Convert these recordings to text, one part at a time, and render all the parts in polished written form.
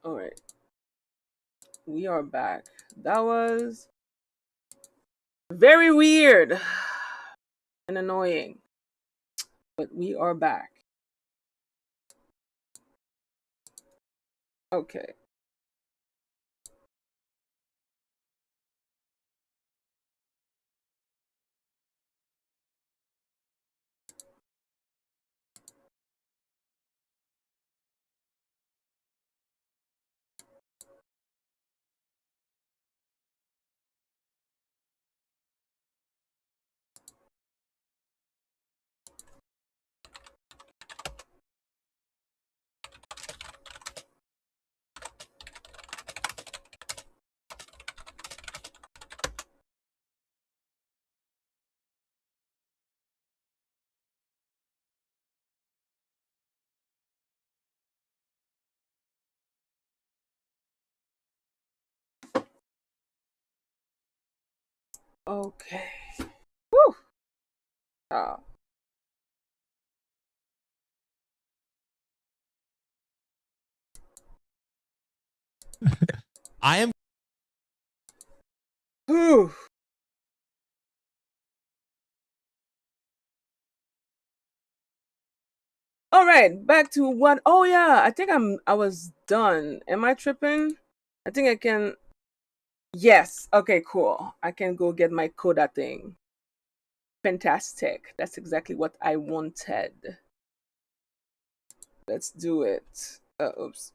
All right. We are back. That was very weird and annoying. But we are back. Okay. Okay. Woo. Oh. I am. Whew. All right, back to what? Oh yeah, I think I was done. Am I tripping? I think I can. Yes. Okay, cool. I can go get my Coda thing. Fantastic. That's exactly what I wanted. Let's do it. Oops.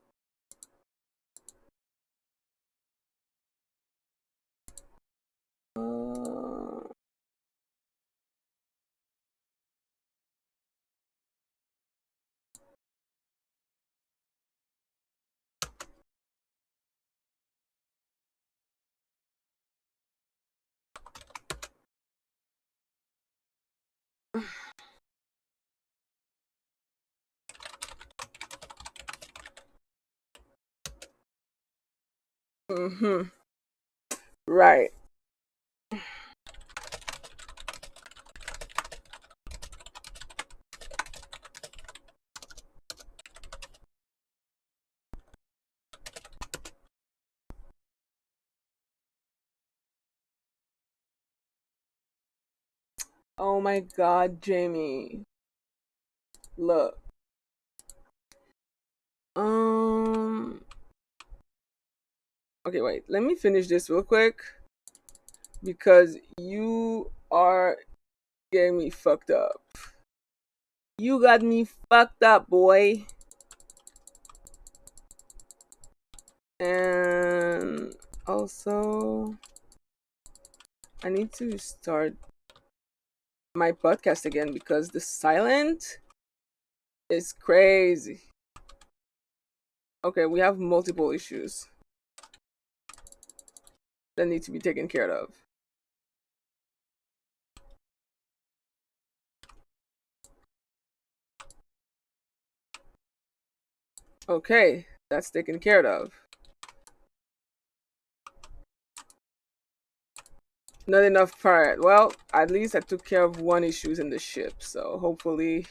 Mm-hmm. Right. Oh my god, Jamie. Look. Okay, wait. Let me finish this real quick because you are getting me fucked up. You got me fucked up, boy. And also, I need to start my podcast again because the silent is crazy. Okay, we have multiple issues that need to be taken care of. Okay, that's taken care of. Not enough part. Well, at least I took care of one issue in the ship, so hopefully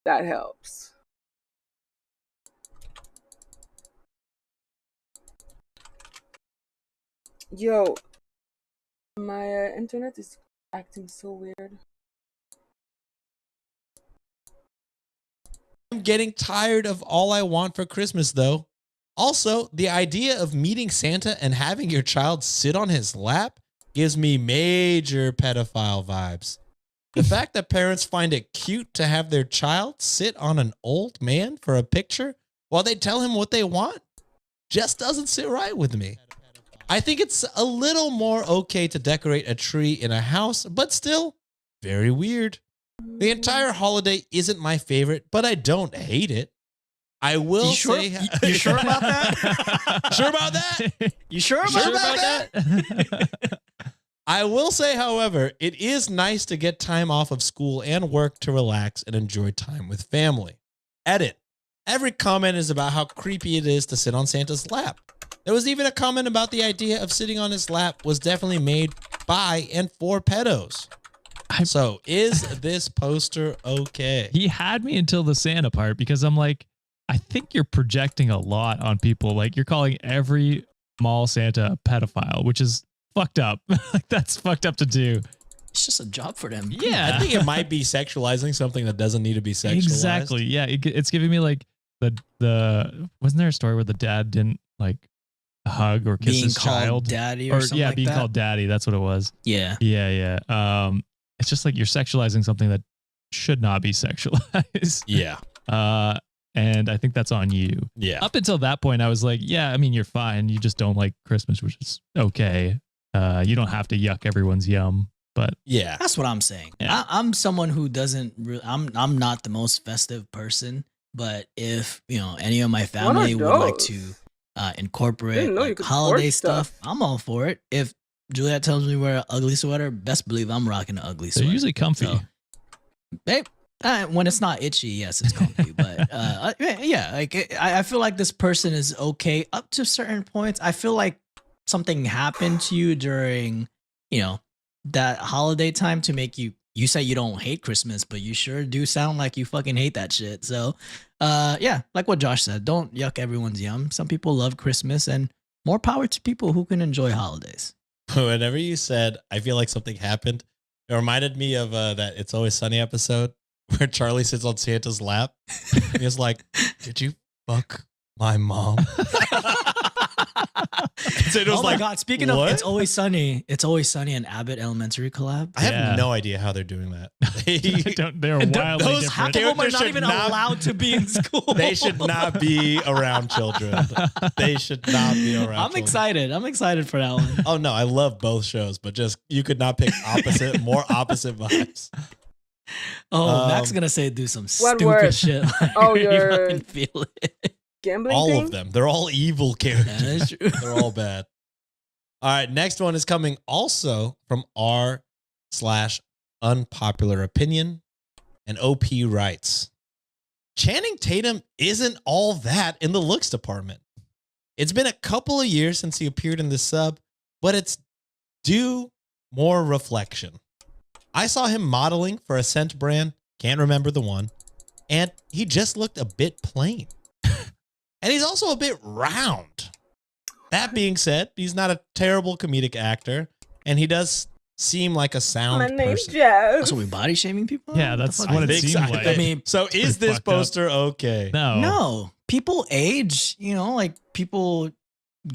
that helps. Yo, my internet is acting so weird. I'm getting tired of all I want for Christmas, though. Also, the idea of meeting Santa and having your child sit on his lap gives me major pedophile vibes. The fact that parents find it cute to have their child sit on an old man for a picture while they tell him what they want just doesn't sit right with me. I think it's a little more okay to decorate a tree in a house, but still very weird. The entire holiday isn't my favorite, but I don't hate it. I will say... You sure about that? Sure about that? You sure about that? I will say, however, it is nice to get time off of school and work to relax and enjoy time with family. Edit. Every comment is about how creepy it is to sit on Santa's lap. There was even a comment about the idea of sitting on his lap was definitely made by and for pedos. So is this poster okay? He had me until the Santa part because I'm like, I think you're projecting a lot on people. Like you're calling every mall Santa a pedophile, which is fucked up. Like that's fucked up to do. It's just a job for them. Yeah, I think it might be sexualizing something that doesn't need to be sexualized. Exactly. Yeah, it's giving me like the wasn't there a story where the dad didn't like hug or kiss Being his called child? daddy or something like being that? called daddy. That's what it was. Yeah. Yeah. It's just like you're sexualizing something that should not be sexualized. Yeah. And I think that's on you. Yeah. Up until that point, I was like, yeah, I mean, you're fine. You just don't like Christmas, which is okay. You don't have to yuck everyone's yum, but Yeah. That's what I'm saying. Yeah. I'm someone who doesn't really, I'm not the most festive person, but if, any of my family would like to incorporate Didn't know you like, could holiday forge stuff, stuff. I'm all for it. If Juliet tells me to wear an ugly sweater, best believe I'm rocking an ugly they're sweater. usually comfy. So, babe, when it's not itchy, yes, it's comfy. But yeah, like I feel like this person is okay up to certain points. I feel like something happened to you during, that holiday time to make you. You say you don't hate Christmas, but you sure do sound like you fucking hate that shit. So, yeah, like what Josh said, don't yuck everyone's yum. Some people love Christmas, and more power to people who can enjoy holidays. Whenever you said, I feel like something happened, it reminded me of that It's Always Sunny episode where Charlie sits on Santa's lap. And he's like, did you fuck my mom? And Santa was Oh my like, god! Speaking "What?" of, it's always sunny and Abbott Elementary collab. I have Yeah. no idea how they're doing that. They're wildly those different. Half of them are Characters not should even not- allowed to be in school. They should not be around children. They should not be around I'm children. excited. I'm excited for that one. Oh no, I love both shows, but just you could not pick more opposite vibes. Oh, Mac's gonna say do some What stupid word? shit. Oh, you your- fucking feel it. Gambling All thing? of them. They're all evil Yeah, characters. that's true. They're all bad. All right, next one is coming also from r/unpopular opinion, and OP writes, Channing Tatum isn't all that in the looks department. It's been a couple of years since he appeared in this sub, but it's due more reflection. I saw him modeling for a scent brand, can't remember the one, and he just looked a bit plain. And he's also a bit round. That being said, he's not a terrible comedic actor, and he does seem like a sound My name's person. Joe. So we body shaming people? Yeah, What the that's fuck? what it think seemed so. like. I mean, So is this fucked up. poster okay? No. people age. Like people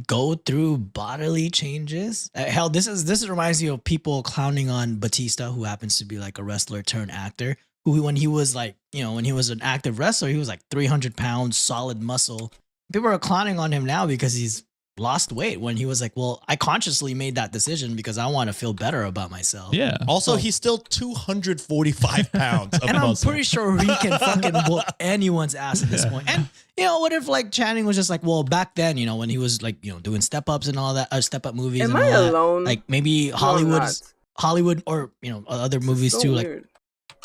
go through bodily changes. Hell, this reminds me of people clowning on Batista, who happens to be like a wrestler turned actor. Who, when he was like, when he was an active wrestler, he was like 300 pounds, solid muscle. People are clowning on him now because he's lost weight, when he was like, well, I consciously made that decision because I want to feel better about myself. Yeah. Also, he's still 245 pounds of And I'm muscle. pretty sure he can fucking whoop anyone's ass at this point. And what if like Channing was just like, well, back then, when he was like, doing step ups and all that, step up movies Am and I all that, alone? like maybe No, I'm not. Hollywood or other movies So too. Like weird.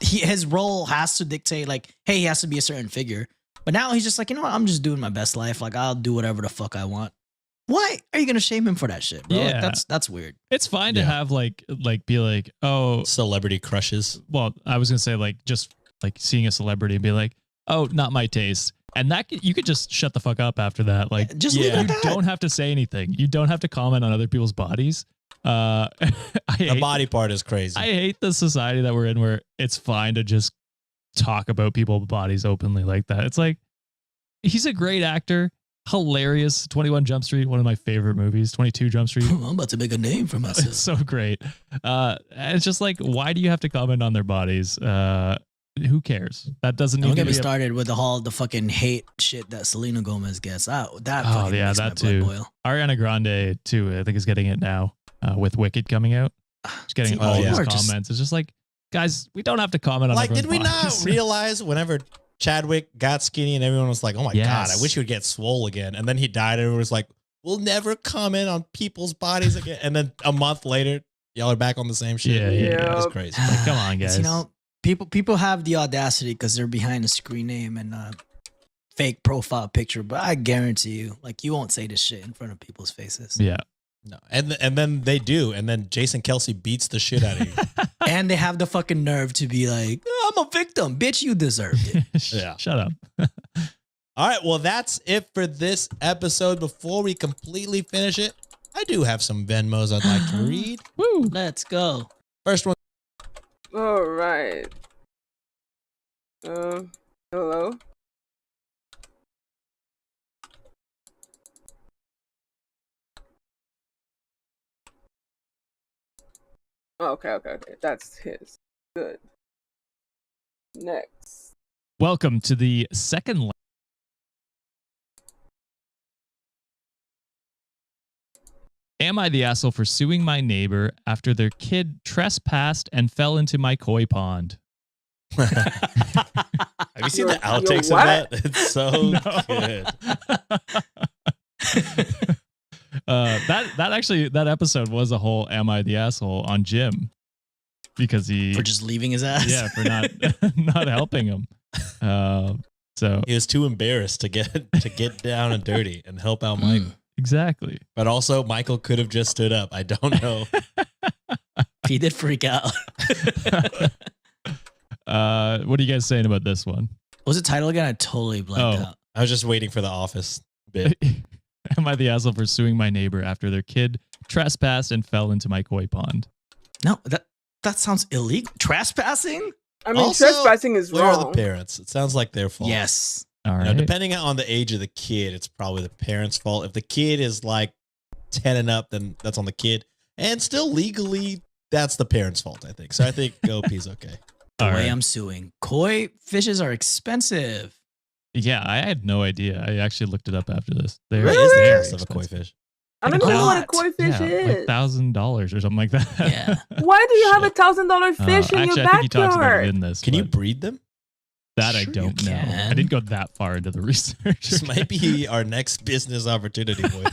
his role has to dictate like, hey, he has to be a certain figure. But now he's just like, what? I'm just doing my best life. Like I'll do whatever the fuck I want. Why are you gonna shame him for that shit, bro? Yeah. Like, that's weird. It's fine to Yeah. have like be like, oh, Celebrity crushes. well, I was gonna say like just like seeing a celebrity and be like, oh, not my taste. And you could just shut the fuck up after that. Like, Just leave it you at that. don't have to say anything. You don't have to comment on other people's bodies. I The hate, body part is crazy. I hate the society that we're in where it's fine to just talk about people's bodies openly like that. It's like, he's a great actor, hilarious. 21 Jump Street, one of my favorite movies. 22 Jump Street. I'm about to make a name for myself. It's so great. It's just like, why do you have to comment on their bodies? Who cares? That doesn't need Don't to get me be started with the fucking hate shit that Selena Gomez gets. That Oh, fucking yeah, makes that my too. blood boil. Ariana Grande too, I think, is getting it now with Wicked coming out. She's getting See, all people these are just- comments. It's just like, guys, we don't have to comment on Like, did we everyone's not bodies. realize whenever Chadwick got skinny and everyone was like, oh my God, Yes. I wish he would get swole again. And then he died and everyone was like, we'll never comment on people's bodies again. And then a month later, y'all are back on the same shit. Yeah. That's crazy. Like, come on, guys. People have the audacity because they're behind a screen name and a fake profile picture. But I guarantee you, like, you won't say this shit in front of people's faces. Yeah. No. And then they do. And then Jason Kelsey beats the shit out of you. And they have the fucking nerve to be like, "Oh, I'm a victim, bitch. You deserved it." Yeah. Shut up. All right, well, that's it for this episode. Before we completely finish it, I do have some Venmos I'd like to read. Woo! Let's go. First one. All right. Hello. Oh, okay. That's his. Good. Next. Welcome to the second. Am I the asshole for suing my neighbor after their kid trespassed and fell into my koi pond? Have you seen the You're outtakes of what? that? It's so good. That episode was a whole "Am I the asshole" on Jim because he For just leaving his ass. for not not helping him. So He was too embarrassed to get down and dirty and help out Michael. exactly. But also, Michael could have just stood up. I don't know. He did freak out. What are you guys saying about this one? What was the title again? I totally blanked out. I was just waiting for the office bit. Am I the asshole for suing my neighbor after their kid trespassed and fell into my koi pond? No, that sounds illegal. Trespassing? I mean, Also, trespassing is Where are the wrong. parents? It sounds like their fault. Yes. All You right. know, depending on the age of the kid, it's probably the parents' fault. If the kid is like 10 and up, then that's on the kid. And still legally, that's the parents' fault, I think. So I think OP's okay. The All way right. I'm suing. Koi fishes are expensive. Yeah, I had no idea. I actually looked it up after this. They're What Really? is the very cost of a koi expensive. fish? I don't even know what a Lot. koi fish Yeah, is. like $1,000 or something like that. Yeah. Why do you have Shit. $1,000 fish in actually, your I think he talks about it backyard? in this. Can you but breed them? that I Sure you don't know. can. I didn't go that far into the research. This might be our next business opportunity, boy.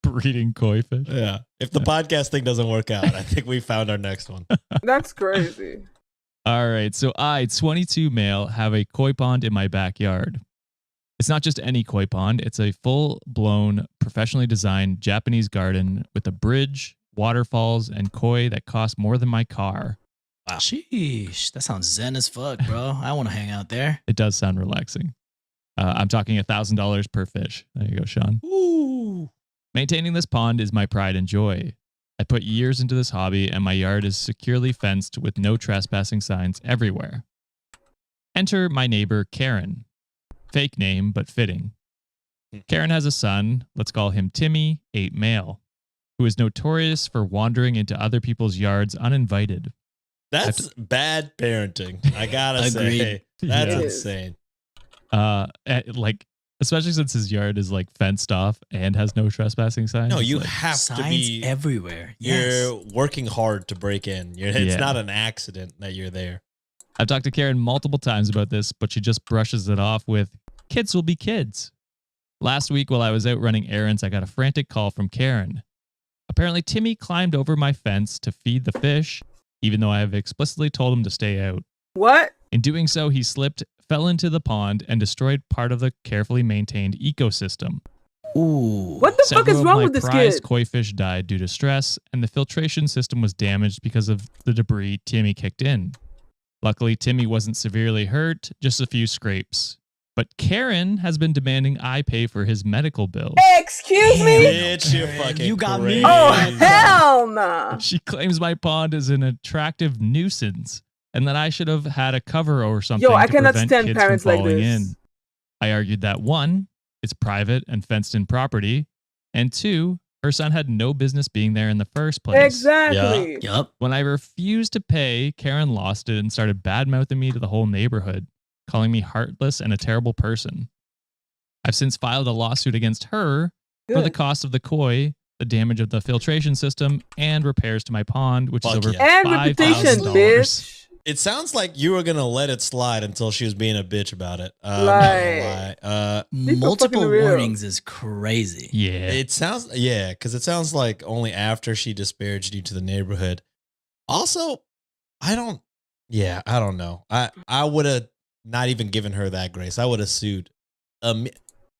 Breeding koi fish. Yeah. If the podcast thing doesn't work out, I think we found our next one. That's crazy. All right. So I, 22 male, have a koi pond in my backyard. It's not just any koi pond. It's a full-blown, professionally designed Japanese garden with a bridge, waterfalls, and koi that cost more than my car. Wow. Sheesh. That sounds zen as fuck, bro. I want to hang out there. It does sound relaxing. I'm talking $1,000 per fish. There you go, Sean. Ooh. Maintaining this pond is my pride and joy. I put years into this hobby, and my yard is securely fenced with no trespassing signs everywhere. Enter my neighbor, Karen. Fake name, but fitting. Karen has a son, let's call him Timmy, 8 male, who is notorious for wandering into other people's yards uninvited. That's bad parenting. I gotta Agreed. say. That's Yeah. insane. Like, especially since his yard is like fenced off and has no trespassing signs. No, It's you like, have to Signs be. everywhere. You're Yes. working hard to break in. It's Yeah. not an accident that you're there. I've talked to Karen multiple times about this, but she just brushes it off with, kids will be kids. Last week, while I was out running errands, I got a frantic call from Karen. Apparently, Timmy climbed over my fence to feed the fish, even though I have explicitly told him to stay out. What? In doing so, he slipped, fell into the pond, and destroyed part of the carefully maintained ecosystem. Ooh. What the fuck is Several of wrong my with this prized kid? koi fish died due to stress, and the filtration system was damaged because of the debris Timmy kicked in. Luckily, Timmy wasn't severely hurt, just a few scrapes. But Karen has been demanding I pay for his medical bills. Excuse me? Bitch, you're Karen, fucking you got me. crazy. Oh, hell nah. She claims my pond is an attractive nuisance and that I should have had a cover or something Yo, I to cannot prevent stand kids parents from like falling this. in. I argued that 1, it's private and fenced in property, and 2, her son had no business being there in the first place. Exactly. Yup. When I refused to pay, Karen lost it and started bad-mouthing me to the whole neighborhood, calling me heartless and a terrible person. I've since filed a lawsuit against her for the Good. cost of the koi, the damage of the filtration system, and repairs to my pond, which Fuck is over yeah. And reputation, $5,000. bitch. It sounds like you were gonna let it slide until she was being a bitch about it. I'm Like- not gonna lie. These are Multiple fucking real. warnings is crazy. Yeah. It sounds because it sounds like only after she disparaged you to the neighborhood. Also, I don't know. I would have not even given her that grace. I would have sued.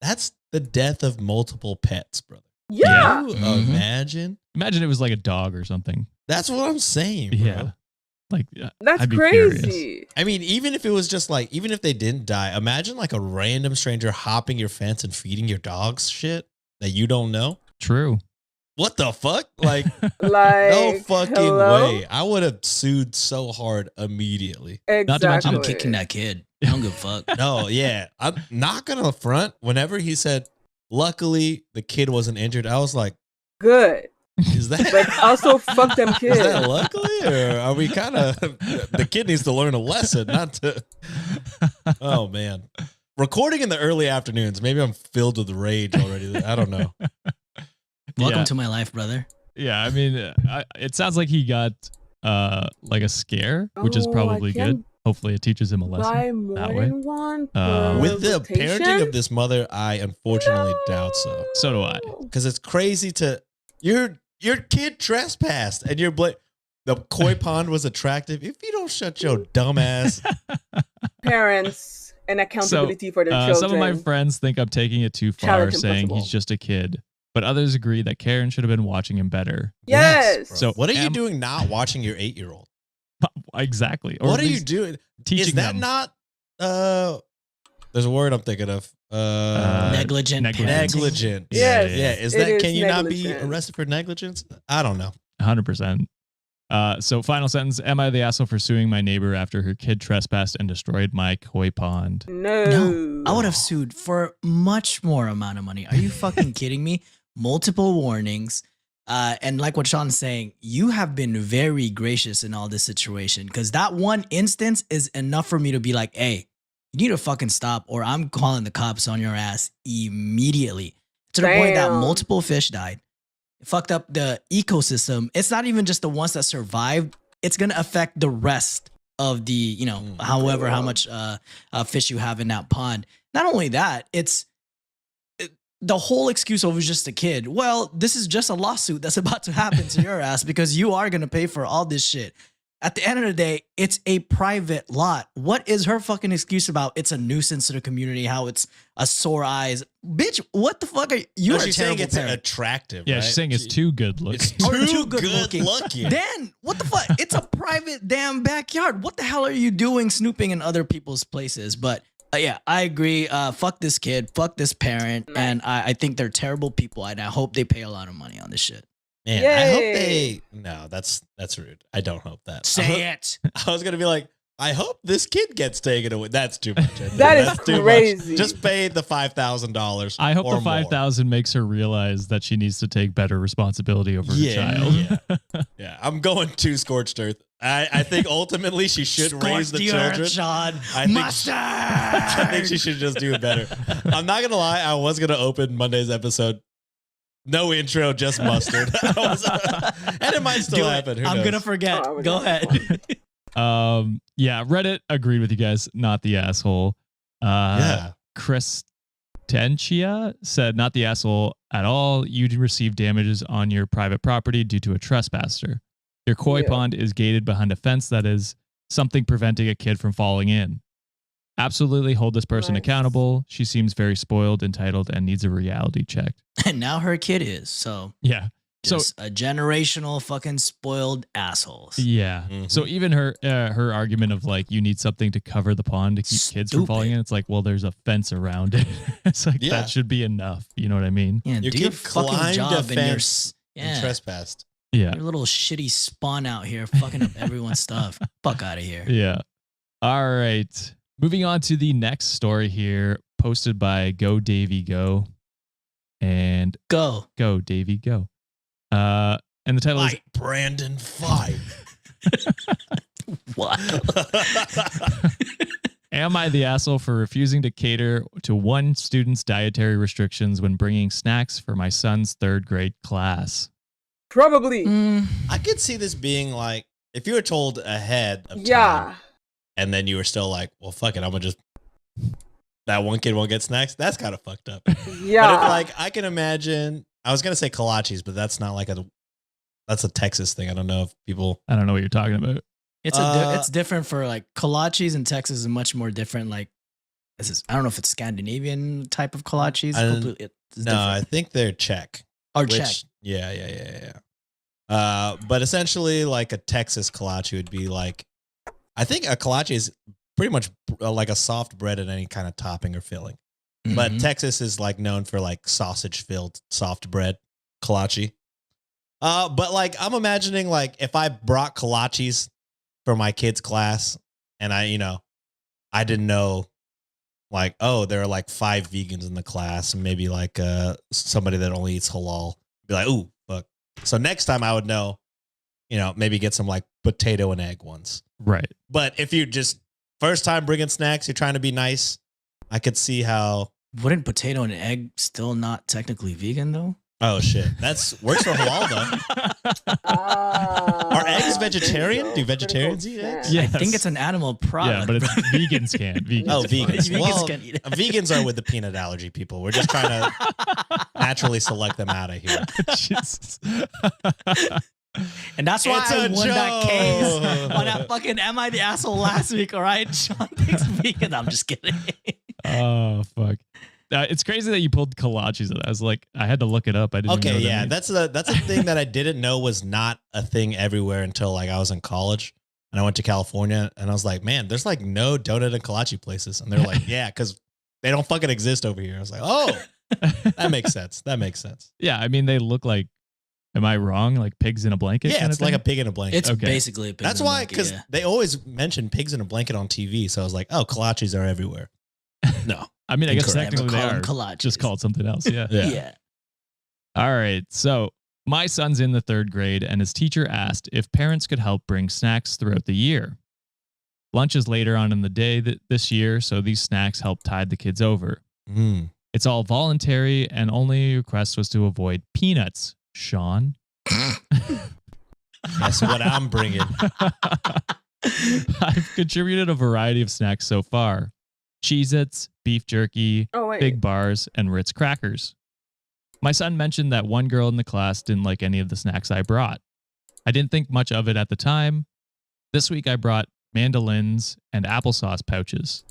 That's the death of multiple pets, brother. Yeah. Can you Mhm. imagine? Imagine it was like a dog or something. That's what I'm saying, bro. Yeah. Like, That's I'd be furious. crazy. I mean, even if it was just like, even if they didn't die, imagine like a random stranger hopping your fence and feeding your dogs shit that you don't know. True. What the fuck? Like, Like, no fucking hello? way. I would have sued so hard immediately. Exactly. Not to mention I'm kicking that kid. I don't give a fuck. No, yeah. I'm not going to front. Whenever he said, luckily the kid wasn't injured, I was like, Good. is that, But also, fuck them is kids. that luckily? Or are we kind of, the kid needs to learn a lesson, not to, oh man. Recording in the early afternoons. Maybe I'm filled with rage already. I don't know. Welcome Yeah. to my life, brother. Yeah, I mean, it sounds like he got like a scare, which is Oh, I probably can't good. Hopefully, it teaches him a lesson. Buy more that way. than one. With the rotation? parenting of this mother, I unfortunately doubt so. So do I. Because it's crazy to your kid trespassed and you're the koi pond was attractive. If you don't shut your dumb ass, Parents and accountability for their children. Some of my friends think I'm taking it too far, Challenge saying impossible. he's just a kid. But others agree that Karen should have been watching him better. Yes. bro. So what are you am- doing not watching your 8-year-old? Exactly. Or What at are you least doing? teaching Is that them. not there's a word I'm thinking of. Negligent. negligent. parenting. Negligent. Yes, Yeah. Is it that is can you not be negligent. arrested for negligence? I don't know. 100%. So final sentence. Am I the asshole for suing my neighbor after her kid trespassed and destroyed my koi pond? No. No, I would have sued for much more amount of money. Are you fucking kidding me? Multiple warnings. And like what Sean's saying, you have been very gracious in all this situation because that one instance is enough for me to be like, hey, you need to fucking stop or I'm calling the cops on your ass immediately. To the point that Damn. multiple fish died. It fucked up the ecosystem. It's not even just the ones that survived. It's going to affect the rest of the, you know, however, how much fish you have in that pond. Not only that, the whole excuse over just a kid. Well, this is just a lawsuit that's about to happen to your ass because you are going to pay for all this shit. At the end of the day, it's a private lot. What is her fucking excuse about? It's a nuisance to the community, how it's a sore eyes. Bitch, what the fuck are you? You're No, a she's saying terrible it's parent. attractive. Yeah, right? she's saying it's too good looking. It's Or too, too good, good looking. Dan, what the fuck? It's a private damn backyard. What the hell are you doing snooping in other people's places? But yeah, I agree. Fuck this kid. Fuck this parent. Nice. And I think they're terrible people. And I hope they pay a lot of money on this shit. Man, I hope Yay. they. No, that's rude. I don't hope that. it. I was gonna be like, I hope this kid gets taken away. That's too much. I think. That is That's too much. crazy. Just pay the $5,000. I hope or the 5,000 makes her realize that she needs to take better responsibility over Yeah, her child. yeah. Yeah, I'm going to scorched earth. I think ultimately she should raise the children. Sean. I think- Mustard. I think she should just do it better. I'm not gonna lie. I was gonna open Monday's episode. No intro, just mustard. And it might still Do it. happen. Who I'm knows? gonna forget. Oh, Go okay. ahead. Yeah, Reddit agreed with you guys, not the asshole. Yeah. Christentia said, not the asshole at all. You receive damages on your private property due to a trespasser. Your koi Yeah. pond is gated behind a fence that is something preventing a kid from falling in. Absolutely hold this person Nice. accountable. She seems very spoiled, entitled, and needs a reality check. And now her kid is. So Yeah. So just a generational fucking spoiled assholes. yeah. Mhm. So even her argument of like you need something to cover the pond to keep kids from falling Stupid. in. It's like, well, there's a fence around it. It's like Yeah. that should be enough. You know what I mean? Yeah, Your do your kid fucking climbed a job and your fence and yeah, trespassed. Yeah. your little shitty spawn out here fucking up everyone's stuff. Fuck out of here. Yeah. All right. Moving on to the next story here, posted by Go Davy Go. And Go. Go Davy Go. And the title is Fight, Brandon, fight. What? Am I the asshole for refusing to cater to one student's dietary restrictions when bringing snacks for my son's third grade class? Probably. Mm, I could see this being like, if you were told ahead of time, Yeah. and then you were still like, well, fuck it, I'm gonna just, that one kid won't get snacks. That's kind of fucked up. Yeah. But if, like, I can imagine, I was gonna say kolaches, but that's not like that's a Texas thing. I don't know if people. I don't know what you're talking about. it's different for like kolaches in Texas is much more different. Like this is I don't know if it's Scandinavian type of kolaches. I- Completely, it's No, I different. think they're Czech. Or Which, Czech. yeah. But essentially, like a Texas kolache would be like I think a kolache is pretty much like a soft bread in any kind of topping or filling. But Mhm. Texas is like known for like sausage filled soft bread kolache. But like I'm imagining like if I brought kolaches for my kids' class and I didn't know like, oh, there are like 5 vegans in the class and maybe like somebody that only eats halal. Be like, ooh, fuck. So next time I would know, maybe get some like potato and egg ones. Right. But if you just first time bringing snacks, you're trying to be nice, I could see how. Wouldn't potato and egg still not technically vegan though? Oh shit, that's works for halal though. Are eggs vegetarian? Do vegetarians eat eggs? Yeah. I think it's an animal product. Yeah, but it's vegans can't. Vegans Oh, can. vegans. Vegans Well, can eat it. vegans are with the peanut allergy people. We're just trying to naturally select them out of here. Jesus. And that's why It's I a won that joke. case on that fucking Am I the Asshole last week, all right? Sean thinks vegan. I'm just kidding. Oh fuck. It's crazy that you pulled kolaches. I was like, I had to look it up. I didn't. Okay, know yeah, that's a thing that I didn't know was not a thing everywhere until like I was in college and I went to California and I was like, man, there's like no donut and kolache places, and they're like, yeah, because they don't fucking exist over here. I was like, oh, that makes sense. That makes sense. Yeah, I mean, they look like. Am I wrong? Like pigs in a blanket? Yeah, kind it's of like thing? a pig in a blanket. It's Okay. basically a pig That's in a why, blanket, because yeah. they always mention pigs in a blanket on TV. So I was like, oh, kolaches are everywhere. No. I mean, I guess Incorrect. technically they Never are call 'em kolaches. just called something else. Yeah. Yeah. All right. So my son's in the 3rd grade, and his teacher asked if parents could help bring snacks throughout the year. Lunch is later on in the day this year, so these snacks help tide the kids over. Mm. It's all voluntary, and only request was to avoid peanuts. Sean. That's what I'm bringing. I've contributed a variety of snacks so far. Cheez-Its, beef jerky, Oh wait. Big Bars, and Ritz crackers. My son mentioned that one girl in the class didn't like any of the snacks I brought. I didn't think much of it at the time. This week I brought mandolins and applesauce pouches.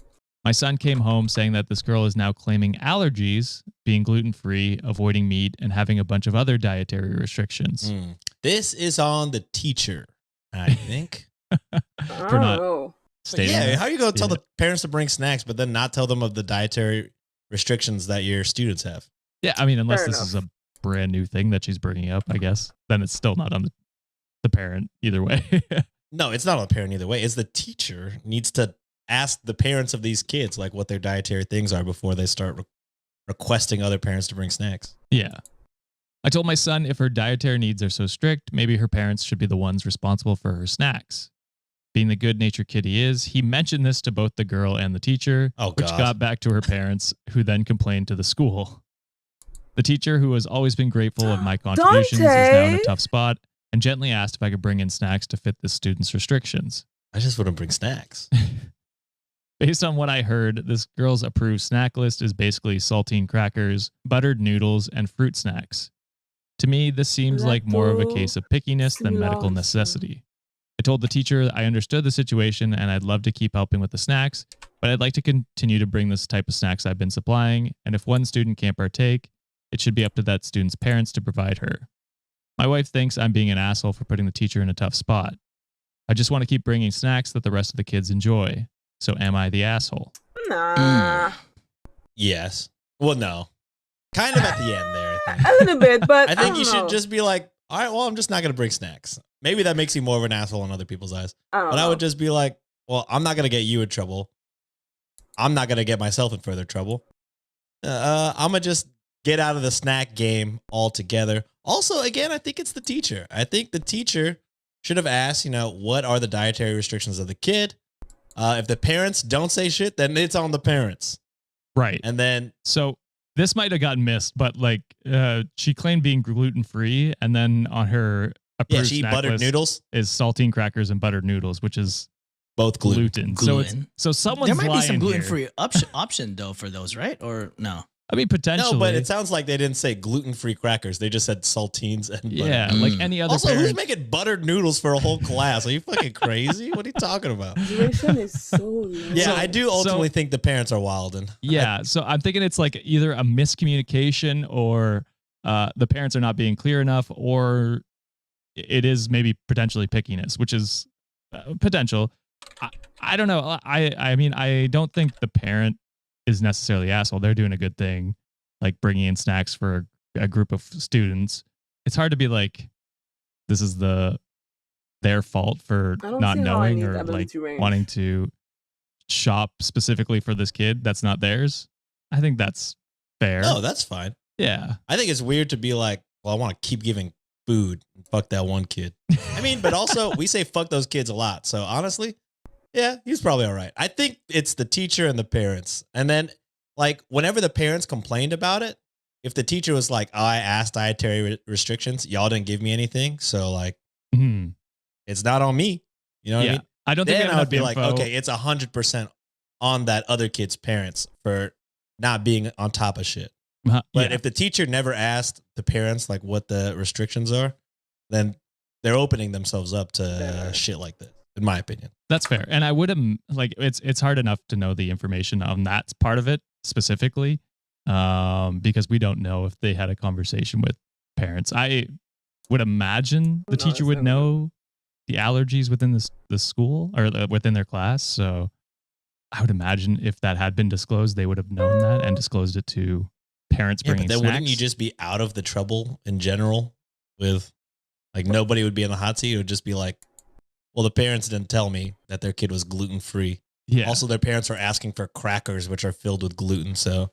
My son came home saying that this girl is now claiming allergies, being gluten-free, avoiding meat, and having a bunch of other dietary restrictions. Mm. This is on the teacher, I think. For not Oh. stating Yeah, that. how are you going to tell Yeah. the parents to bring snacks, but then not tell them of the dietary restrictions that your students have? Yeah, I mean, unless Fair this enough. is a brand new thing that she's bringing up, I guess, then it's still not on the parent either way. No, it's not on the parent either way. It's the teacher needs to ask the parents of these kids like what their dietary things are before they start requesting other parents to bring snacks. Yeah. I told my son if her dietary needs are so strict, maybe her parents should be the ones responsible for her snacks. Being the good natured kid he is, he mentioned this to both the girl and the teacher, Oh, which God. got back to her parents, who then complained to the school. The teacher, who has always been grateful of my contributions, is now in a Dante! tough spot and gently asked if I could bring in snacks to fit the student's restrictions. I just want to bring snacks. Based on what I heard, this girl's approved snack list is basically saltine crackers, buttered noodles, and fruit snacks. To me, this seems like more of a case of pickiness than medical necessity. I told the teacher I understood the situation and I'd love to keep helping with the snacks, but I'd like to continue to bring this type of snacks I've been supplying, and if one student can't partake, it should be up to that student's parents to provide her. My wife thinks I'm being an asshole for putting the teacher in a tough spot. I just want to keep bringing snacks that the rest of the kids enjoy. So am I the asshole? Nah. Yes. Well, no. Kind of at the end there, I think. A little bit, but I think don't you should know. just be like, all right, well, I'm just not going to bring snacks. Maybe that makes you more of an asshole in other people's eyes. I don't But I know. would just be like, well, I'm not going to get you in trouble. I'm not going to get myself in further trouble. I'm going to just get out of the snack game altogether. Also, again, I think it's the teacher. I think the teacher should have asked, what are the dietary restrictions of the kid? If the parents don't say shit, then it's on the parents. Right. And then, So this might have gotten missed, but like she claimed being gluten free, and then on her yeah, approved she eat snack buttered list noodles, is saltine crackers and buttered noodles, which is both gluten. gluten. So someone's There might be lying some here. gluten-free option though for those, right? Or no? I mean, potentially. No, but it sounds like they didn't say gluten-free crackers. They just said saltines and butter. yeah, like any other Also, who's parent. making buttered noodles for a whole class? Are you fucking crazy? What are you talking about? Duration is so low. Yeah, So- I do ultimately think the parents are wilding. Yeah, so I'm thinking it's like either a miscommunication or the parents are not being clear enough, or it is maybe potentially pickiness, which is potential. I don't know. I mean, I don't think the parent is necessarily the asshole. They're doing a good thing, like bringing in snacks for a group of students. It's hard to be like, this is their fault for I don't not see how I knowing need or ability like to range. wanting to shop specifically for this kid that's not theirs. I think that's fair. No, that's fine. Yeah. I think it's weird to be like, well, I want to keep giving food. Fuck that one kid. I mean, but also we say fuck those kids a lot. So honestly, yeah, he's probably all right. I think it's the teacher and the parents. And then like whenever the parents complained about it, if the teacher was like, oh, I asked dietary restrictions, y'all didn't give me anything. So like, Mhm. it's not on me. You know what I Yeah. mean? I don't think Then we have I would enough be like, info. okay, it's 100% on that other kid's parents for not being on top of shit. But Yeah. if the teacher never asked the parents like what the restrictions are, then they're opening themselves up to Better. shit like this, in my opinion. That's fair. And I would have like it's hard enough to know the information on that part of it specifically, because we don't know if they had a conversation with parents. I would imagine the No, teacher it's would never. know the allergies within the school or within their class. So I would imagine if that had been disclosed, they would have known that and disclosed it to parents Yeah, bringing but then snacks. wouldn't you just be out of the trouble in general with like nobody would be in the hot seat? It would just be like, well, the parents didn't tell me that their kid was gluten free. yeah. Also, their parents are asking for crackers, which are filled with gluten. So,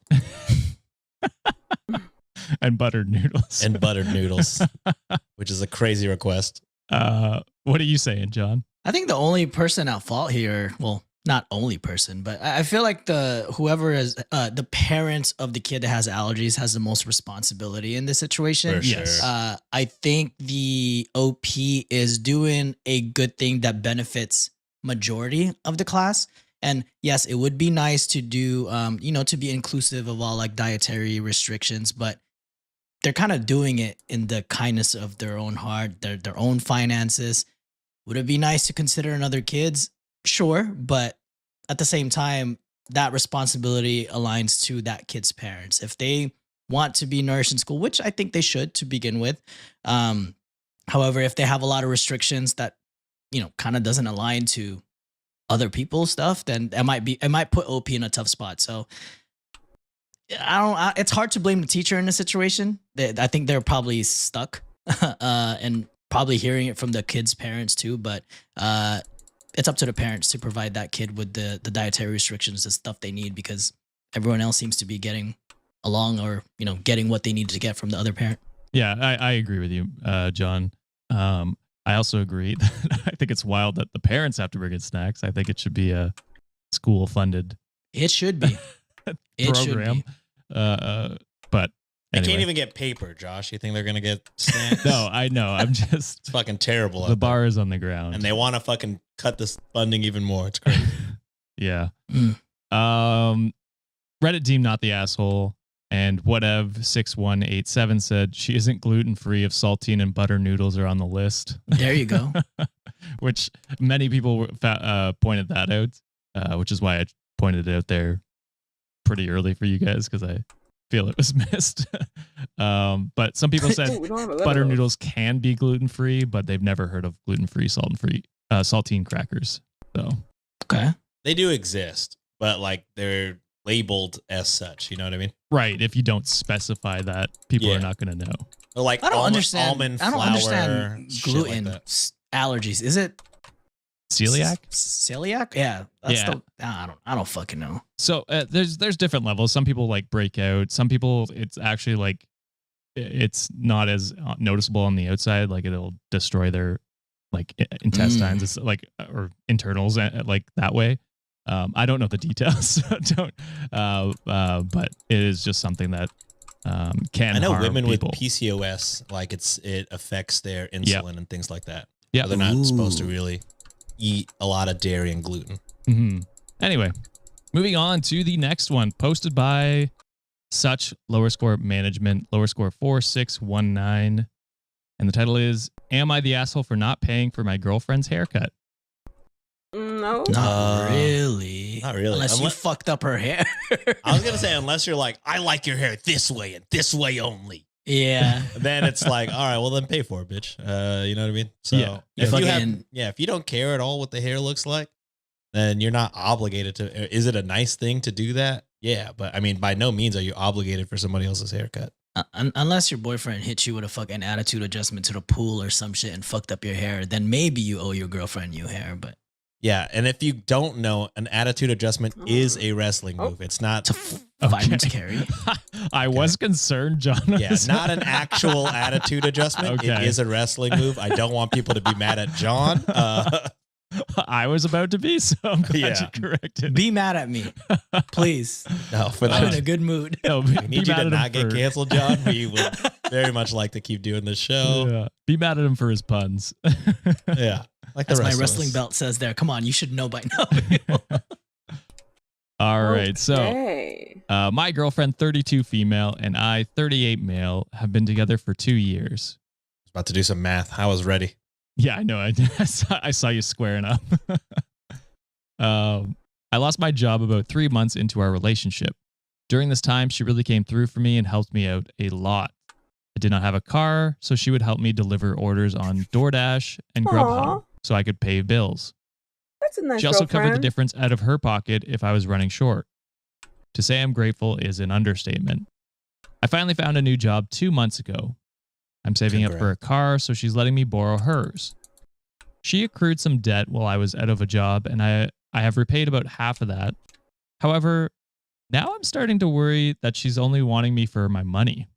and buttered noodles. and buttered noodles, which is a crazy request. What are you saying, John? I think the only person at fault here, well, not only person, but I feel like whoever is the parents of the kid that has allergies has the most responsibility in this situation. For sure. Yes. I think the OP is doing a good thing that benefits majority of the class. And yes, it would be nice to do, to be inclusive of all like dietary restrictions, but they're kind of doing it in the kindness of their own heart, their own finances. Would it be nice to consider another kids? Sure, but at the same time, that responsibility aligns to that kid's parents. If they want to be nourished in school, which I think they should to begin with. However, if they have a lot of restrictions that, kind of doesn't align to other people's stuff, then it might put OP in a tough spot. So it's hard to blame the teacher in this situation. I think they're probably stuck and probably hearing it from the kid's parents too, but it's up to the parents to provide that kid with the dietary restrictions, the stuff they need, because everyone else seems to be getting along or, getting what they need to get from the other parent. Yeah, I agree with you, John. I also agree that I think it's wild that the parents have to bring in snacks. I think it should be a school funded It should be. It should program. be. But They anyway. can't even get paper, Josh. You think they're gonna get snacks? No, I know. I'm just It's fucking terrible. the out there. bar is on the ground. And they want to fucking cut this funding even more. It's crazy. Yeah. Mm. Reddit deemed not the asshole. And whatev6187 said she isn't gluten free if saltine and butter noodles are on the list. There you go. Which many people pointed that out, which is why I pointed it out there pretty early for you guys because I feel it was missed. But some people said Ooh, we don't have a lot of butter those. noodles can be gluten free, but they've never heard of gluten free, saltine crackers. So Okay. They do exist, but like they're labeled as such. You know what I mean? right, if you don't specify that, people Yeah. are not going to know. Or like I don't almond understand. I don't flour, understand shit like gluten that. allergies. Is it Celiac. Celiac? Yeah. That's Yeah. I don't fucking know. So there's different levels. Some people like break out. Some people it's actually like it's not as noticeable on the outside. Like it'll destroy their like intestines. It's like or internals like that way. I don't know the details. So don't. But it is just something that can. I know harm women people. with PCOS, like it affects their insulin and things like that. Yeah. So they're not supposed to Ooh. really eat a lot of dairy and gluten. Mm-hmm. Anyway, moving on to the next one, posted by such lower score management, lower score 4619, and the title is "Am I the asshole for not paying for my girlfriend's haircut?" No. Not really. not really. Unless you Unless- fucked up her hair. I was gonna say unless you're like, I like your hair this way and this way only. Yeah. Then it's like, all right, well then pay for it, bitch. You know what I mean? So Yeah. if you have, Fucking- if you don't care at all what the hair looks like, then you're not obligated to. Is it a nice thing to do that? Yeah, but I mean, by no means are you obligated for somebody else's haircut. Unless your boyfriend hit you with a fucking attitude adjustment to the pool or some shit and fucked up your hair, then maybe you owe your girlfriend new hair. But yeah, and if you don't know, an attitude adjustment is a wrestling move. It's not fireman's carry. I was concerned, John. Yeah, not an actual attitude adjustment. It is a wrestling move. I don't want people to be mad at John. I was about to be, so I'm glad you corrected. Be mad at me, please. No, for I'm in a good mood. No, we need you to not get canceled, John. We would very much like to keep doing this show. Yeah. Be mad at him for his puns. Yeah, like as my wrestling belt says there. Come on, you should know by now. All right, so my girlfriend, 32 female, and I, 38 male, have been together for 2 years. I was about to do some math. I was ready. Yeah, I know. I saw you squaring up. I lost my job about 3 months into our relationship. During this time, she really came through for me and helped me out a lot. I did not have a car, so she would help me deliver orders on DoorDash and Grubhub so I could pay bills. That's a nice She also girlfriend. covered the difference out of her pocket if I was running short. To say I'm grateful is an understatement. I finally found a new job 2 months ago. I'm saving up for a car, so she's letting me borrow hers. She accrued some debt while I was out of a job, and I have repaid about half of that. However, now I'm starting to worry that she's only wanting me for my money.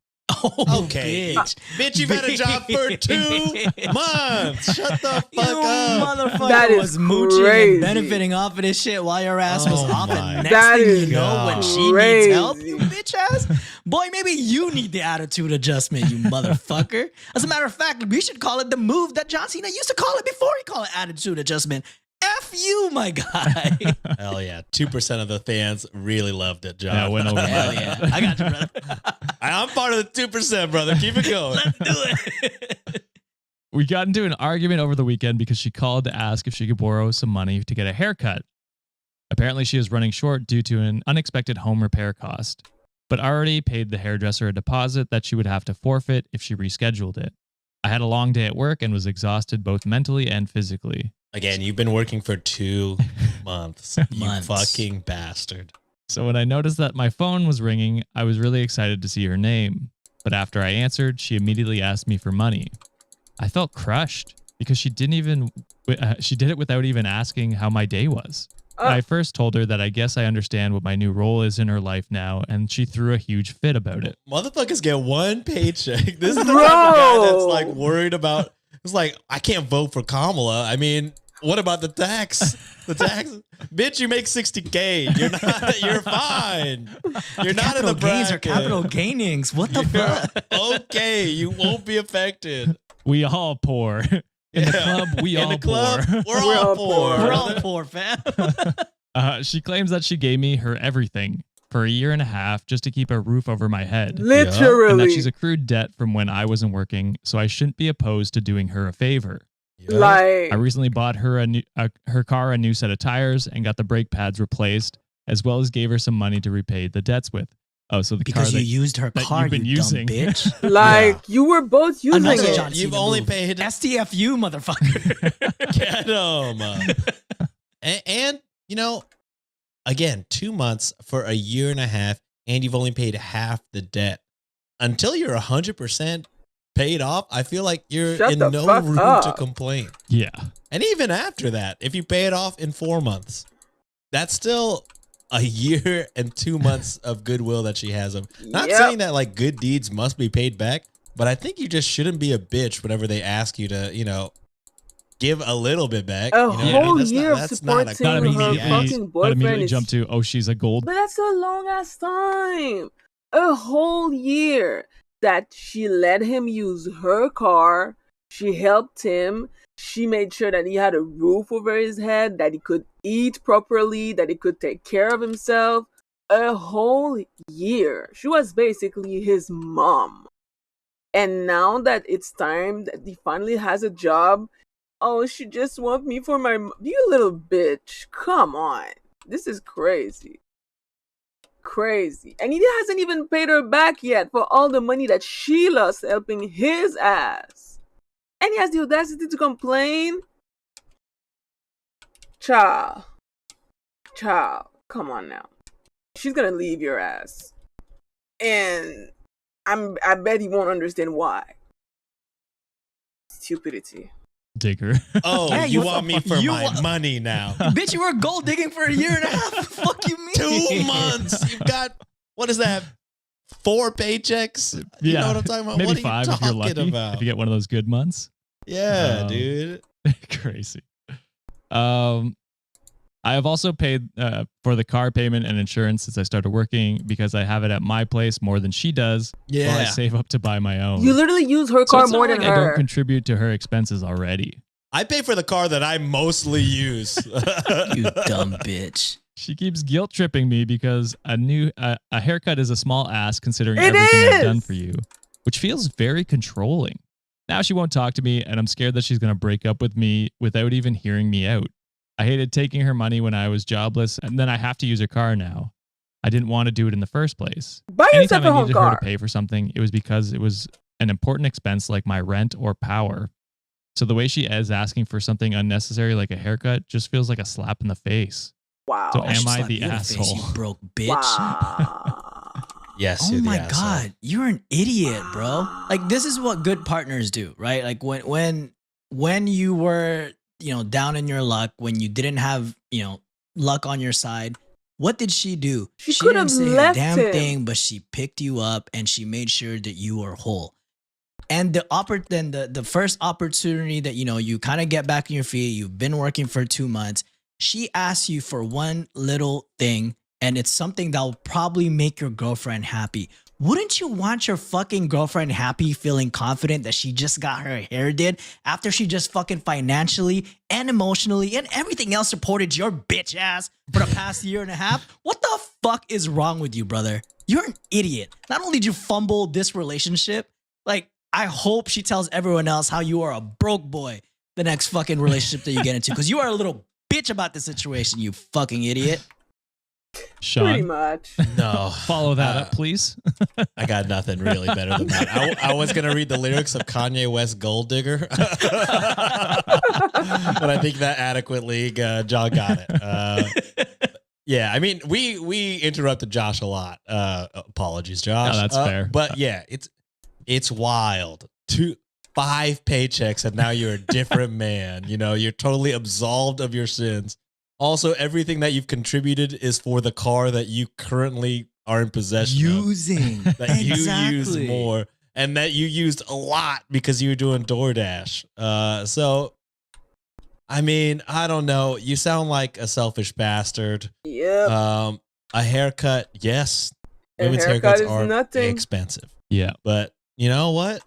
Oh, okay. Bitch, you've had a job for 2 months. Shut the fuck up. Motherfucker That is was mooching crazy. and benefiting off of this shit while your ass was off. And next That thing is you know, when she crazy. needs help, you bitch ass, boy, maybe you need the attitude adjustment, you motherfucker. As a matter of fact, we should call it the move that John Cena used to call it before he called it attitude adjustment. F you, my guy. Hell yeah. 2% of the fans really loved it, John. Yeah, went over. Hell yeah. I got you, brother. I'm part of the 2%, brother. Keep it going. Let's do it. We got into an argument over the weekend because she called to ask if she could borrow some money to get a haircut. Apparently, she is running short due to an unexpected home repair cost, but already paid the hairdresser a deposit that she would have to forfeit if she rescheduled it. I had a long day at work and was exhausted both mentally and physically. Again, you've been working for 2 months. You fucking bastard. So when I noticed that my phone was ringing, I was really excited to see her name. But after I answered, she immediately asked me for money. I felt crushed because she did it without even asking how my day was. I first told her that I guess I understand what my new role is in her life now, and she threw a huge fit about it. Motherfuckers get one paycheck. This is the type of guy that's like worried about. It's like, I can't vote for Kamala. I mean, what about the tax? The tax, bitch. You make $60K. You're not. You're fine. You're not in the gains bracket. or capital gainings. What the fuck? Okay, you won't be affected. We all poor. In the club, we all poor. We're all poor. We're all poor, fam. She claims that she gave me her everything for a year and a half just to keep a roof over my head. Literally. And that she's accrued debt from when I wasn't working, so I shouldn't be opposed to doing her a favor. Like, I recently bought her her car a new set of tires and got the brake pads replaced, as well as gave her some money to repay the dets with. Oh, so the because car you used her car, you've been you using. dumb bitch. like you were both using Another it. John You've Cena only move. paid STFU, motherfucker. Get him. And, you know, again, 2 months for a year and a half, and you've only paid half the debt. Until you're 100% paid off, I feel like you're Shut in the no fuck room up. to complain. Yeah. And even after that, if you pay it off in 4 months, that's still a year and 2 months of goodwill that she has. Not saying that like good deeds must be paid back, but I think you just shouldn't be a bitch whenever they ask you to, you know, give a little bit back. A You know what I mean? whole That's year not- of that's not a supporting crazy her ass. fucking Not boyfriend immediately is, jump to, oh, she's a gold. but that's a long ass time. A whole year that she let him use her car. She helped him. She made sure that he had a roof over his head, that he could eat properly, that he could take care of himself. A whole year. She was basically his mom. And now that it's time that he finally has a job, oh, she just wants me for my... You little bitch. Come on. This is crazy. Crazy. And he hasn't even paid her back yet for all the money that she lost helping his ass. And he has the audacity to complain? Child. Child, come on now. She's gonna leave your ass, and I bet he won't understand why. Stupidity. Digger. Oh, Yeah, you you- want me for you my wa- money now? Bitch, you were gold digging for a year and a half. Fuck you mean? 2 months. You've got, what is that? 4 paychecks? You know what I'm talking about? Maybe What are 5 you if you're talking lucky. about? If you get one of those good months. Yeah, Um, dude. Crazy. I have also paid for the car payment and insurance since I started working because I have it at my place more than she does. While I Yeah. save up to buy my own. You literally use her So car it's not more like than I don't her. contribute to her expenses already. I pay for the car that I mostly use. You dumb bitch. She keeps guilt tripping me because a haircut is a small ask considering It everything I've is! done for you, which feels very controlling. Now she won't talk to me, and I'm scared that she's going to break up with me without even hearing me out. I hated taking her money when I was jobless, and then I have to use her car now. I didn't want to do it in the first place. Buy yourself Anytime a I home needed her car. to pay for something, it was because it was an important expense like my rent or power. So the way she is asking for something unnecessary like a haircut just feels like a slap in the face. Wow. So I am should I slap the you in face, asshole? you broke bitch. Wow. Yes, Oh you're the my asshole. god, you're an idiot, bro. Like this is what good partners do, right? Like when you were, down in your luck, when you didn't have, luck on your side, what did she do? She could didn't have say a left damn him. thing, but she picked you up and she made sure that you were whole. And the first opportunity that you kind of get back on your feet, you've been working for 2 months. She asks you for one little thing, and it's something that will probably make your girlfriend happy. Wouldn't you want your fucking girlfriend happy, feeling confident that she just got her hair did after she just fucking financially and emotionally and everything else supported your bitch ass for the past year and a half? What the fuck is wrong with you, brother? You're an idiot. Not only did you fumble this relationship, like, I hope she tells everyone else how you are a broke boy the next fucking relationship that you get into, because you are a little bitch about the situation, you fucking idiot. Pretty Sean, much. No. follow that up, please. I got nothing really better than that. I was going to read the lyrics of Kanye West Gold Digger. But I think that adequately, John got it. Yeah, I mean, we interrupted Josh a lot. Apologies, Josh. No, that's fair. But yeah, it's wild. 5 paychecks and now you're a different man. You're totally absolved of your sins. Also, everything that you've contributed is for the car that you currently are in possession of. Using. That you Exactly. use more and that you used a lot because you were doing DoorDash. So, I mean, I don't know. You sound like a selfish bastard. Yep. A haircut, yes. A Women's haircut haircuts is are nothing. expensive. Yeah. But you know what?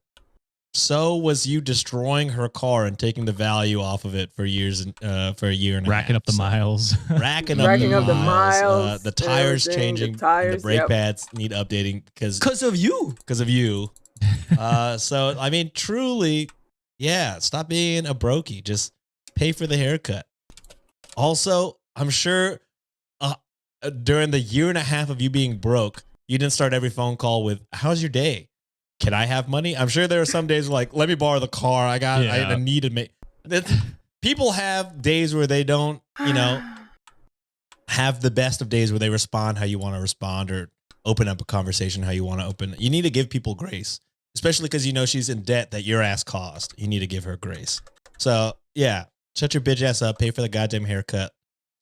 So was you destroying her car and taking the value off of it for years and for a year and a half. Racking up the So, miles. Racking up Racking the up the miles. miles, The tires everything, the changing. And tires, the brake yep. pads need updating Because of you. of you. So I mean, truly, yeah. Stop being a brokey. Just pay for the haircut. Also, I'm sure during the year and a half of you being broke, you didn't start every phone call with "How's your day? Can I have money?" I'm sure there are some days like, "Let me borrow the car. I need to make." People have days where they don't, have the best of days where they respond how you want to respond or open up a conversation how you want to open. You need to give people grace, especially because she's in debt that your ass caused. You need to give her grace. So yeah, shut your bitch ass up. Pay for the goddamn haircut.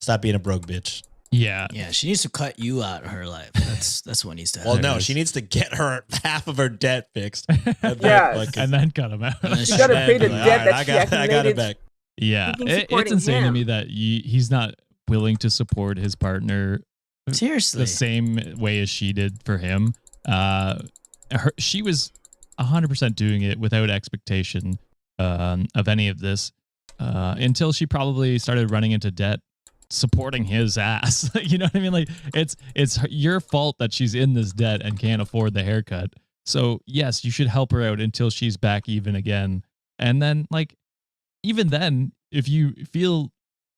Stop being a broke bitch. Yeah. Yeah, she needs to cut you out of her life. That's what needs to Well, happen. no, she needs to get her half of her debt fixed. And Yes. And then cut him out. Unless You gotta then pay the be like, debt "All that right, she I got it accumulated. back." Yeah. Keeping It's supporting insane to him. me that he's not willing to support his partner Seriously. the same way as she did for him. She was 100% doing it without expectation of any of this until she probably started running into debt supporting his ass. You know what I mean? Like it's your fault that she's in this debt and can't afford the haircut. So yes, you should help her out until she's back even again. And then like even then, if you feel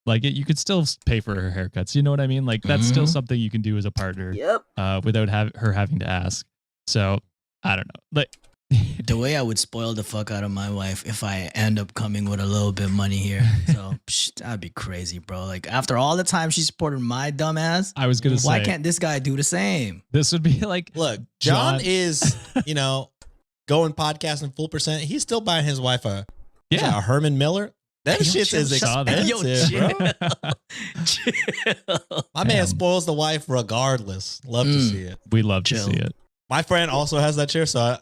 like it, you could still pay for her haircuts. You know what I mean? Like that's still Mhm. something you can do as a partner Yep. without her having to ask. So I don't know. Like The way I would spoil the fuck out of my wife if I end up coming with a little bit of money here. So that'd be crazy, bro. Like after all the time she supported my dumb ass, I was gonna say, why can't this guy do the same? this would be like, Look, John John- is, going podcasting full percent. He's still buying his wife a Herman Miller. That Yo, shit is saw that. expensive, bro. Chill. My man Damn. spoils the wife regardless. Love to see it. we love to Chill. see it. My friend also has that chair, so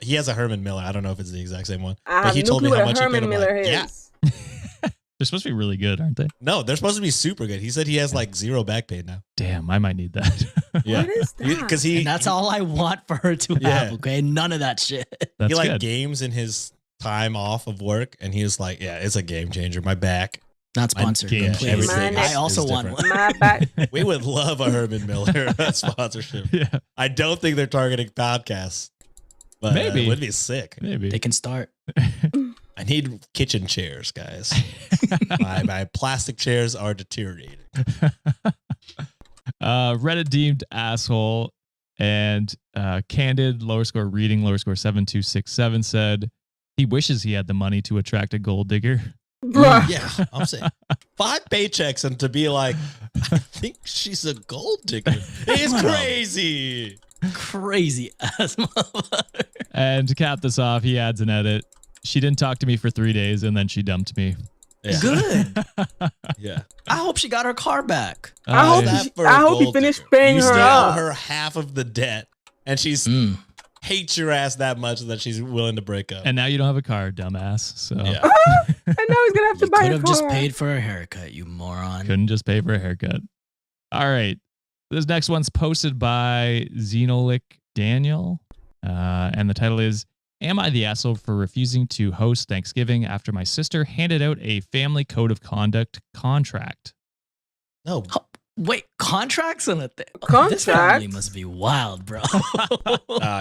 he has a Herman Miller. I don't know if it's the exact same one. I But have he no told me clue how what much a he paid. Herman I'm Miller like, is. yeah. They're supposed to be really good, aren't they? No, they're supposed to be super good. He said he has like zero back pain now. Damn, I might need that. Yeah. What is that? Because And that's all I want for her to Yeah. have, okay? None of that shit. That's he like good. games in his time off of work, and he was like, yeah, it's a game changer. My back. Not sponsored, Yeah, but please. everything I is also want different. one. My back. We would love a Herman Miller sponsorship. Yeah, I don't think they're targeting podcasts. But Maybe. it would be sick. maybe. They can start. I need kitchen chairs, guys. my plastic chairs are deteriorating. Reddit deemed asshole and candid lower score reading lower score 7267 said he wishes he had the money to attract a gold digger. Bruh. Yeah, I'm saying 5 paychecks and to be like, I think she's a gold digger. It's Come on. crazy. Crazy ass motherfucker. And to cap this off, he adds an edit. She didn't talk to me for 3 days and then she dumped me. Yeah. Good. Yeah. I hope she got her car back. I hope That he- for a I hope he gold finished digger. paying you her still up. owe her half of the debt, and she's hates your ass that much that she's willing to break up. And now you don't have a car, dumbass. So yeah. And now he's gonna have to You buy could a have just car. paid for a haircut, you moron. couldn't just pay for a haircut. All right. This next one's posted by Xenolic Daniel. And the title is, Am I the asshole for refusing to host Thanksgiving after my sister handed out a family code of conduct contract? No. Wait, contracts on a thing? This Contracts? family must be wild, bro.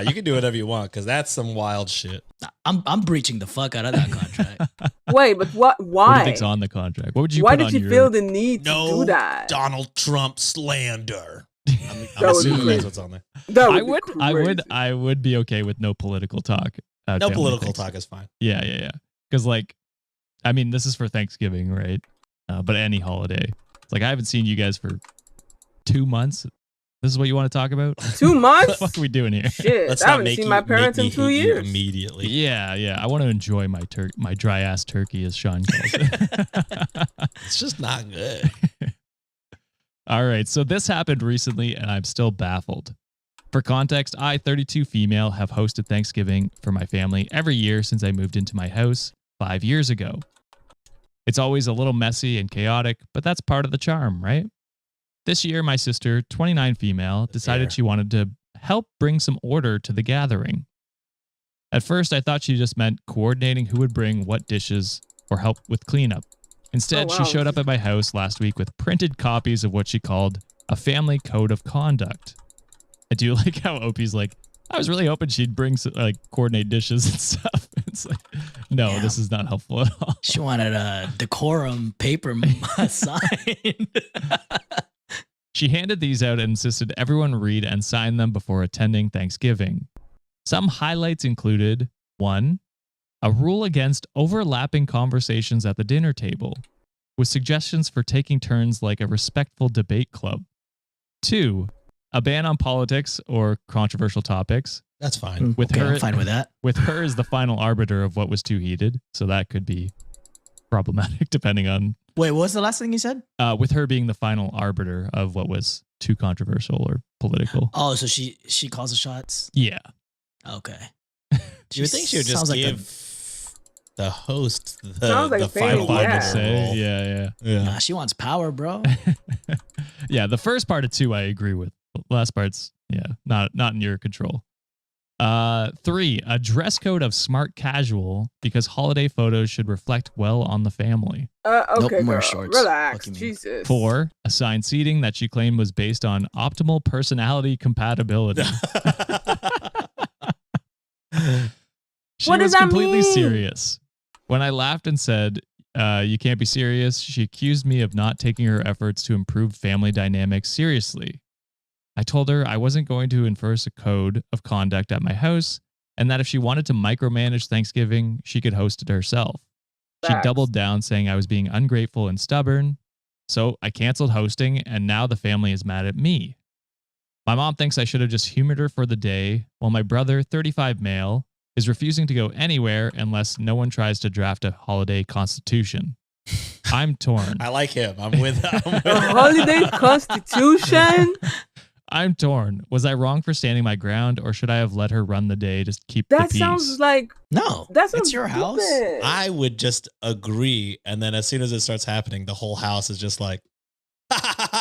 You can do whatever you want because that's some wild shit. I'm breaching the fuck out of that contract. Wait, but what? What do Why? you think's on the contract? What would you Why put did on you your... feel the need to No do that? Donald Trump slander. I'm That would assuming be that's what's on there. That I be would, crazy. I would be okay with no political talk. at No family political things. talk is fine. Yeah. Because, like, I mean, this is for Thanksgiving, right? But any holiday. It's like, I haven't seen you guys for 2 months. This is what you want to talk about? 2 months? What the fuck are we doing here? Shit, Let's I not haven't make seen you, my parents make in me 2 hate you years. immediately. Yeah. I want to enjoy my dry ass turkey, as Sean calls it. It's just not good. All right. So this happened recently, and I'm still baffled. For context, I, 32 female, have hosted Thanksgiving for my family every year since I moved into my house 5 years ago. It's always a little messy and chaotic, but that's part of the charm, right? This year, my sister, 29 female, decided Fair. she wanted to help bring some order to the gathering. At first, I thought she just meant coordinating who would bring what dishes or help with cleanup. Instead, Oh, she wow. showed up at my house last week with printed copies of what she called a family code of conduct. I do like how Opie's like, I was really hoping she'd bring some, like, coordinate dishes and stuff. It's like, no, Yeah. this is not helpful at all. She wanted a decorum paper signed. She handed these out and insisted everyone read and sign them before attending Thanksgiving. Some highlights included 1. A rule against overlapping conversations at the dinner table, with suggestions for taking turns like a respectful debate club. 2. A ban on politics or controversial topics, That's fine. with Okay, her I'm fine with that. with her as the final arbiter of what was too heated. So that could be problematic depending on Wait, what was the last thing you said? with her being the final arbiter of what was too controversial or political. Oh, so she calls the shots. Yeah. Okay. You would think she would just Sounds like give the host the, Sounds like the a final thing, arbiter yeah. Say, role. yeah. Yeah. Nah, she wants power, bro. Yeah, the first part of 2 I agree with. Last part's not in your control. 3, a dress code of smart casual because holiday photos should reflect well on the family. Okay, Nope, wear girl, shorts. relax. Fuck you mean. Jesus. 4, assigned seating that she claimed was based on optimal personality compatibility. She What was does that completely mean? serious. When I laughed and said, you can't be serious, she accused me of not taking her efforts to improve family dynamics seriously. I told her I wasn't going to enforce a code of conduct at my house and that if she wanted to micromanage Thanksgiving, she could host it herself. She Facts. doubled down, saying I was being ungrateful and stubborn. So I canceled hosting, and now the family is mad at me. My mom thinks I should have just humored her for the day, while my brother, 35 male, is refusing to go anywhere unless no one tries to draft a holiday constitution. I'm torn. I like him. I'm with A holiday constitution? I'm torn. Was I wrong for standing my ground, or should I have let her run the day to keep That the peace? sounds like No, that's it's your house. I would just agree, and then as soon as it starts happening, the whole house is just like,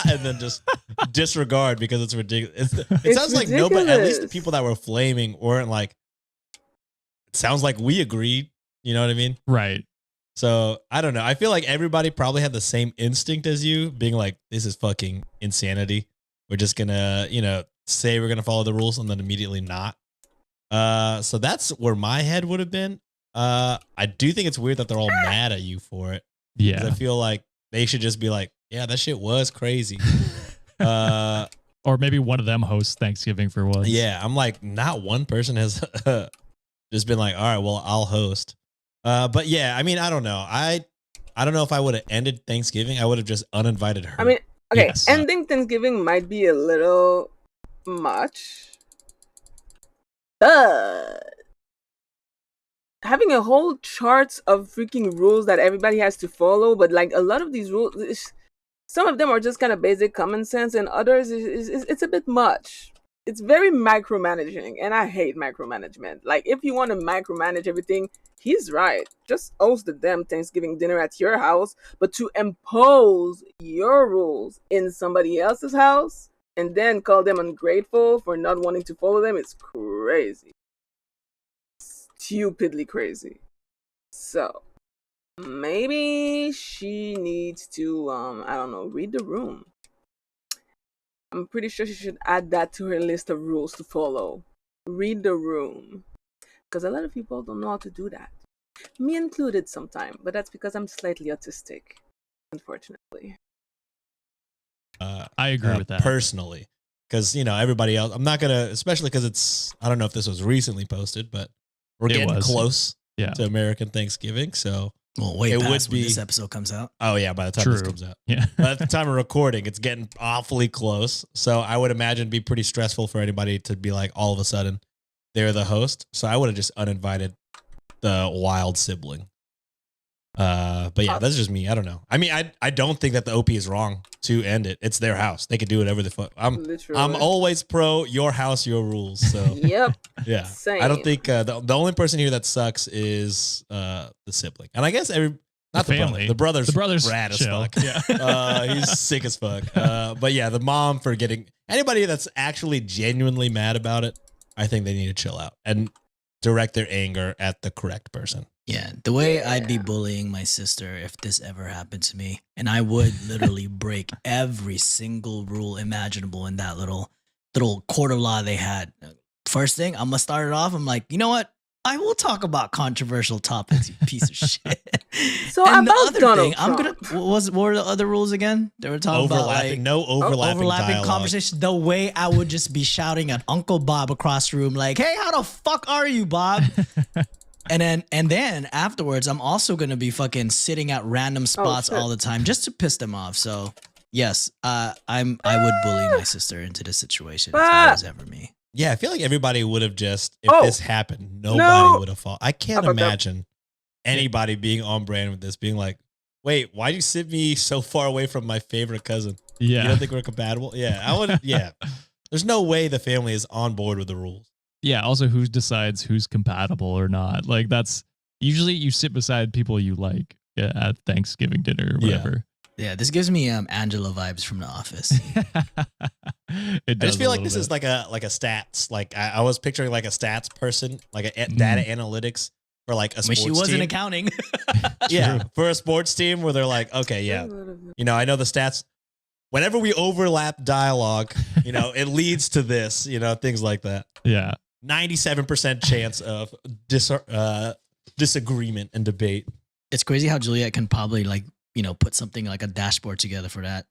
and then just disregard because it's ridiculous. It It's sounds like nobody, at least the ridiculous. people that were flaming weren't like, it sounds like we agreed. You know what I mean? Right. So I don't know. I feel like everybody probably had the same instinct as you, being like, this is fucking insanity. We're just gonna, say we're gonna follow the rules and then immediately not. So that's where my head would have been. I do think it's weird that they're all mad at you for it. 'Cause Yeah. I feel like they should just be like, yeah, that shit was crazy. Or maybe one of them hosts Thanksgiving for once. Yeah, I'm like, not one person has just been like, all right, well, I'll host. But yeah, I mean, I don't know. I don't know if I would have ended Thanksgiving. I would have just uninvited her. I mean, okay, Yes. ending Thanksgiving might be a little much, but having a whole chart of freaking rules that everybody has to follow, but like a lot of these rules, some of them are just kind of basic common sense, and others it's a bit much. It's very micromanaging, and I hate micromanagement. Like, if you want to micromanage everything, he's right. Just host the damn Thanksgiving dinner at your house, but to impose your rules in somebody else's house and then call them ungrateful for not wanting to follow them is crazy. Stupidly crazy. So, maybe she needs to, I don't know, read the room. I'm pretty sure she should add that to her list of rules to follow. Read the room. Because a lot of people don't know how to do that. Me included sometime, but that's because I'm slightly autistic, unfortunately. I agree with that. Personally. Because, everybody else, I'm not going to, especially because it's, I don't know if this was recently posted, but we're It getting was. close Yeah. to American Thanksgiving. So, Well, wait, It past would when be- this episode comes out. oh yeah, by the time this True. comes out. Yeah. But at the time of recording, it's getting awfully close. So I would imagine it'd be pretty stressful for anybody to be like, all of a sudden, they're the host. So I would have just uninvited the wild sibling. But yeah, that's just me. I don't know. I mean, I don't think that the OP is wrong to end it. It's their house. They could do whatever the fuck. I'm Literally. always pro your house, your rules. So Yep. yeah, Same. I don't think the only person here that sucks is the sibling, and I guess not the family. brother. The brother's The brother's rad as chill. fuck. Yeah. He's sick as fuck. But yeah, the mom for getting anybody that's actually genuinely mad about it, I think they need to chill out and direct their anger at the correct person. Yeah, the way I'd be Yeah. bullying my sister if this ever happened to me, and I would literally break every single rule imaginable in that little court of law they had. First thing, I'm gonna start it off. I'm like, you know what? I will talk about controversial topics, you piece of shit. So and the about other Donald thing, I'm gonna. Trump. What were the other rules again? They were talking about like No overlapping dialogue. conversation. The way I would just be shouting at Uncle Bob across the room, like, "Hey, how the fuck are you, Bob?" And then afterwards, I'm also gonna be fucking sitting at random spots shit. all the time just to piss them off. So yes, I would bully my sister into this situation if that was ever me. Yeah, I feel like everybody would have just if Oh. this happened, nobody No. would have fought. I can't How about that? imagine anybody being on brand with this, being like, "Wait, why'd you sit me so far away from my favorite cousin? You Yeah. don't think we're compatible?" Yeah, I would. Yeah, there's no way the family is on board with the rules. Yeah. Also, who decides who's compatible or not? Like, that's usually you sit beside people you like at Thanksgiving dinner or Yeah. whatever. Yeah, this gives me Angela vibes from The Office. I I just feel like this is like a stats. Like I was picturing like a stats person, like a data analytics for like a I mean, sports she was in team. accounting. Yeah, for a sports team where they're like, okay, yeah, I know the stats. Whenever we overlap dialogue, it leads to this, things like that. Yeah. 97% chance of disagreement and debate. It's crazy how Juliet can probably put something like a dashboard together for that.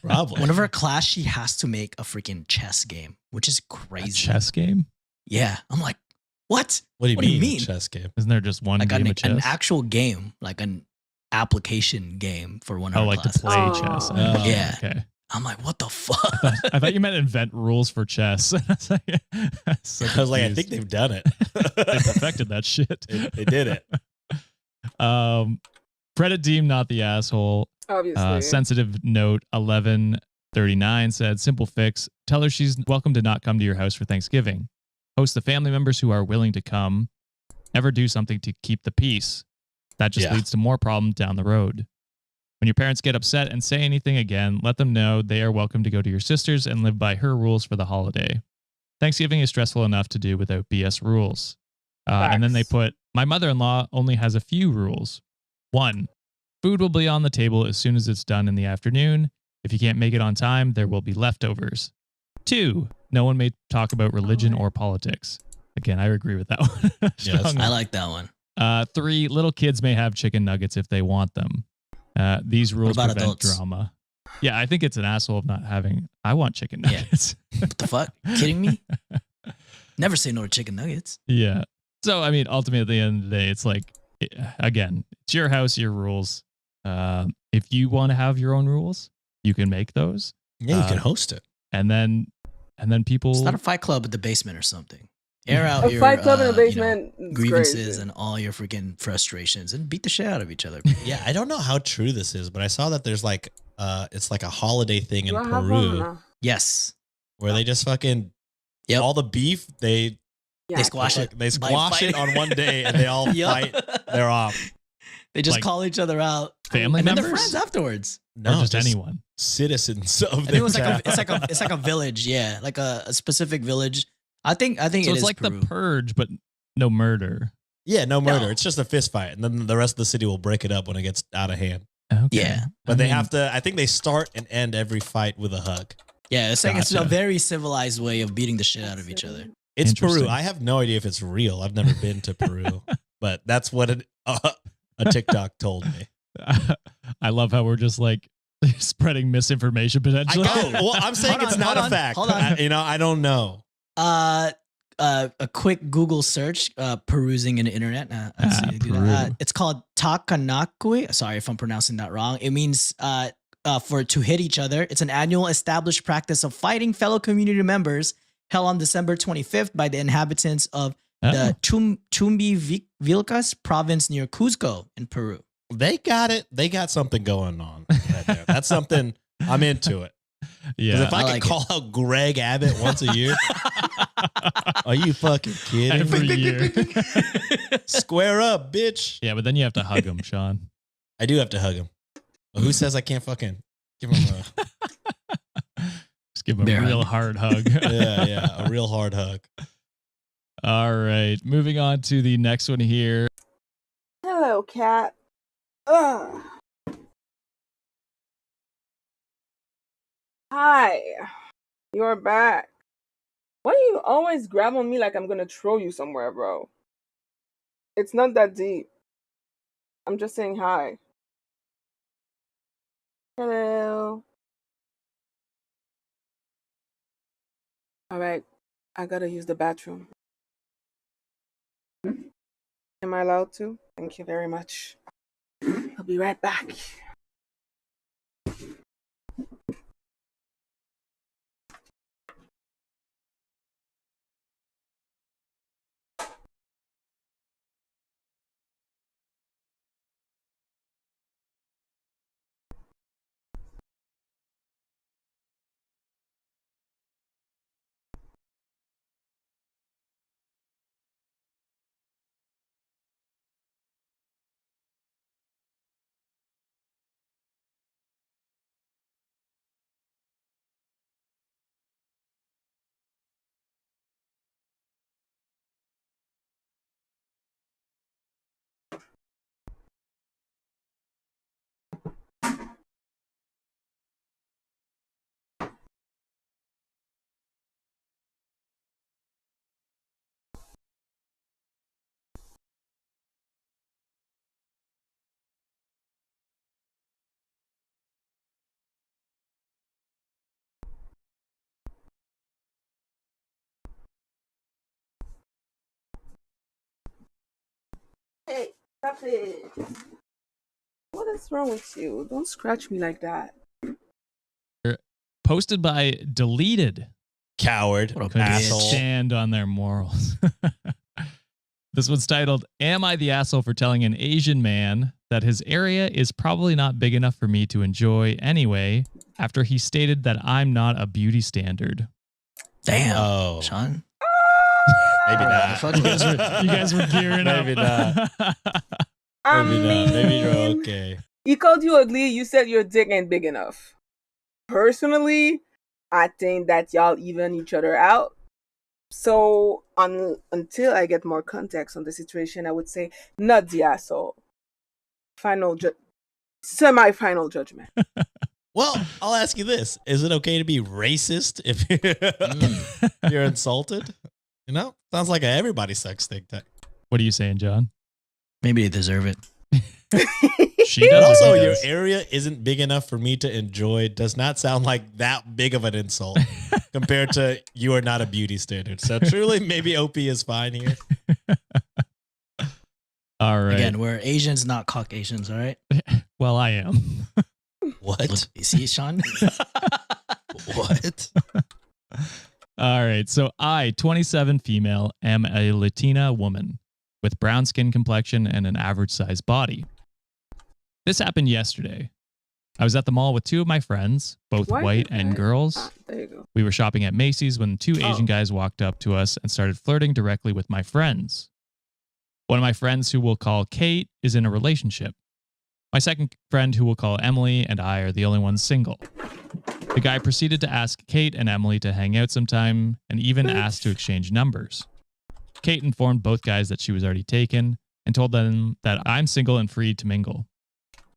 Probably. One of her class, she has to make a freaking chess game, which is A crazy. chess game? Yeah, I'm like, What? What do you What do you mean? mean? A chess game. Isn't there just one Like game an of chess? actual game, like an application game for one of Oh, our like classes. to play Oh. chess. Yeah. Okay. I'm like, what the fuck? I thought you meant invent rules for chess. I was like, I was like, I think they've done it. they perfected that shit. They did it. Reddit deemed not the asshole. Obviously. Sensitive note 1139 said, simple fix. Tell her she's welcome to not come to your house for Thanksgiving. Host the family members who are willing to come. Never do something to keep the peace. That just leads to more problems down the road. When your parents get upset and say anything again, let them know they are welcome to go to your sister's and live by her rules for the holiday. Thanksgiving is stressful enough to do without BS rules. And then they put, my mother-in-law only has a few rules. 1, food will be on the table as soon as it's done in the afternoon. If you can't make it on time, there will be leftovers. 2, no one may talk about religion or politics. Again, I agree with that one. Yes. I like that one. 3, little kids may have chicken nuggets if they want them. These rules about prevent adults? drama. Yeah, I think it's an asshole of not having. I want chicken Yeah. nuggets. What the fuck? Kidding me? Never say no to chicken nuggets. Yeah. So, I mean, ultimately, at the end of the day, it's like, again, it's your house, your rules. If you want to have your own rules, you can make those. Yeah, you can host it. And then people. Start a fight club at the basement or something. Air out A your fight club in the you know, basement. It's grievances crazy. and all your freaking frustrations and beat the shit out of each other. Yeah, I don't know how true this is, but I saw that there's like it's like a holiday thing in Do I have one or Peru no? Yes. where they just fucking Yep. all the beef they Yeah. They squash it. they by squash it fighting. on one day and they all Yup. fight. They're off. They just Like, call each other out. family And then members? they're friends afterwards. Or just anyone. Citizens of I think the it was like town. it's like a village, yeah, like a specific village. I think So it it's is like Peru. the purge, but no murder. Yeah, no murder. No. It's just a fist fight, and then the rest of the city will break it up when it gets out of hand. Okay. Yeah. But they have to. I think they start and end every fight with a hug. Yeah, it's like it's a Gotcha. very civilized way of beating the shit out of each other. It's Peru. Interesting. I have no idea if it's real. I've never been to Peru, but that's what a TikTok told me. I love how we're just like spreading misinformation potentially. Well, I'm saying Hold it's on, not hold a on, fact. hold on. I don't know. A quick Google search, perusing in the internet. Let's see, do Peru. that. It's called Takanakui. Sorry if I'm pronouncing that wrong. It means for to hit each other. It's an annual established practice of fighting fellow community members held on December 25th by the inhabitants of the Chumbivilcas province near Cusco in Peru. They got it. They got something going on right there. That's something I'm into it. Because Yeah. if I, I could like call out Greg Abbott once a year, are you fucking kidding Every me? year. Square up, bitch. Yeah, but then you have to hug him, Sean. I do have to hug him. But who says I can't fucking give him a Just give him Bear a real hug. hard hug. a real hard hug? All right. Moving on to the next one here. Hello, cat. Ugh. Hi. You're back. Why do you always grab on me like I'm gonna throw you somewhere, bro? It's not that deep. I'm just saying hi. Hello. Alright. I gotta use the bathroom. Am I allowed to? Thank you very much. I'll be right back. Hey, stop it. What is wrong with you? Don't scratch me like that. Posted by Deleted. Coward. What a Couldn't Asshole. stand on their morals. This one's titled, Am I the Asshole for Telling an Asian Man that his area is probably not big enough for me to enjoy anyway, after he stated that I'm not a beauty standard? Damn, Oh. Sean. Maybe Alright, not. fuck You guys were gearing up. Maybe not. I Maybe not. mean, Maybe you're okay. he called you ugly. You said your dick ain't big enough. Personally, I think that y'all even each other out. So until I get more context on the situation, I would say not the asshole. Semi-final judgment. Well, I'll ask you this. Is it okay to be racist if you're insulted? You know? Sounds like a everybody sucks thing. What are you saying, John? Maybe they deserve it. She But does. or also, he your does? area isn't big enough for me to enjoy does not sound like that big of an insult compared to you are not a beauty standard. So truly, maybe OP is fine here. All right. Again, we're Asians, not Caucasians, all right? Well, I am. What? You see, Sean? What? All right. So I, 27 female, am a Latina woman with brown skin complexion and an average sized body. This happened yesterday. I was at the mall with two of my friends, both Why white did and I- girls. Ah, there you go. We were shopping at Macy's when two Asian Oh. guys walked up to us and started flirting directly with my friends. One of my friends, who we'll call Kate, is in a relationship. My second friend, who we'll call Emily, and I are the only ones single. The guy proceeded to ask Kate and Emily to hang out sometime and even asked to exchange numbers. Kate informed both guys that she was already taken and told them that I'm single and free to mingle.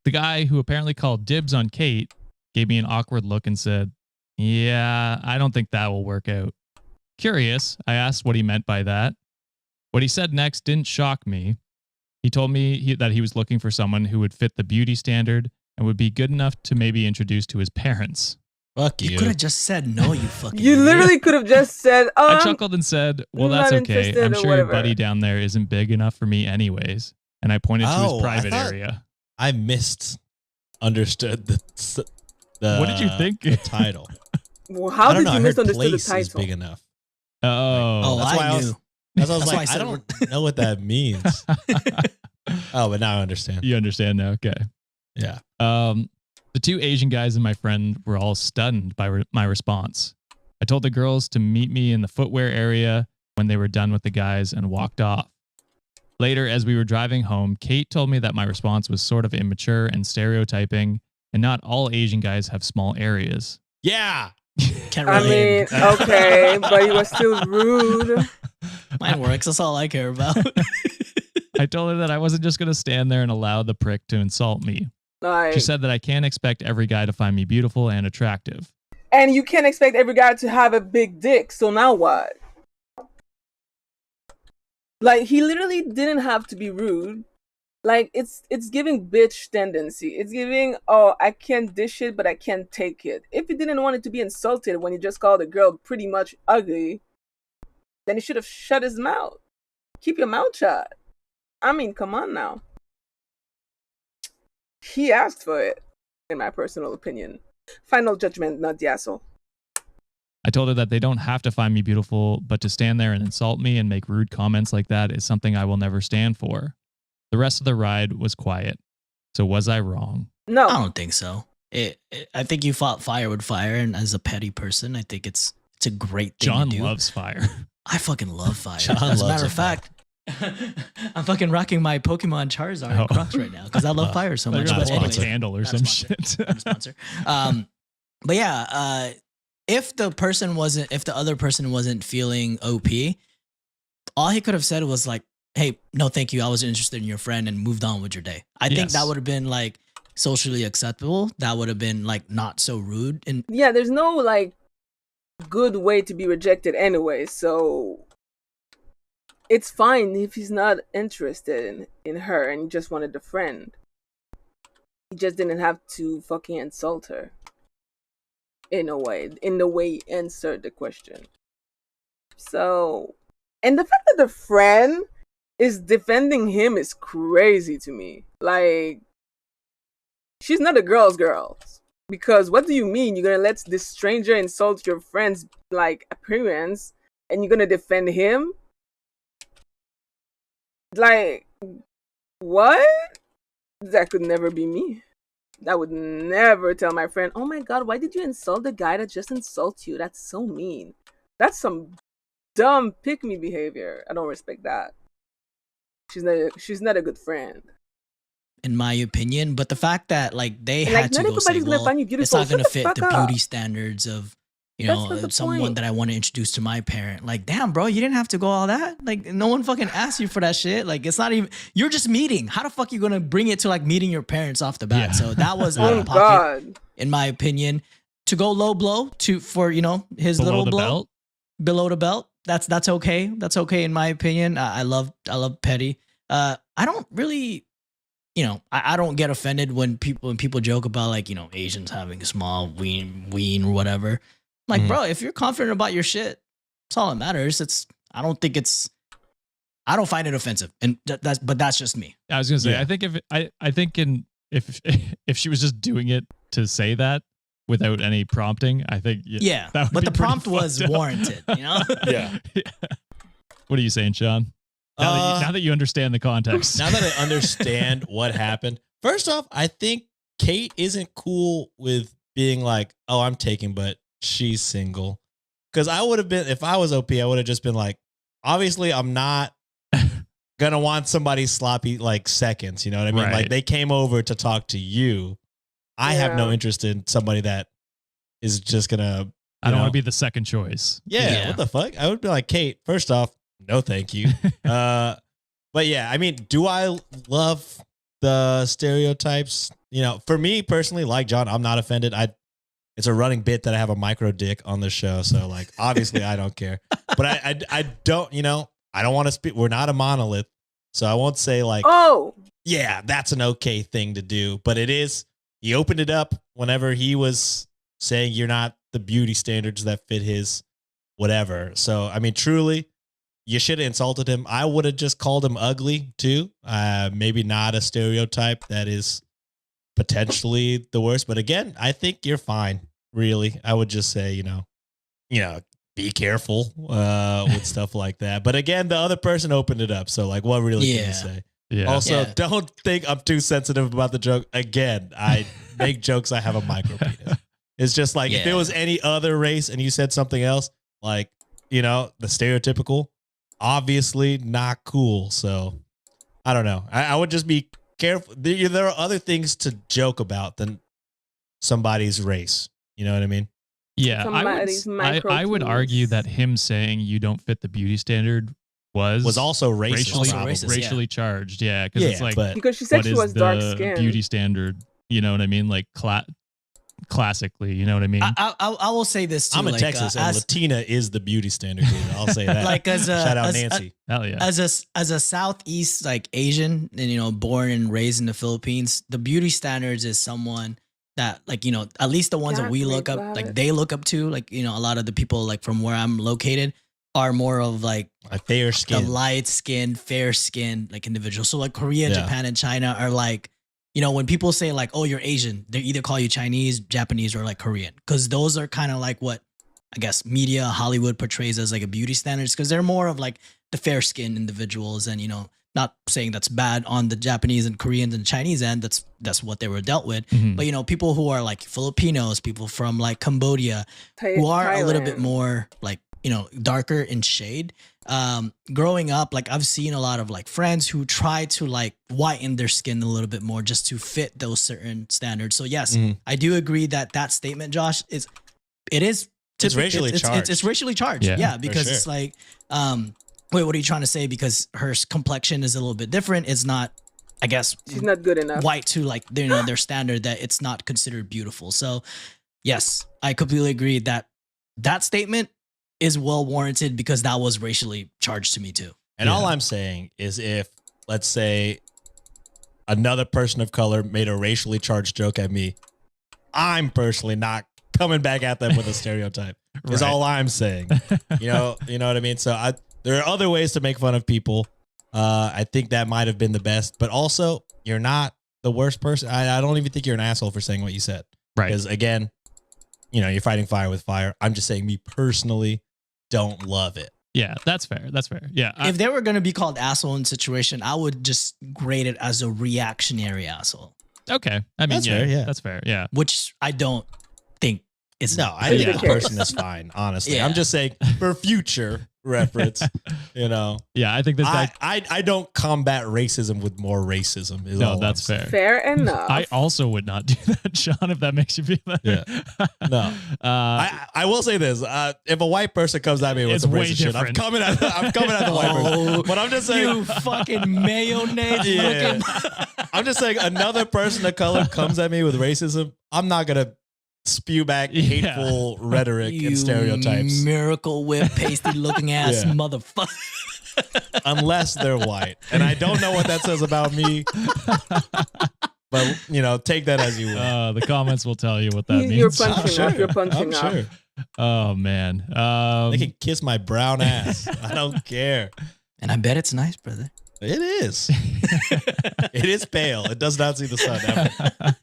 The guy, who apparently called dibs on Kate, gave me an awkward look and said, "Yeah, I don't think that will work out." Curious, I asked what he meant by that. What he said next didn't shock me. He told me that he was looking for someone who would fit the beauty standard and would be good enough to maybe introduce to his parents. Fuck You you. could have just said no, you fucking You idiot. literally could have just said, I chuckled and said, "Well, not that's okay. interested I'm or sure your whatever." buddy down there isn't big enough for me anyways." And I pointed to Oh, his private I thought- area. I understood the What did you think? The title. Well, I how don't did know. you I heard misunderstood the place is title? big enough. Oh, that's why I I was- knew. That's why I was That's why I like, I said don't know what that means. Oh, but now I understand. you understand now? Okay. Yeah. The two Asian guys and my friend were all stunned by my response. I told the girls to meet me in the footwear area when they were done with the guys and walked off. Later, as we were driving home, Kate told me that my response was sort of immature and stereotyping, and not all Asian guys have small areas. Yeah. Can't I relate. mean, okay, but he was still rude. Mine works. That's all I care about. I told her that I wasn't just going to stand there and allow the prick to insult me. Like, She said that I can't expect every guy to find me beautiful and attractive. and you can't expect every guy to have a big dick. So now what? Like, he literally didn't have to be rude. Like, it's giving bitch tendency. It's giving, oh, I can't dish it, but I can't take it. If he didn't want it to be insulted when he just called a girl pretty much ugly, then he should have shut his mouth. Keep your mouth shut. I mean, come on now. He asked for it, in my personal opinion. Final judgment, not the asshole. I told her that they don't have to find me beautiful, but to stand there and insult me and make rude comments like that is something I will never stand for. The rest of the ride was quiet. So was I wrong? No. I don't think so. I think you fought fire with fire, and as a petty person, I think it's a great thing John to do. loves fire. I fucking love fire. John As a loves matter a of fact, I'm fucking rocking my Pokemon Charizard Oh. Crocs right now because I love fire so They're much. gonna But pull up a anyway, candle or not a some sponsor. shit. Not a sponsor. But yeah, if the other person wasn't feeling OP, all he could have said was like, "Hey, no, thank you. I was interested in your friend," and moved on with your day. I think Yes. that would have been like socially acceptable. That would have been like not so rude. And Yeah, there's no like good way to be rejected anyway, so it's fine if he's not interested in her and he just wanted a friend. He just didn't have to fucking insult her. In the way he answered the question. So, and the fact that the friend is defending him is crazy to me. Like, she's not a girl's girl. Because what do you mean? You're gonna let this stranger insult your friend's like appearance and you're gonna defend him? Like, what? That could never be me. I would never tell my friend, oh my god, why did you insult the guy that just insulted you? That's so mean. That's some dumb pick-me behavior. I don't respect that. She's not a good friend. In my opinion, but the fact that like they And, had like, to not go say, everybody's gonna well, find you it's beautiful. not going to Shut the fit fuck the up. beauty standards of, you That's know, not the someone point. that I want to introduce to my parent. Like, damn, bro, you didn't have to go all that. Like, no one fucking asked you for that shit. Like, it's not even, you're just meeting. How the fuck you going to bring it to like meeting your parents off the bat? Yeah. So that was out Oh of pocket, god. in my opinion. To go low blow for, you know, his Below little the blow belt. below the belt. That's okay. That's okay in my opinion. I love petty. I don't really, you know, I don't get offended when people joke about like, you know, Asians having a small ween or whatever. Like, bro, if you're confident about your shit, that's all that matters. I don't find it offensive, and that's just me. I was gonna say, Yeah. I think if she was just doing it to say that without any prompting, I think Yeah, that would but be the pretty prompt was fucked up. warranted. You know. Yeah. What are you saying, Sean? Now that you understand the context. Now that I understand what happened, first off, I think Kate isn't cool with being like, oh, I'm taken, but she's single. Because I would have been, if I was OP, I would have just been like, obviously, I'm not going to want somebody sloppy like seconds. You know what I mean? Right. Like they came over to talk to you. I have no Yeah. interest in somebody that is just going to. I don't want to be the second choice. Yeah, what the fuck? I would be like, Kate, first off, no thank you. But yeah, I mean, do I love the stereotypes? You know, for me personally, like John, I'm not offended. It's a running bit that I have a micro dick on the show, so like obviously I don't care. But I don't, you know, I don't want to speak. We're not a monolith, so I won't say like, Oh, yeah, that's an okay thing to do. But it is. He opened it up whenever he was saying you're not the beauty standards that fit his whatever. So I mean, truly, you should have insulted him. I would have just called him ugly too. Maybe not a stereotype that is potentially the worst, but again, I think you're fine. Really, I would just say, you know, be careful with stuff like that. But again, the other person opened it up, so like, what really can you say? Yeah. Also, Yeah. don't think I'm too sensitive about the joke. Again, I make jokes. I have a micro penis. It's just like if it Yeah. was any other race and you said something else, like, you know, the stereotypical, obviously not cool. So I don't know. I would just be careful. There are other things to joke about than somebody's race. You know what I mean? Yeah, Somebody's micro I would penis. argue that him saying you don't fit the beauty standard was Also racist. racially, probably. racist, yeah. racially charged. Yeah, because it's like, but because she said what she is was dark the skinned. beauty standard? You know what I mean? Like classically, you know what I mean? I will say this too. I'm in like, Texas, and as, Latina is the beauty standard. Dude. I'll say that. like as a Shout out as, Nancy. Hell yeah. as a Southeast like Asian and, you know, born and raised in the Philippines, the beauty standards is someone that, like, you know, at least the ones that we Got me, look up, got like it. they look up to, like, you know, a lot of the people like from where I'm located are more of like A fair the skin. light skinned, fair skinned like individuals. So like Korea, Yeah. Japan, and China are like, you know, when people say like, oh, you're Asian, they either call you Chinese, Japanese, or like Korean. Cause those are kind of like what I guess media, Hollywood portrays as like a beauty standards. Cause they're more of like the fair skinned individuals. And, you know, not saying that's bad on the Japanese and Koreans and Chinese end. That's what they were dealt with. Mhm. But, you know, people who are like Filipinos, people from like Cambodia, who are a little bit Thailand. more like, you know, darker in shade. Growing up, like I've seen a lot of like friends who try to like whiten their skin a little bit more just to fit those certain standards. So yes, Mhm. I do agree that statement, Josh, is It's racially charged. It's racially charged. Yeah, Yeah, for because sure. it's like, wait, what are you trying to say? Because her complexion is a little bit different. It's not, I guess, She's not good enough. white to like, you know, their standard that it's not considered beautiful. So yes, I completely agree that statement is well warranted because that was racially charged to me too. And all Yeah. I'm saying is if, let's say, another person of color made a racially charged joke at me, I'm personally not coming back at them with a stereotype. Is Right. all I'm saying. You know what I mean? So there are other ways to make fun of people. I think that might have been the best, but also you're not the worst person. I don't even think you're an asshole for saying what you said. Right. Because again, you're fighting fire with fire. I'm just saying, me personally, don't love it. Yeah, that's fair. That's fair. Yeah. If they were going to be called asshole in situation, I would just grade it as a reactionary asshole, Okay. I mean, That's fair, yeah. That's fair. Yeah. which I don't think is. No, I think Yeah. the person is fine, honestly. Yeah. I'm just saying for future reference, Yeah. I think this guy. I don't combat racism with more racism. Is No, all that's I'm fair. Fair enough. I also would not do that, Sean, if that makes you feel better. Yeah. No. I will say this: if a white person comes at me with It's some way racist shit, I'm different. coming at the white person. But I'm just saying, You fucking mayonnaise yeah. looking. I'm just saying, another person of color comes at me with racism, I'm not gonna spew back Yeah. hateful rhetoric You and stereotypes Miracle Whip pasty looking ass Yeah. motherfucker. unless they're white. And I don't know what that says about me. But take that as you will. The comments will tell you what that means. You're punching I'm sure. off. You're punching I'm off. sure. Oh man. They can kiss my brown ass. I don't care. And I bet it's nice, brother. It is. It is pale. It does not see the sun ever.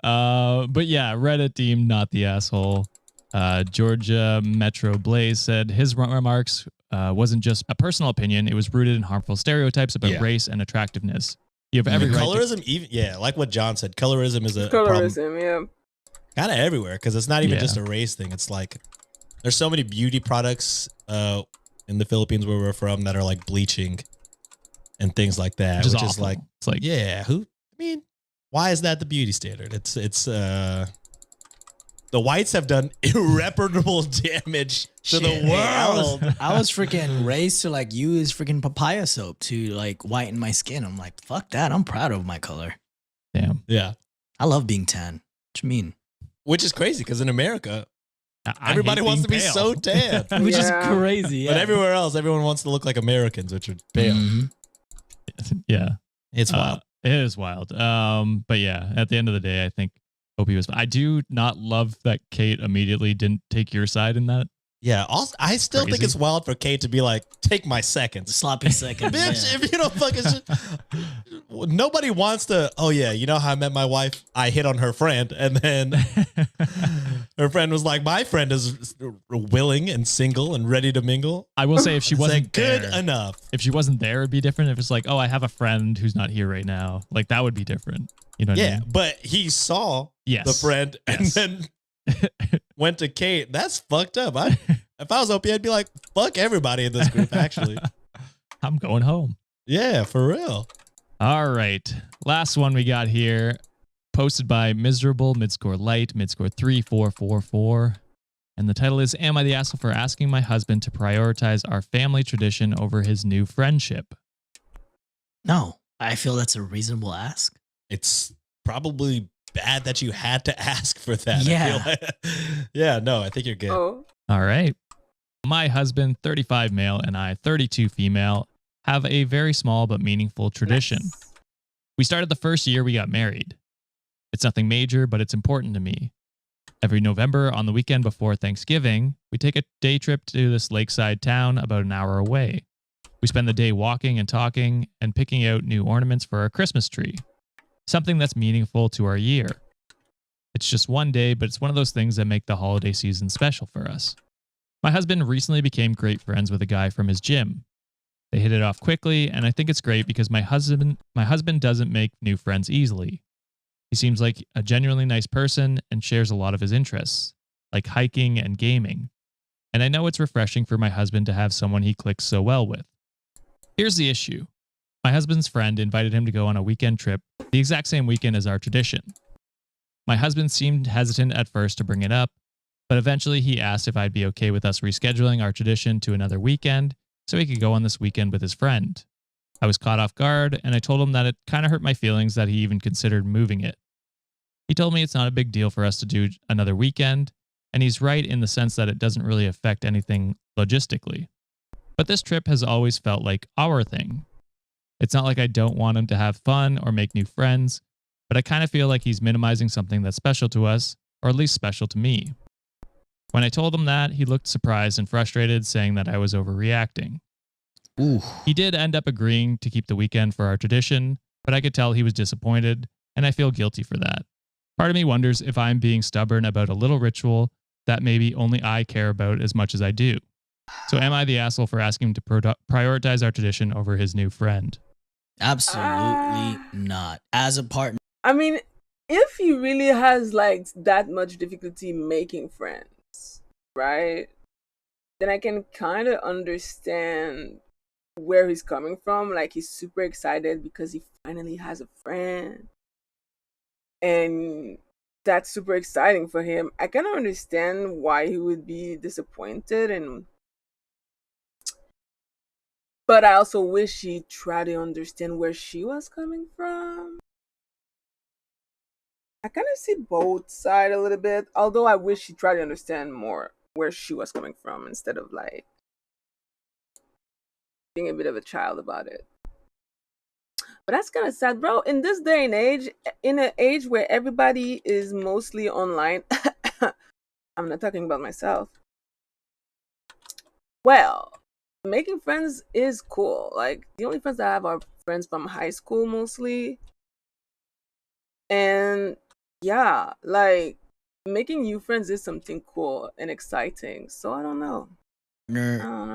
But yeah, Reddit deemed not the asshole. Georgia Metro Blaze said his remarks wasn't just a personal opinion; it was rooted in harmful stereotypes about Yeah. race and attractiveness. You have every right. Colorism, like what John said, colorism is a problem Colorism, yeah. kind of everywhere, because it's not even Yeah. just a race thing. It's like there's so many beauty products in the Philippines where we're from that are like bleaching and things like that, which is awful. like, It's like, yeah, why is that the beauty standard? It's the whites have done irreparable damage to the Shit, hey, world. I was freaking raised to like use freaking papaya soap to like whiten my skin. I'm like, fuck that. I'm proud of my color. damn. Yeah, I love being tan. What you mean? which is crazy because in America, I everybody hate wants to being be pale. so tan. Which Yeah. is crazy. Yeah. But everywhere else, everyone wants to look like Americans, which are pale. Mhm. Yeah. It's wild. It is wild. But yeah, at the end of the day, I think Opie was. I do not love that Kate immediately didn't take your side in that. Yeah, also, I still think Crazy. it's wild for Kate to be like, take my seconds. Sloppy second. Bitch, yeah. if you don't fucking shit. Nobody wants to, oh yeah, you know how I met my wife? I hit on her friend, and then her friend was like, my friend is willing and single and ready to mingle. I will say if she It's wasn't like, good there, enough. if she wasn't there, it'd be different. If it's like, oh, I have a friend who's not here right now, like that would be different. You know what I Yeah, mean? but he saw Yes. the friend Yes. and then went to Kate. That's fucked up. If I was OP, I'd be like, fuck everybody in this group, actually. I'm going home. Yeah, for real. All right. Last one we got here, posted by Miserable Midscore Light, Midscore 3444. And the title is, Am I the asshole for asking my husband to prioritize our family tradition over his new friendship? No, I feel that's a reasonable ask. It's probably bad that you had to ask for that. I Yeah. feel like. Yeah, no, I think you're good. Oh, All right. My husband, 35 male, and I, 32 female, have a very small but meaningful tradition. nice. We started the first year we got married. It's nothing major, but it's important to me. Every November, on the weekend before Thanksgiving, we take a day trip to this lakeside town about an hour away. We spend the day walking and talking and picking out new ornaments for our Christmas tree. Something that's meaningful to our year. It's just one day, but it's one of those things that make the holiday season special for us. My husband recently became great friends with a guy from his gym. They hit it off quickly, and I think it's great because my husband doesn't make new friends easily. He seems like a genuinely nice person and shares a lot of his interests, like hiking and gaming. And I know it's refreshing for my husband to have someone he clicks so well with. Here's the issue. My husband's friend invited him to go on a weekend trip the exact same weekend as our tradition. My husband seemed hesitant at first to bring it up, but eventually he asked if I'd be okay with us rescheduling our tradition to another weekend so he could go on this weekend with his friend. I was caught off guard, and I told him that it kind of hurt my feelings that he even considered moving it. He told me it's not a big deal for us to do another weekend, and he's right in the sense that it doesn't really affect anything logistically. But this trip has always felt like our thing. It's not like I don't want him to have fun or make new friends, but I kind of feel like he's minimizing something that's special to us, or at least special to me. When I told him that, he looked surprised and frustrated, saying that I was overreacting. Ooh. He did end up agreeing to keep the weekend for our tradition, but I could tell he was disappointed, and I feel guilty for that. Part of me wonders if I'm being stubborn about a little ritual that maybe only I care about as much as I do. So am I the asshole for asking him to prioritize our tradition over his new friend? Absolutely not. As a partner, I mean, if he really has like that much difficulty making friends, right? Then I can kind of understand where he's coming from. Like, he's super excited because he finally has a friend. And that's super exciting for him. I kind of understand why he would be disappointed, but I also wish he tried to understand where she was coming from. I kind of see both sides a little bit, although I wish he tried to understand more where she was coming from instead of like being a bit of a child about it. But that's kind of sad, bro. In this day and age, in an age where everybody is mostly online, I'm not talking about myself. Well, making friends is cool. Like, the only friends that I have are friends from high school mostly. And yeah, like, making new friends is something cool and exciting. So I don't know.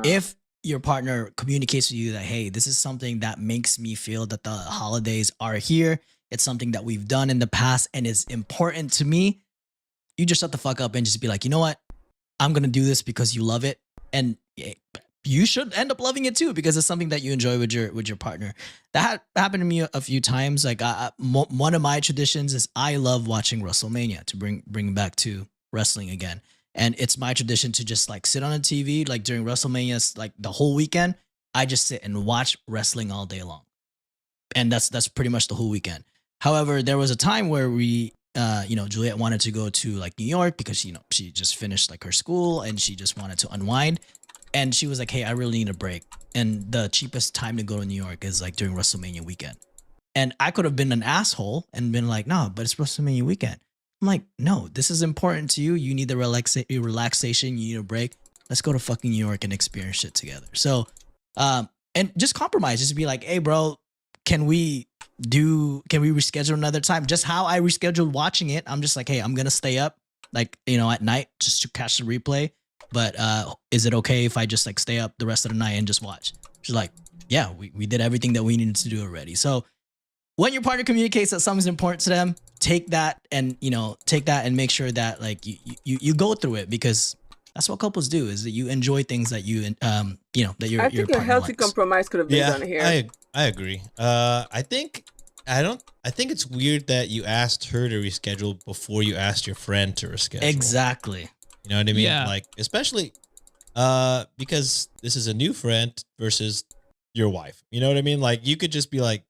if your partner communicates with you that, hey, this is something that makes me feel that the holidays are here, it's something that we've done in the past and is important to me, you just shut the fuck up and just be like, you know what? I'm going to do this because you love it. And you should end up loving it too, because it's something that you enjoy with your partner. That happened to me a few times. Like one of my traditions is I love watching WrestleMania, to bring back to wrestling again. And it's my tradition to just like sit on a TV, like during WrestleMania, like the whole weekend, I just sit and watch wrestling all day long. And that's pretty much the whole weekend. However, there was a time where we, Juliet wanted to go to like New York because, she just finished like her school and she just wanted to unwind. And she was like, hey, I really need a break. And the cheapest time to go to New York is like during WrestleMania weekend. And I could have been an asshole and been like, no, but it's WrestleMania weekend. I'm like, no, this is important to you. You need the relaxation. You need a break. Let's go to fucking New York and experience shit together. So, and just compromise. Just be like, hey, bro, can we reschedule another time? Just how I rescheduled watching it. I'm just like, hey, I'm going to stay up like, at night just to catch the replay. But is it okay if I just like stay up the rest of the night and just watch? She's like, yeah, we did everything that we needed to do already. So when your partner communicates that something's important to them, take that and make sure that like you go through it, because that's what couples do, is that you enjoy things that that your I think a healthy likes. compromise could have been done here. I agree. I think it's weird that you asked her to reschedule before you asked your friend to reschedule. Exactly. You know what I mean? Yeah. Like, especially because this is a new friend versus your wife. You know what I mean? Like, you could just be like,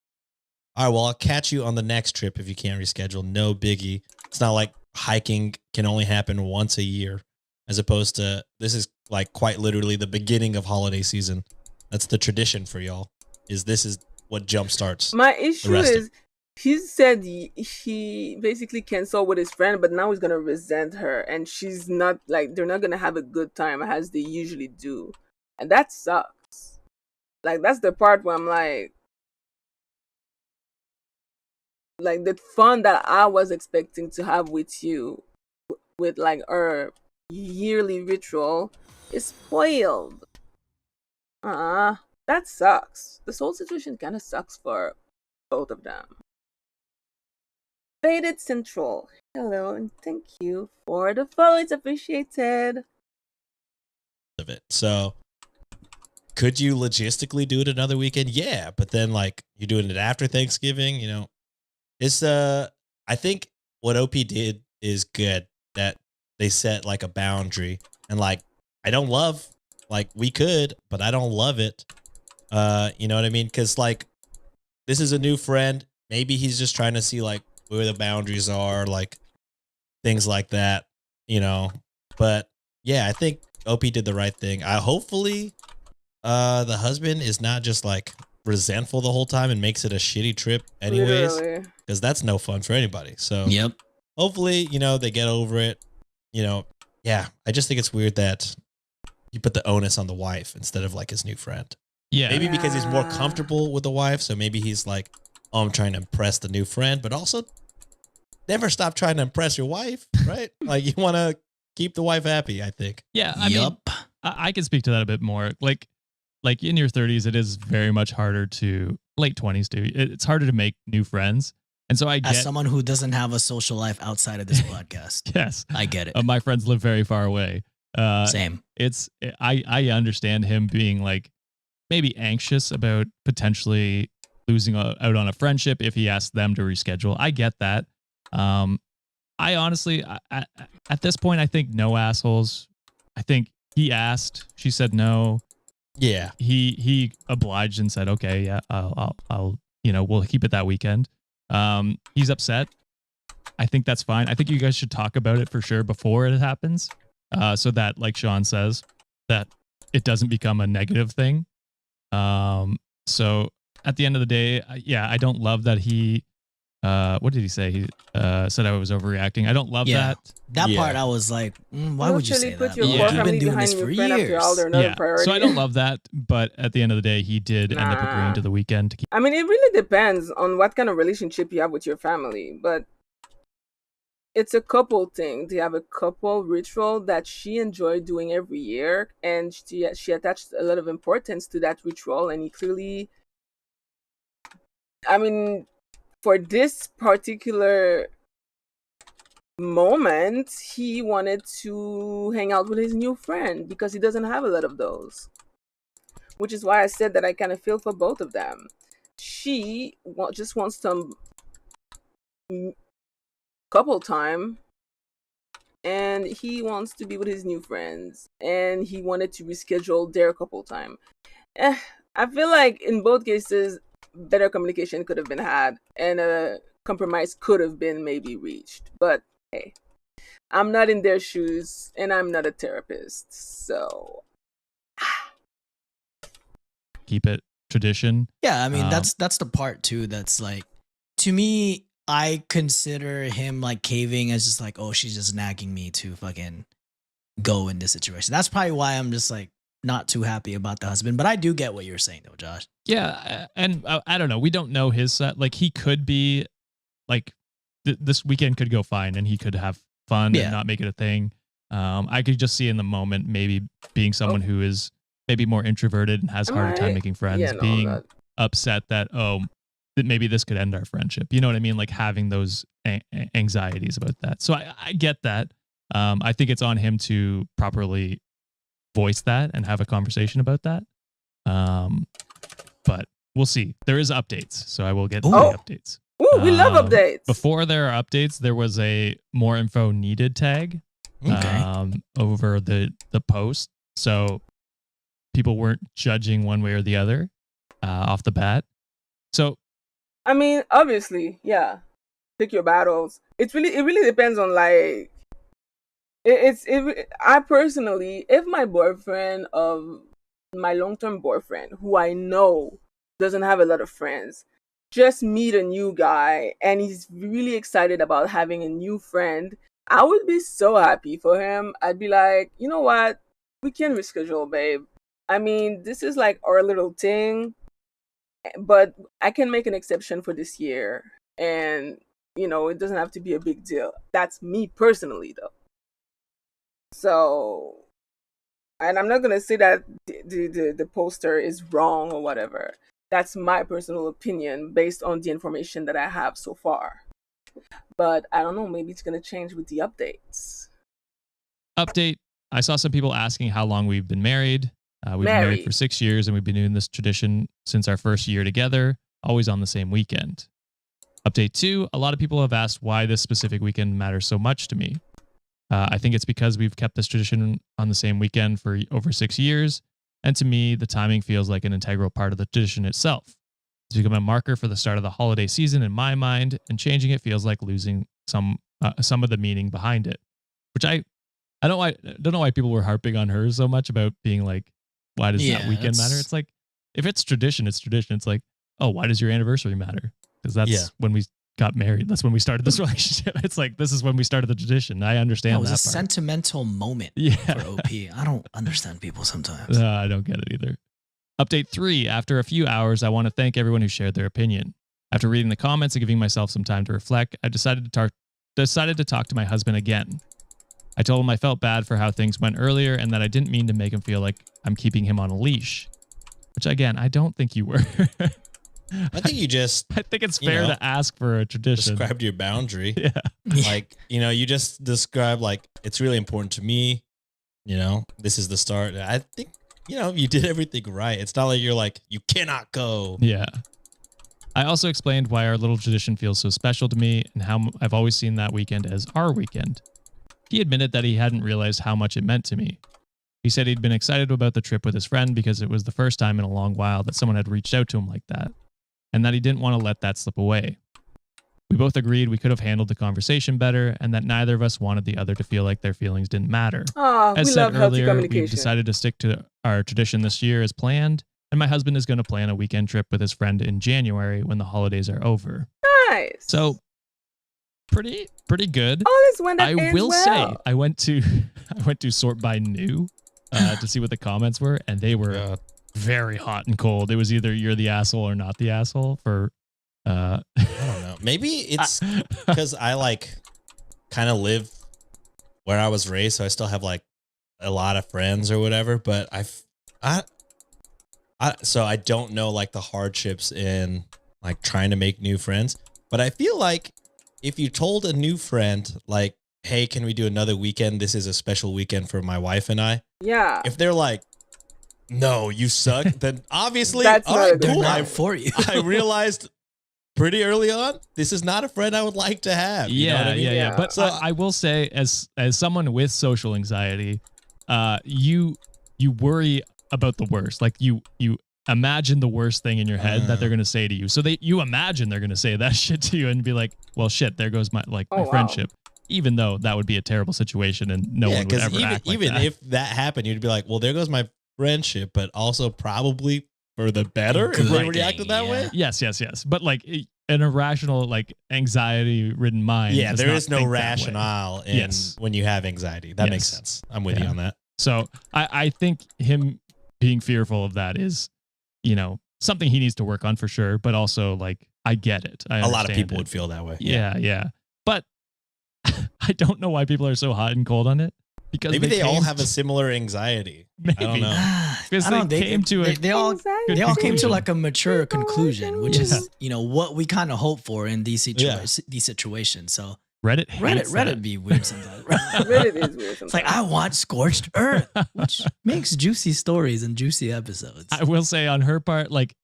all right, well, I'll catch you on the next trip if you can't reschedule. No biggie. It's not like hiking can only happen once a year, as opposed to this is like quite literally the beginning of holiday season. That's the tradition for y'all. This is what jumpstarts. My issue is he said he basically canceled with his friend, but now he's gonna resent her, and she's not like, they're not gonna have a good time as they usually do, and that sucks. Like, that's the part where I'm like the fun that I was expecting to have with you, with like our yearly ritual, is spoiled. That sucks. This whole situation kind of sucks for both of them. Faded Central, hello and thank you for the follow. It's appreciated. Of it. So could you logistically do it another weekend? Yeah, but then like you're doing it after Thanksgiving, it's I think what OP did is good, that they set like a boundary, and like I don't love, like we could, but I don't love it. You know what I mean? Because like this is a new friend. Maybe he's just trying to see like where the boundaries are, like things like that, But yeah, I think OP did the right thing. Hopefully the husband is not just like resentful the whole time and makes it a shitty trip anyways, because that's no fun for anybody. So Yep. Hopefully, they get over it. Yeah, I just think it's weird that you put the onus on the wife instead of like his new friend. Yeah. Maybe because he's more Yeah. comfortable with the wife, so maybe he's like, "Oh, I'm trying to impress the new friend," but also never stop trying to impress your wife, right? Like you want to keep the wife happy. I think. Yeah. I mean, Yup. I can speak to that a bit more. Like in your 30s, it is very much harder to late 20s too. It's harder to make new friends. And so I get As someone who doesn't have a social life outside of this podcast, yes, I get it. my friends live very far away. Same. I understand him being like maybe anxious about potentially losing out on a friendship if he asks them to reschedule. I get that. I honestly, at this point, I think no assholes. I think he asked, she said no. Yeah. He obliged and said, okay, yeah, I'll we'll keep it that weekend. He's upset. I think that's fine. I think you guys should talk about it for sure before it happens. So that, like Sean says, that it doesn't become a negative thing. So at the end of the day, I don't love that he, what did he say? He said I was overreacting. I don't love Yeah. that. That Yeah. part I was like, why would you Literally say put that? your Yeah. core You've family been doing behind this your for friend after all, years. they're another Yeah. priority. So I don't love that, but at the end of the day, he did end up agreeing Nah. to the weekend to keep. I mean, it really depends on what kind of relationship you have with your family, but it's a couple thing. They have a couple ritual that she enjoyed doing every year, and she attached a lot of importance to that ritual, and he clearly, I mean, for this particular moment, he wanted to hang out with his new friend because he doesn't have a lot of those. Which is why I said that I kind of feel for both of them. She just wants some couple time, and he wants to be with his new friends, and he wanted to reschedule their couple time. I feel like in both cases, better communication could have been had, and a compromise could have been maybe reached. But hey, I'm not in their shoes, and I'm not a therapist, so Keep it tradition. Yeah, I mean that's the part too that's like, to me, I consider him like caving as just like, oh, she's just nagging me to fucking go in this situation. That's probably why I'm just like not too happy about the husband. But I do get what you're saying though, Josh. Yeah, and I don't know. We don't know his set. Like he could be like this weekend could go fine, and he could have fun Yeah. and not make it a thing. I could just see in the moment maybe being someone who is maybe more introverted and has a harder time making friends, Yeah, no, being that- upset that that maybe this could end our friendship. You know what I mean? Like having those anxieties about that. So I get that. I think it's on him to properly voice that and have a conversation about that. But we'll see. There is updates, so I will get to the Oh. updates. Ooh, we love updates. Before there are updates, there was a more info needed tag over the post, so people weren't judging one way or the other off the bat. So I mean, obviously, yeah. Pick your battles. It really depends on like. I personally, if my boyfriend of my long-term boyfriend, who I know doesn't have a lot of friends, just meet a new guy and he's really excited about having a new friend, I would be so happy for him. I'd be like, you know what? We can reschedule, babe. I mean, this is like our little thing, but I can make an exception for this year. And, it doesn't have to be a big deal. That's me personally, though. So, and I'm not going to say that the poster is wrong or whatever. That's my personal opinion based on the information that I have so far. But I don't know, maybe it's going to change with the updates. update. I saw some people asking how long we've been married. We've been married for 6 years, and we've been doing this tradition since our first year together, always on the same weekend. Update 2, a lot of people have asked why this specific weekend matters so much to me. I think it's because we've kept this tradition on the same weekend for over 6 years, and to me, the timing feels like an integral part of the tradition itself. It's become a marker for the start of the holiday season in my mind, and changing it feels like losing some of the meaning behind it. Which I don't know why people were harping on her so much about being like, why does that weekend matter? It's like, if it's tradition, it's tradition. It's like, oh, why does your anniversary matter? Because that's when we got married. That's when we started this relationship. It's like, this is when we started the tradition. I understand It was that a part. sentimental moment Yeah. for OP. I don't understand people sometimes. I don't get it either. Update 3. After a few hours, I want to thank everyone who shared their opinion. After reading the comments and giving myself some time to reflect, I decided to talk to my husband again. I told him I felt bad for how things went earlier and that I didn't mean to make him feel like I'm keeping him on a leash. Which, again, I don't think you were. I think you just I think it's fair to ask for a tradition. described your boundary. Yeah. Like, you just described, like, it's really important to me. This is the start. I think, you did everything right. It's not like you're like, you cannot go. Yeah. I also explained why our little tradition feels so special to me and how I've always seen that weekend as our weekend. He admitted that he hadn't realized how much it meant to me. He said he'd been excited about the trip with his friend because it was the first time in a long while that someone had reached out to him like that, and that he didn't want to let that slip away. We both agreed we could have handled the conversation better and that neither of us wanted the other to feel like their feelings didn't matter. As we said love healthy earlier, communication. we've decided to stick to our tradition this year as planned, and my husband is going to plan a weekend trip with his friend in January when the holidays are over. Nice. So, pretty good. all is when that I ends will well. say, I went to sort by new to see what the comments were, and they were very hot and cold. It was either you're the asshole or not the asshole for. I don't know. Maybe it's because I like kind of live where I was raised, so I still have like a lot of friends or whatever. But so I don't know like the hardships in like trying to make new friends. But I feel like if you told a new friend like, hey, can we do another weekend? This is a special weekend for my wife and I. Yeah. If they're like, no, you suck, then obviously, That's all not right, a good cool. They're sign. not for you. I realized pretty early on, this is not a friend I would like to have. You know what I mean? Yeah. Yeah. But So- I will say, as someone with social anxiety, you worry about the worst. Like you imagine the worst thing in your head that they're gonna say to you. So you imagine they're gonna say that shit to you and be like, well, shit, there goes my wow. friendship. Even though that would be a terrible situation and no one would ever act like even that. if that happened, you'd be like, well, there goes my friendship, but also probably for the better if they Good reacted thing, that yeah. way. Yes. But like an irrational, like anxiety-ridden mind. Yeah, does there not is no think that way. rationale in Yes. when you have anxiety. That makes Yes. sense. I'm with you Yeah. on that. So I think him being fearful of that is, something he needs to work on for sure. But also, like, I get it. A lot of understand people it. would feel that way. Yeah. But I don't know why people are so hot and cold on it. Because Maybe they all came have a to- similar anxiety. Maybe. I don't know. Because I don't they know, came to a they all Anxiety. they all came to conclusion. like a mature conclusion, which Yeah. is what we kind of hope for in these situations. So Reddit. hates Reddit that. be weird sometimes. Reddit is weird It's like sometimes. I want scorched earth, which makes juicy stories and juicy episodes. I will say on her part, like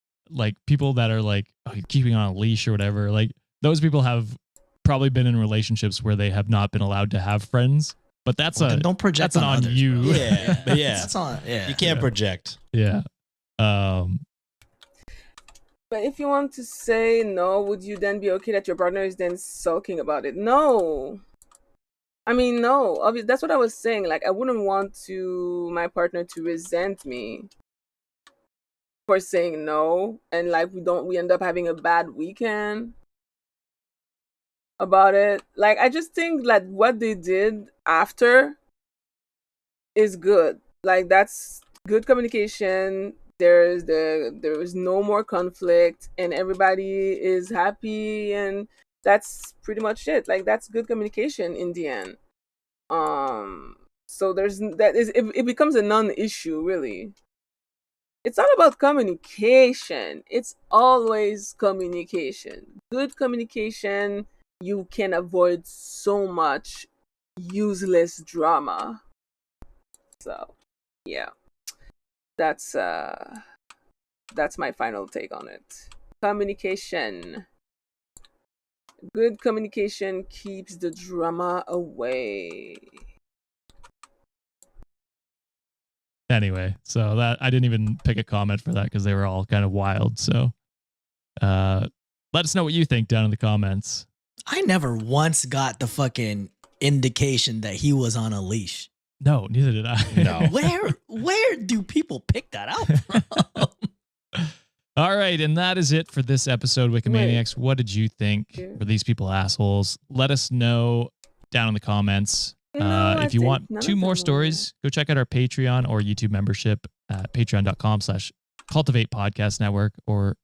people that are like, oh, you're keeping on a leash or whatever, like those people have probably been in relationships where they have not been allowed to have friends. But that's Well, then don't project that's an on others, you. bro. Yeah, but yeah. That's on. Yeah, You can't Yeah. project. Yeah. But if you want to say no, would you then be okay that your partner is then sulking about it? No. I mean, no. Obviously, that's what I was saying. Like, I wouldn't want my partner to resent me for saying no, and like we end up having a bad weekend about it. Like, I just think like what they did after is good. Like, that's good communication. There is no more conflict, and everybody is happy, and that's pretty much it. Like, that's good communication in the end. So it becomes a non-issue, really. It's all about communication. It's always communication. Good communication, you can avoid so much useless drama. So, yeah. That's my final take on it. Communication. Good communication keeps the drama away. Anyway, so that I didn't even pick a comment for that because they were all kind of wild. So let us know what you think down in the comments. I never once got the fucking indication that he was on a leash. No, neither did I. No. Where do people pick that out from? All right, and that is it for this episode, Wikimaniacs. What did you think? Yeah. Were these people assholes? Let us know down in the comments. No, I if you think want none two of more them were. stories, go check out our Patreon or YouTube membership at patreon.com/, Cultivate Podcast Network, or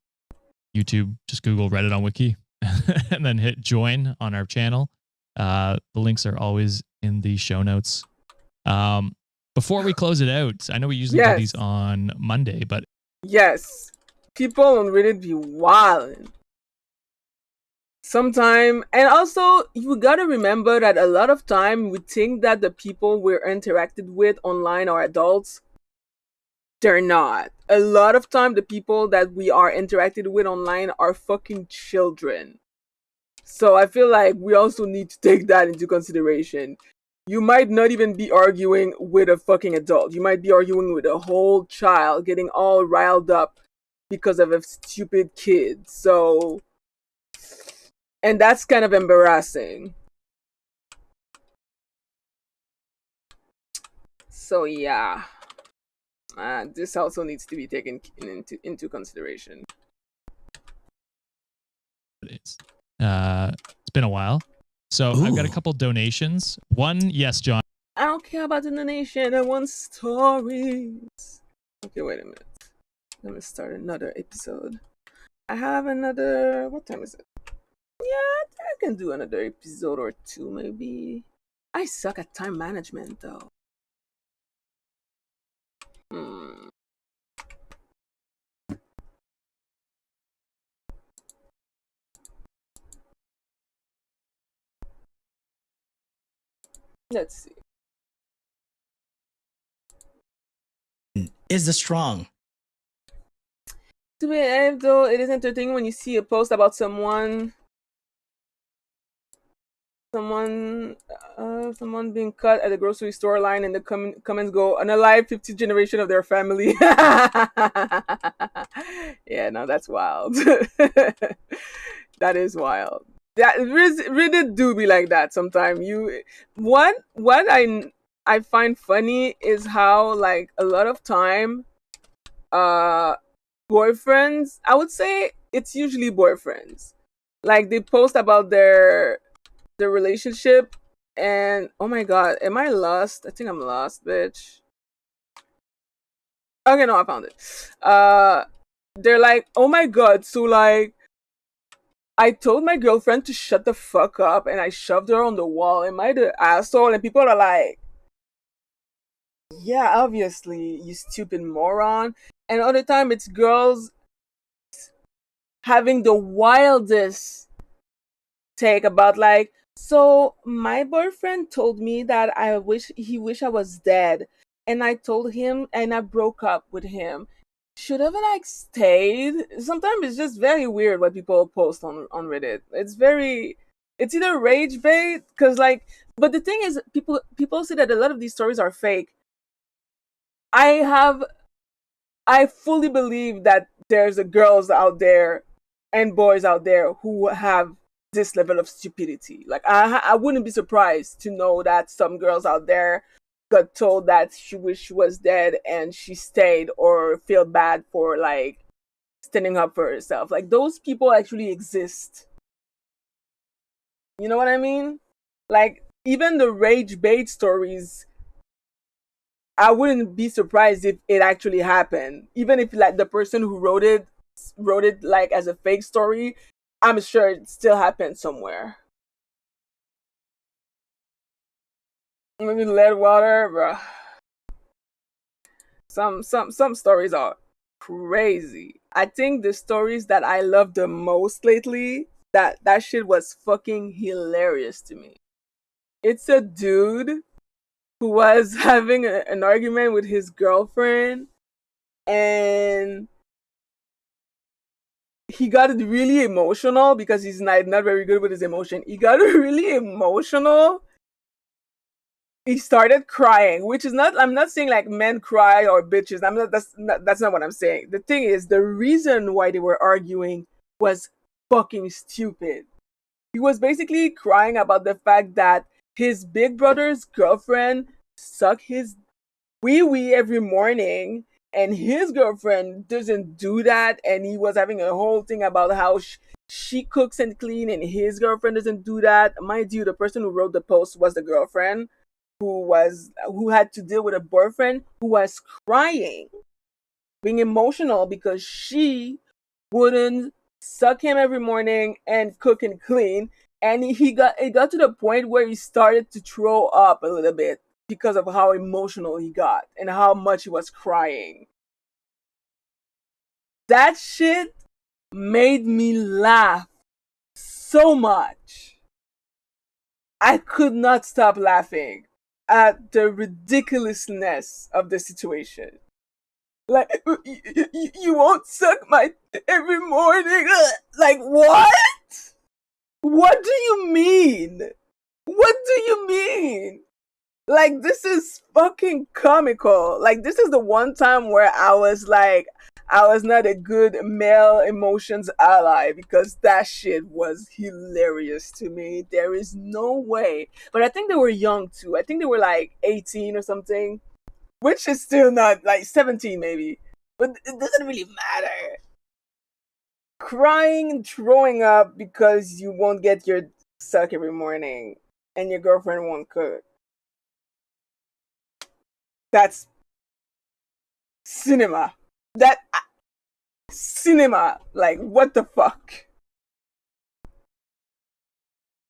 YouTube. Just Google Reddit on Wiki and then hit join on our channel. The links are always in the show notes. Before we close it out, I know we usually do these on Monday, but yes, people on Reddit be wildin'. Sometime, and also you gotta remember that a lot of time we think that the people we're interacted with online are adults. They're not. A lot of time the people that we are interacted with online are fucking children. So I feel like we also need to take that into consideration. You might not even be arguing with a fucking adult. You might be arguing with a whole child, getting all riled up because of a stupid kid. So, and that's kind of embarrassing. So yeah, this also needs to be taken into consideration. it's been a while. So I've got a couple donations. One, yes, John. I don't care about the donation. I want stories. Okay, wait a minute. Let me start another episode. I have another. What time is it? Yeah, I can do another episode or two, maybe. I suck at time management, though. Let's see. Is the strong? To be honest, though, it is entertaining when you see a post about someone being cut at the grocery store line, and the comments go, unalive 50th generation of their family. Yeah, no, that's wild. That is wild. That really do be like that sometimes. What I find funny is how, like, a lot of time boyfriends, I would say it's usually boyfriends, like, they post about their relationship, and oh my god, am I lost? I think I'm lost, bitch. Okay, no, I found it. They're like, oh my god, so, like, I told my girlfriend to shut the fuck up and I shoved her on the wall. Am I the asshole? And people are like, yeah, obviously, you stupid moron. And other time it's girls having the wildest take about, like, so my boyfriend told me that he wish I was dead, and I told him and I broke up with him. Should have, like, stayed? Sometimes it's just very weird what people post on Reddit. It's either rage bait, cause, like, but the thing is, people say that a lot of these stories are fake. I fully believe that there's girls out there and boys out there who have this level of stupidity. Like, I wouldn't be surprised to know that some girls out there got told that she wished she was dead and she stayed, or feel bad for, like, standing up for herself. Like, those people actually exist. You know what I mean? Like, even the rage bait stories, I wouldn't be surprised if it actually happened. Even if, like, the person who wrote it like as a fake story, I'm sure it still happened somewhere. Maybe lead water, bruh. Some stories are crazy. I think the stories that I love the most lately, that shit was fucking hilarious to me. It's a dude who was having an argument with his girlfriend, and he got really emotional because he's not very good with his emotion. He got really emotional. He started crying, which is not, I'm not saying like men cry or bitches. That's not what I'm saying. The thing is, the reason why they were arguing was fucking stupid. He was basically crying about the fact that his big brother's girlfriend sucked his wee wee every morning, and his girlfriend doesn't do that. And he was having a whole thing about how she cooks and clean, and his girlfriend doesn't do that. Mind you, the person who wrote the post was the girlfriend who had to deal with a boyfriend who was crying being emotional because she wouldn't suck him every morning and cook and clean. And it got to the point where he started to throw up a little bit because of how emotional he got and how much he was crying. That shit made me laugh so much. I could not stop laughing at the ridiculousness of the situation. Like, you won't suck my every morning. Like, what? What do you mean? What do you mean? Like, this is fucking comical. Like, this is the one time where I was like, I was not a good male emotions ally because that shit was hilarious to me. There is no way. But I think they were young too. I think they were like 18 or something, which is still not like 17 maybe. But it doesn't really matter. Crying and throwing up because you won't get your suck every morning and your girlfriend won't cook. That's cinema. That cinema. Like, what the fuck?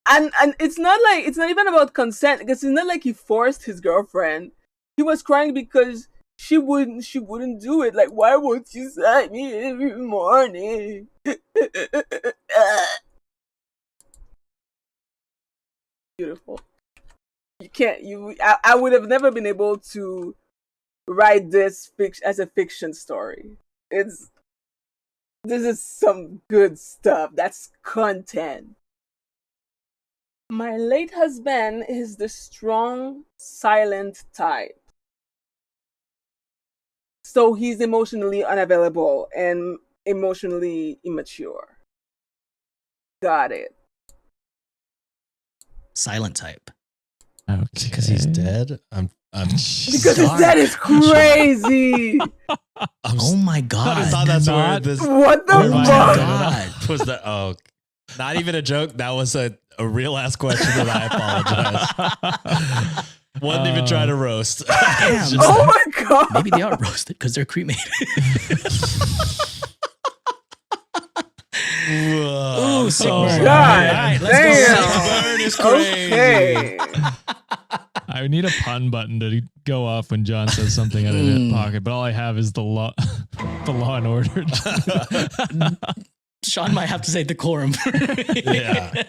And it's not even about consent, because it's not like he forced his girlfriend. He was crying because she wouldn't do it. Like, why won't you suck me every morning? Beautiful. You can't. I would have never been able to write this as a fiction story. This is some good stuff. That's content. My late husband is the strong, silent type. So he's emotionally unavailable and emotionally immature. Got it. Silent type. Okay. Because he's dead. I'm Because his dad is crazy. Oh my god. I thought that's where this What the Oh my fuck? god. was. Not even a joke. That was a real ass question, and I apologize. Wasn't even trying to roast. Damn. Just- Oh my god. Maybe they are roasted because they're cremated. Whoa, Ooh, sick burn. God All right, let's damn. Burn is crazy. Okay. I need a pun button to go off when John says something out of his pocket, but all I have is the law, the Law and Order. Sean might have to say decorum. Yeah.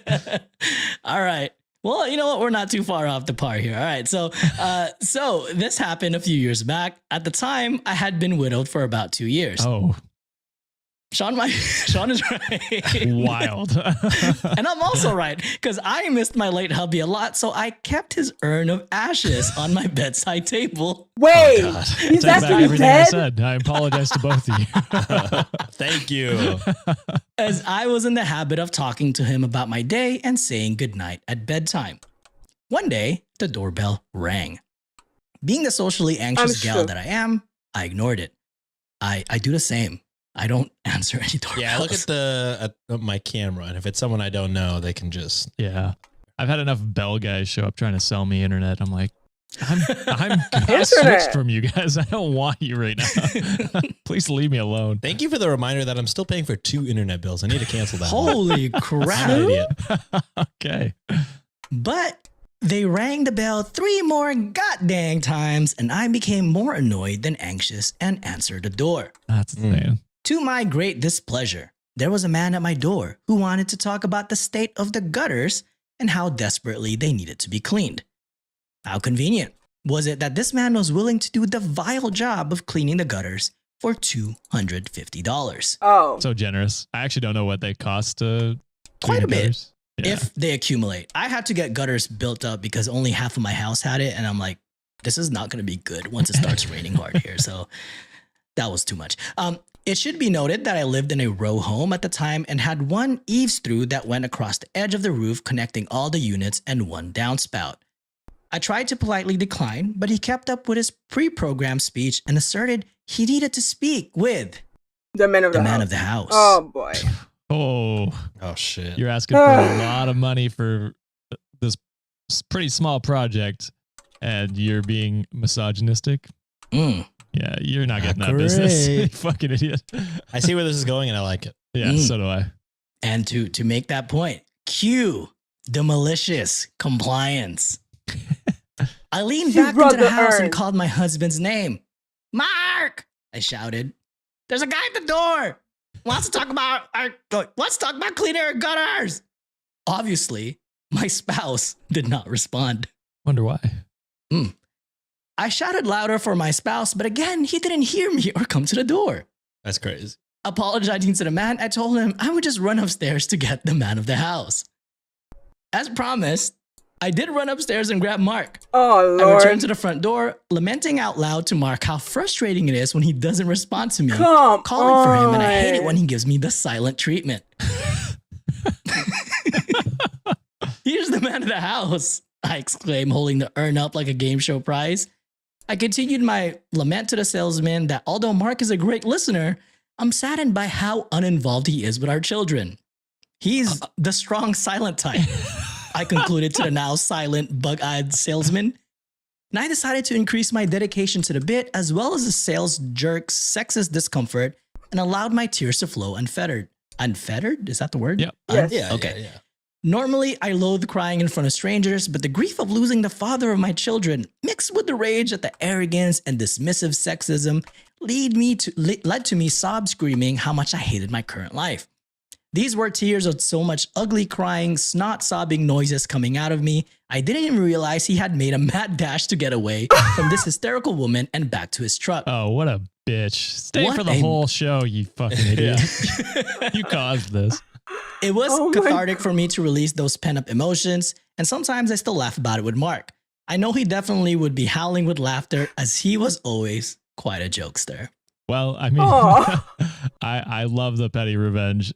All right. Well, you know what? We're not too far off the par here. All right. So this happened a few years back. At the time, I had been widowed for about 2 years. Oh, Sean is right. wild. And I'm also right because I missed my late hubby a lot. So I kept his urn of ashes on my bedside table. Wait, God. he's Take back actually everything I dead? said. I apologize to both of you. Thank you. As I was in the habit of talking to him about my day and saying goodnight at bedtime. One day, the doorbell rang. Being the socially anxious gal shook. that I am, I ignored it. I do the same. I don't answer any doorbells. Yeah, I look at my camera, and if it's someone I don't know, they can just. Yeah. I've had enough bell guys show up trying to sell me internet. I'm like, I switched from you guys. I don't want you right now. Please leave me alone. Thank you for the reminder that I'm still paying for 2 internet bills. I need to cancel that. Holy I'm an crap. idiot. Okay. But they rang the bell 3 more goddamn times, and I became more annoyed than anxious and answered the door. That's insane. To my great displeasure, there was a man at my door who wanted to talk about the state of the gutters and how desperately they needed to be cleaned. How convenient was it that this man was willing to do the vile job of cleaning the gutters for $250? Oh. So generous. I actually don't know what they cost to Quite clean a bit. gutters. Yeah. If they accumulate. I had to get gutters built up because only half of my house had it, and I'm like, this is not going to be good once it starts raining hard here. So that was too much. It should be noted that I lived in a row home at the time and had one eaves through that went across the edge of the roof connecting all the units and one downspout. I tried to politely decline, but he kept up with his pre-programmed speech and asserted he needed to speak with The man of the the house. man of the house. Oh boy. Oh, Oh, shit. you're asking for a lot of money for this pretty small project, and you're being misogynistic. Mm. Yeah, you're not getting that business. You fucking idiot. I see where this is going, and I like it. Yeah, so do I. And to make that point, cue the malicious compliance. I leaned She back brought into the the house urn. and called my husband's name. Mark! I shouted. There's a guy at the door. Wants to talk about cleaning our gutters. Obviously, my spouse did not respond. Wonder why. I shouted louder for my spouse, but again, he didn't hear me or come to the door. That's crazy. Apologizing to the man, I told him I would just run upstairs to get the man of the house. As promised, I did run upstairs and grab Mark. Oh, I Lord. returned to the front door, lamenting out loud to Mark how frustrating it is when he doesn't respond to me, Come calling for him, and I hate it on. when he gives me the silent treatment. Here's the man of the house, I exclaimed, holding the urn up like a game show prize. I continued my lament to the salesman that although Mark is a great listener, I'm saddened by how uninvolved he is with our children. He's the strong silent type, I concluded to the now silent, bug-eyed salesman. And I decided to increase my dedication to the bit as well as the sales jerk's sexist discomfort and allowed my tears to flow unfettered. Unfettered? Is that the word? Yep. Yes. Yeah. Okay. Yeah. Normally, I loathe crying in front of strangers, but the grief of losing the father of my children, mixed with the rage at the arrogance and dismissive sexism, led to me sob screaming how much I hated my current life. These were tears of so much ugly crying, snot sobbing noises coming out of me. I didn't even realize he had made a mad dash to get away from this hysterical woman and back to his truck. Oh, what a bitch. Stay What for the a- whole show, you fucking idiot. You caused this. It was Oh my cathartic for me to release those pent-up emotions, and sometimes I still laugh about it with Mark. I know he definitely would be howling with laughter as he was always quite a jokester. Well, I mean, Aw. I love the petty revenge.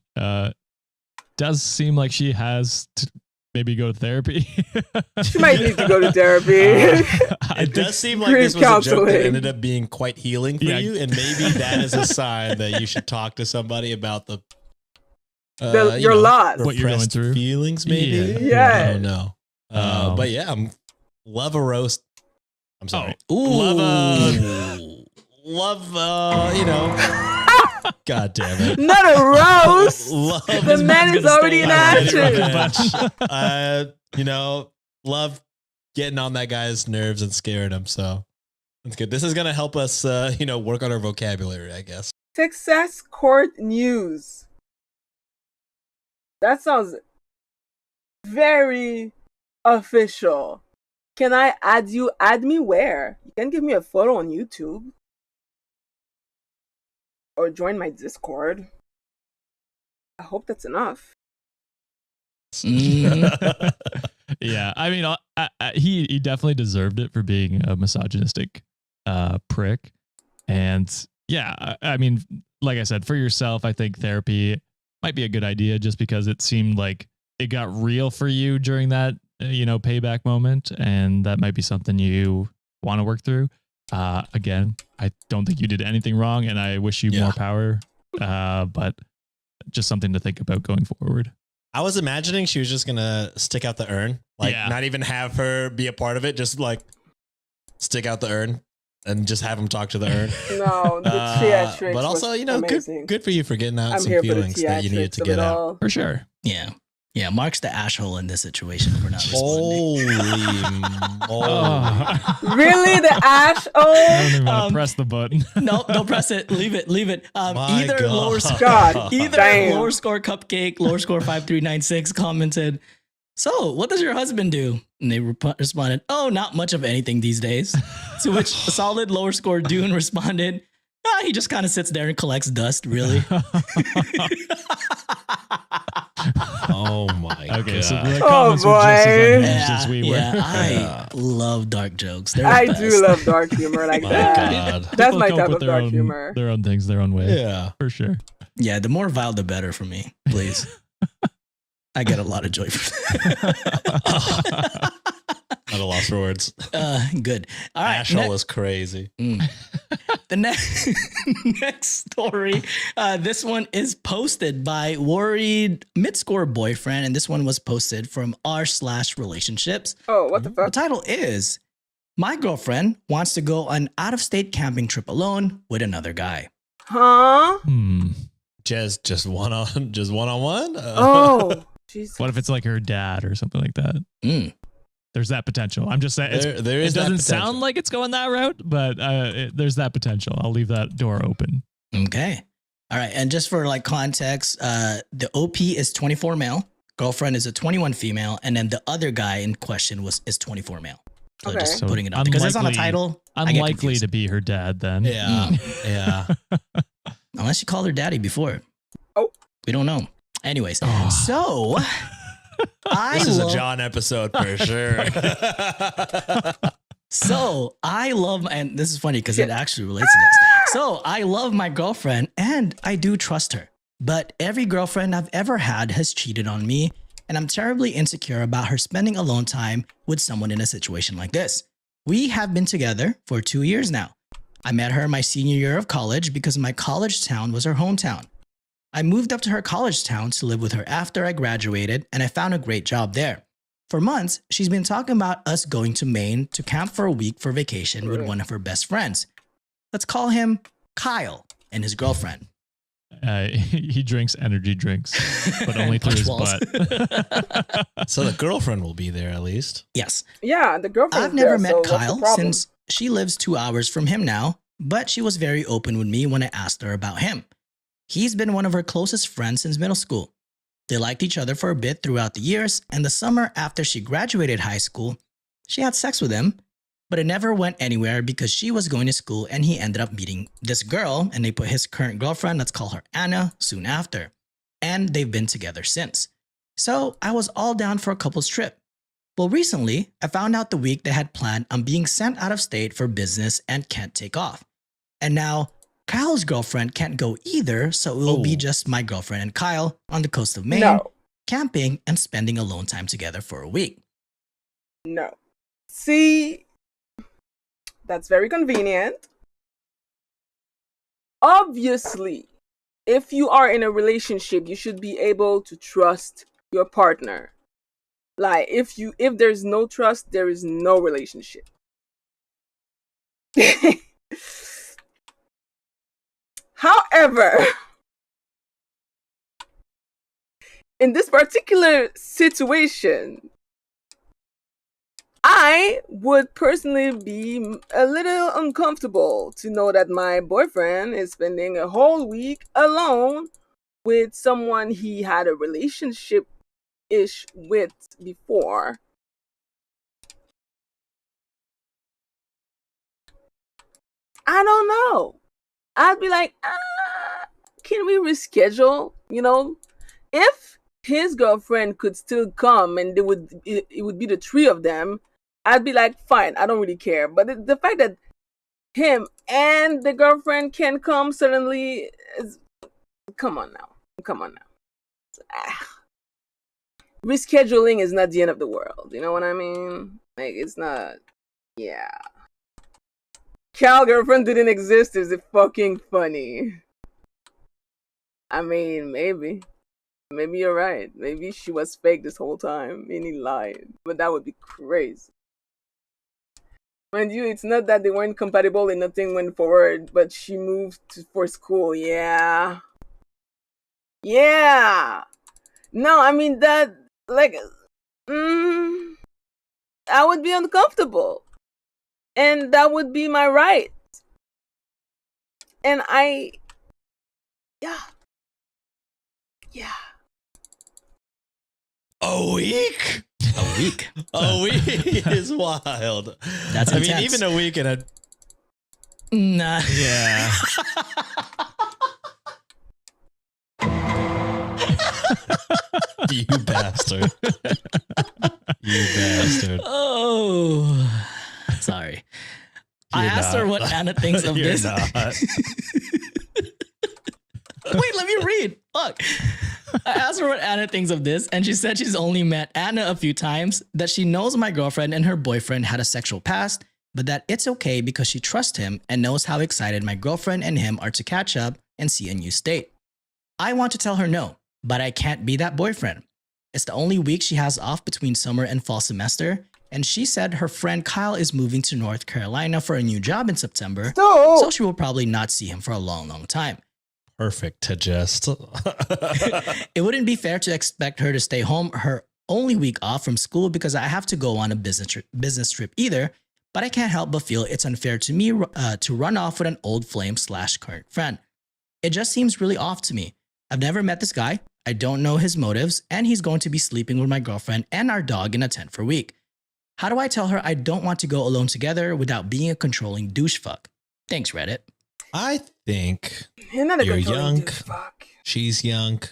Does seem like she has to maybe go to therapy. She might need to go to therapy. It does seem like Grief this was a joke that counseling. ended up being quite healing for Yeah. you, and maybe that is a sign that you should talk to somebody about the Your loss. What you're going repressed through. feelings. Maybe Yeah. Yeah. I don't know. But yeah, love a roast. I'm sorry. Ooh. Love. God damn it. Not a roast. Love The man is already in action. Love getting on that guy's nerves and scaring him. So that's good. This is gonna help us, work on our vocabulary, I guess. Success court news. That sounds very official. Can I add you? Add me where? You can give me a photo on YouTube. Or join my Discord. I hope that's enough. Yeah, I mean, he definitely deserved it for being a misogynistic prick. And yeah, I mean, like I said, for yourself, I think therapy might be a good idea just because it seemed like it got real for you during that, payback moment. And that might be something you want to work through. Again, I don't think you did anything wrong and I wish you more power. But just something to think about going forward. I was imagining she was just gonna stick out the urn, not even have her be a part of it, just like stick out the urn and just have him talk to the urn. No, the theatrics. But also, was good for you for getting out I'm some here for the feelings that you needed theatrics to of get it out. all. For sure. Yeah. Yeah, Mark's the asshole in this situation for not responding. Holy moly. Oh. Really, the ash? I don't even Oh, want to press the button. No, don't press it. Leave it. My Either God. lower score, God. either Damn. lower score cupcake, lower score 5396 commented, "So, what does your husband do?" And they responded, "Oh, not much of anything these days." To which a solid lower score Dune responded, "He just kind of sits there and collects dust, really." Oh my Okay, God. so the Oh, comments were just as boy. unhinged as we were. I love dark jokes. They're the I best. do love dark humor like My that. God. That's People my cope type with of their dark own- humor. Their own things, their own way. Yeah. For sure. Yeah, the more vile, the better for me, please. I get a lot of joy from that. At a loss for words. Good. All right. Ashhole is crazy. The next story, this one is posted by Worried Mid-Score Boyfriend, and this one was posted from r/relationships. Oh, what the The fuck? title is My girlfriend wants to go on out-of-state camping trip alone with another guy. Huh? Just one on one. Oh, Jesus. What if it's like her dad or something like that? There's that potential. I'm just saying. There is it doesn't that sound like it's going that route, but there's that potential. I'll leave that door open. Okay. All right. And just for like context, the OP is 24 male, girlfriend is a 21 female, and then the other guy in question is 24 male. So Okay. just So putting it up because it's on the title. I get Unlikely confused. to be her dad then. Yeah, yeah. Unless you called her daddy before. Oh. We don't know. Anyways, Oh. so This is a John episode for sure. So I love, and this is funny because it actually relates to this. So I love my girlfriend and I do trust her. But every girlfriend I've ever had has cheated on me, and I'm terribly insecure about her spending alone time with someone in a situation like this. We have been together for 2 years now. I met her my senior year of college because my college town was her hometown. I moved up to her college town to live with her after I graduated, and I found a great job there. For months, she's been talking about us going to Maine to camp for a week for vacation with one of her best friends. Let's call him Kyle and his girlfriend. He drinks energy drinks, but only through Punch his walls. butt. So the girlfriend will be there at least. Yes. Yeah, the girlfriend. I've never there, met so what's the Kyle problem? since she lives 2 hours from him now, but she was very open with me when I asked her about him. He's been one of her closest friends since middle school. They liked each other for a bit throughout the years, and the summer after she graduated high school, she had sex with him, but it never went anywhere because she was going to school and he ended up meeting this girl, and they put his current girlfriend, let's call her Anna, soon after. And they've been together since. So I was all down for a couple's trip. Well, recently, I found out the week they had planned on being sent out of state for business and can't take off. And now Kyle's girlfriend can't go either, so it will be just my girlfriend and Kyle on the coast of Maine, No, camping and spending alone time together for a week. no. See, that's very convenient. Obviously, if you are in a relationship, you should be able to trust your partner. Like if there's no trust, there is no relationship. However, in this particular situation, I would personally be a little uncomfortable to know that my boyfriend is spending a whole week alone with someone he had a relationship-ish with before. I don't know. I'd be like, can we reschedule? You know, if his girlfriend could still come and it would be the three of them, I'd be like, fine, I don't really care. But the fact that him and the girlfriend can come suddenly is, come on now. Rescheduling is not the end of the world. You know what I mean? Like, it's not. Yeah. Cal girlfriend didn't exist is it fucking funny. I mean, maybe you're right. Maybe she was fake this whole time and he lied. But that would be crazy. Mind you, it's not that they weren't compatible and nothing went forward, but she moved for school. Yeah. No, I mean that, like, I would be uncomfortable. And that would be my right. And yeah. A week? A week. A week is wild. That's I intense. mean, even a week and a Nah. yeah. You bastard. You bastard. Oh, sorry. I You're asked her not. what Anna thinks of You're this. not. Wait, let me read. Fuck. I asked her what Anna thinks of this, and she said she's only met Anna a few times, that she knows my girlfriend and her boyfriend had a sexual past, but that it's okay because she trusts him and knows how excited my girlfriend and him are to catch up and see a new state. I want to tell her no, but I can't be that boyfriend. It's the only week she has off between summer and fall semester, and she said her friend Kyle is moving to North Carolina for a new job in September, so she will probably not see him for a long, long time. Perfect to just. It wouldn't be fair to expect her to stay home her only week off from school because I have to go on a business trip either, but I can't help but feel it's unfair to me to run off with an old flame / current friend. It just seems really off to me. I've never met this guy. I don't know his motives, and he's going to be sleeping with my girlfriend and our dog in a tent for a week. How do I tell her I don't want to go alone together without being a controlling douche fuck? Thanks, Reddit. I think You're not a you're controlling young. fuck. She's young.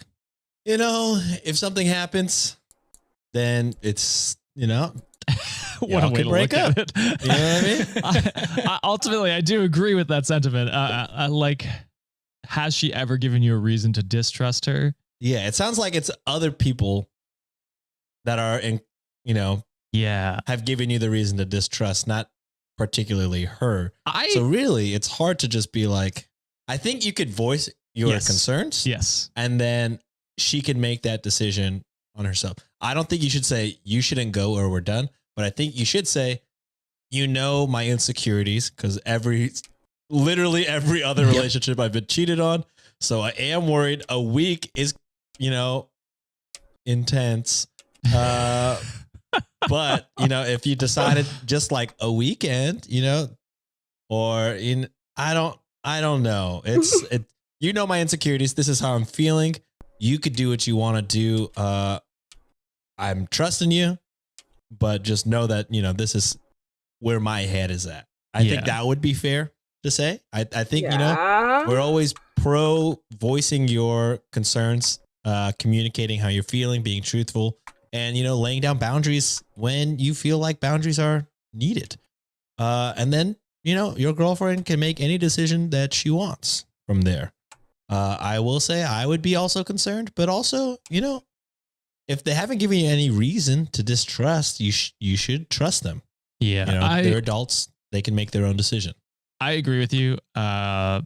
You know, if something happens, then it's, you know, What y'all a way could to break look up. at it. You know what I mean? Ultimately, I do agree with that sentiment. Like, has she ever given you a reason to distrust her? Yeah, it sounds like it's other people that are in, you know, Yeah. have given you the reason to distrust, not particularly her. So really, it's hard to just be like, I think you could voice your Yes. concerns. Yes. And then she can make that decision on herself. I don't think you should say you shouldn't go or we're done, but I think you should say, you know, my insecurities, because literally every other relationship I've been cheated on. So I am worried. A week is, you know, intense. But, you know, if you decided just like a weekend, you know, or I don't know. You know, my insecurities. This is how I'm feeling. You could do what you want to do. I'm trusting you, but just know that, you know, this is where my head is at. I think that would be fair to say. I think, you know, we're always pro voicing your concerns, communicating how you're feeling, being truthful, and, you know, laying down boundaries when you feel like boundaries are needed. And then, you know, your girlfriend can make any decision that she wants from there. I will say I would be also concerned, but also, you know, if they haven't given you any reason to distrust, you should trust them. Yeah. You know, they're adults. They can make their own decision. I agree with you. I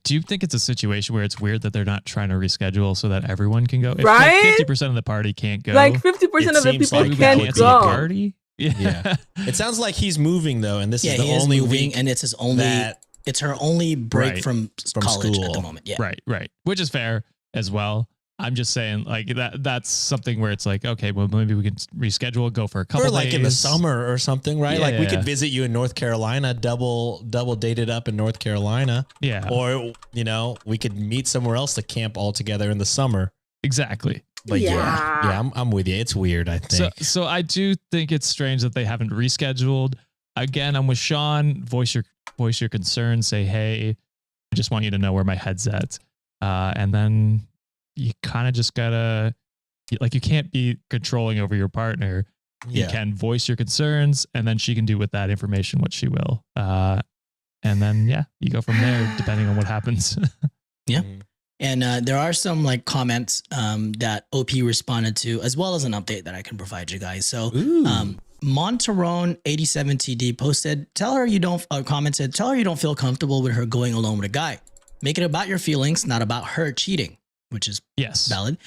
do think it's a situation where it's weird that they're not trying to reschedule so that everyone can go. If Right? like 50% of the party can't go. Like 50% of the seems people like can't that would be go. a Party? Yeah. It sounds like he's moving though, and this is the he is only moving, week and it's his only. It's her only break Right. from college school. at the moment. Yeah. Right. Which is fair as well. I'm just saying, like that's something where it's like, okay, well, maybe we can reschedule, go for a couple or like days. in the summer or something, right? Like we Yeah. could visit you in North Carolina, double dated up in North Carolina. Yeah. Or, you know, we could meet somewhere else to camp all together in the summer. Exactly. But yeah, I'm with you. It's weird, I think. So I do think it's strange that they haven't rescheduled. Again, I'm with Sean. Voice your concerns. Say, hey, I just want you to know where my head's at. And then you kind of just gotta, like, you can't be controlling over your partner. You can voice your concerns, and then she can do with that information what she will. And then you go from there depending on what happens. Yeah. And there are some like comments that OP responded to, as well as an update that I can provide you guys. So Monterone87TD posted, commented, tell her you don't feel comfortable with her going alone with a guy. Make it about your feelings, not about her cheating, which is valid.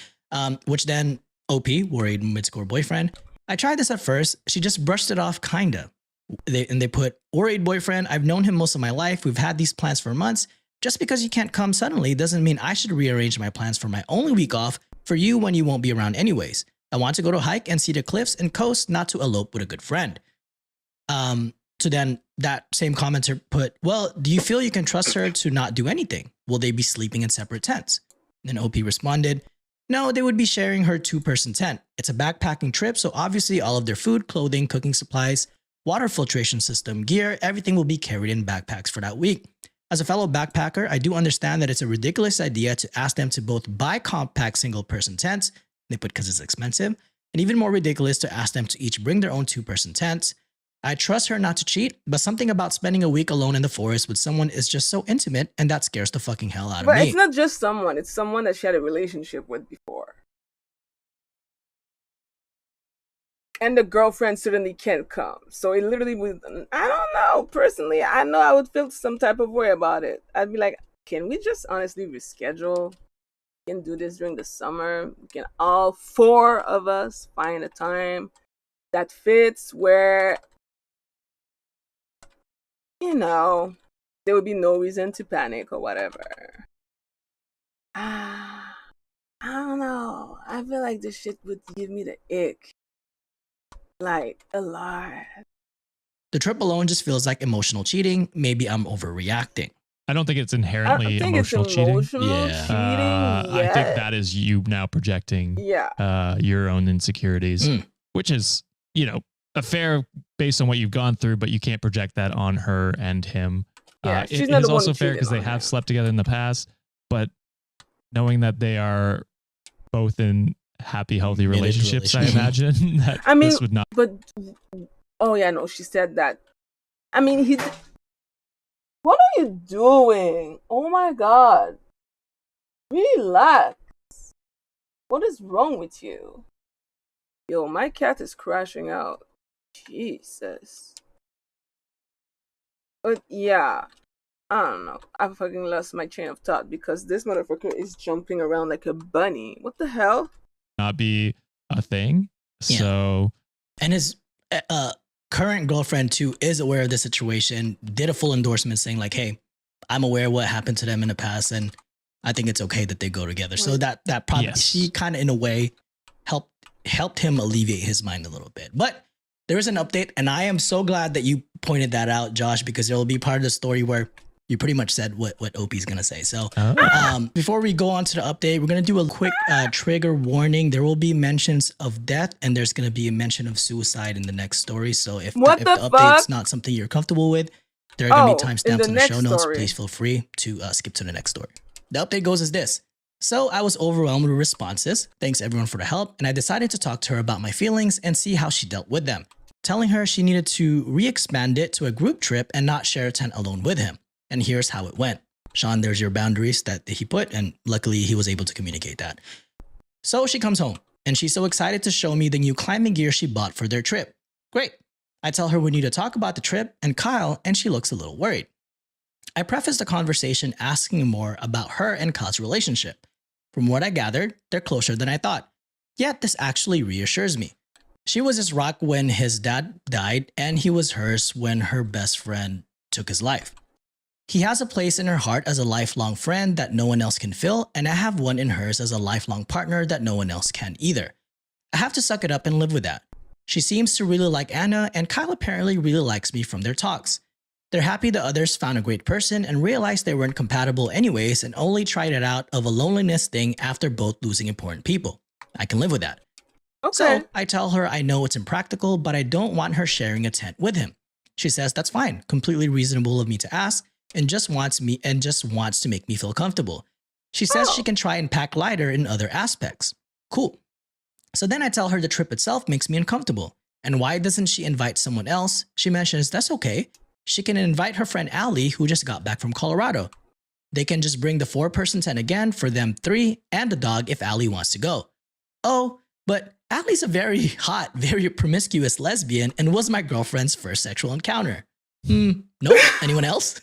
Which then OP, worried mid-score boyfriend. I tried this at first. She just brushed it off, kinda. They put, worried boyfriend, I've known him most of my life. We've had these plans for months. Just because you can't come suddenly doesn't mean I should rearrange my plans for my only week off for you when you won't be around anyways. I want to go to hike and see the cliffs and coast, not to elope with a good friend. So then that same commenter put, well, do you feel you can trust her to not do anything? Will they be sleeping in separate tents? Then OP responded, no, they would be sharing her 2-person tent. It's a backpacking trip, so obviously all of their food, clothing, cooking supplies, water filtration system, gear, everything will be carried in backpacks for that week. As a fellow backpacker, I do understand that it's a ridiculous idea to ask them to both buy compact single-person tents, they put because it's expensive, and even more ridiculous to ask them to each bring their own 2-person tents. I trust her not to cheat, but something about spending a week alone in the forest with someone is just so intimate, and that scares the fucking hell out of me. But it's not just someone, it's someone that she had a relationship with before. And the girlfriend certainly can't come. So it literally was, I don't know, personally, I know I would feel some type of way about it. I'd be like, can we just honestly reschedule? We can do this during the summer. We can all 4 of us find a time that fits where, there would be no reason to panic or whatever. I don't know. I feel like this shit would give me the ick. Like, a lot. The trip alone just feels like emotional cheating. Maybe I'm overreacting. I don't think it's I inherently think emotional it's cheating. emotional Yeah. cheating. I think that is you now projecting your own insecurities, which is, a fair based on what you've gone through, but you can't project that on her and him. Yeah, she's it not is the one also who fair cheated because they on have him. slept together in the past, but knowing that they are both in happy, healthy Committed relationships, I relationship. imagine that I mean, this would not. but oh yeah, no, she said that. I mean, what are you doing? Oh my god, relax. What is wrong with you? Yo, my cat is crashing out. Jesus. But yeah, I don't know. I fucking lost my train of thought because this motherfucker is jumping around like a bunny. What the hell? Not be a thing. Yeah. So And his current girlfriend too is aware of the situation, did a full endorsement saying like, hey, I'm aware of what happened to them in the past and I think it's okay that they go together. So that probably Yes. she kind of in a way helped him alleviate his mind a little bit. But there is an update, and I am so glad that you pointed that out, Josh, because there will be part of the story where you pretty much said what Opie's gonna say. So before we go on to the update, we're gonna do a quick trigger warning. There will be mentions of death, and there's gonna be a mention of suicide in the next story. So if the update's fuck? not something you're comfortable with, there are gonna be in timestamps the in the next show notes. story. Please feel free to skip to the next story. The update goes as this. So I was overwhelmed with responses. Thanks everyone for the help, and I decided to talk to her about my feelings and see how she dealt with them. Telling her she needed to re-expand it to a group trip and not share a tent alone with him. And here's how it went. Sean, there's your boundaries that he put, and luckily he was able to communicate that. So she comes home, and she's so excited to show me the new climbing gear she bought for their trip. Great. I tell her we need to talk about the trip and Kyle, and she looks a little worried. I preface the conversation asking more about her and Kyle's relationship. From what I gathered, they're closer than I thought. Yet this actually reassures me. She was his rock when his dad died, and he was hers when her best friend took his life. He has a place in her heart as a lifelong friend that no one else can fill, and I have one in hers as a lifelong partner that no one else can either. I have to suck it up and live with that. She seems to really like Anna, and Kyle apparently really likes me from their talks. They're happy the others found a great person and realized they weren't compatible anyways and only tried it out of a loneliness thing after both losing important people. I can live with that. Okay. So I tell her I know it's impractical, but I don't want her sharing a tent with him. She says that's fine, completely reasonable of me to ask, and just wants to make me feel comfortable. She says she can try and pack lighter in other aspects. Cool. So then I tell her the trip itself makes me uncomfortable. And why doesn't she invite someone else? She mentions that's okay. She can invite her friend Allie, who just got back from Colorado. They can just bring the 4-person tent again for them 3 and the dog if Allie wants to go. Oh, but Allie's a very hot, very promiscuous lesbian and was my girlfriend's first sexual encounter. Nope. Anyone else?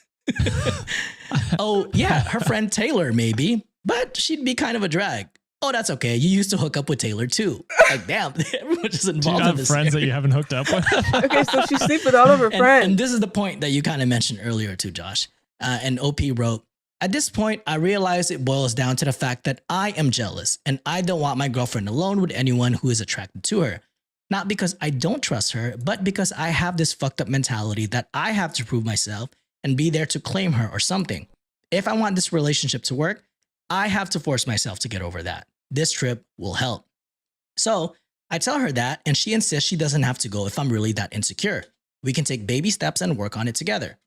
Oh, yeah, her friend Taylor maybe, but she'd be kind of a drag. Oh, that's okay. You used to hook up with Taylor too. Like, damn, everyone just do you involved in have this. friends that you haven't hooked up with? Okay, so she sleeps with all of her friends. And this is the point that you kind of mentioned earlier too, Josh. And OP wrote, at this point, I realize it boils down to the fact that I am jealous and I don't want my girlfriend alone with anyone who is attracted to her. Not because I don't trust her, but because I have this fucked up mentality that I have to prove myself and be there to claim her or something. If I want this relationship to work, I have to force myself to get over that. This trip will help. So I tell her that, and she insists she doesn't have to go if I'm really that insecure. We can take baby steps and work on it together.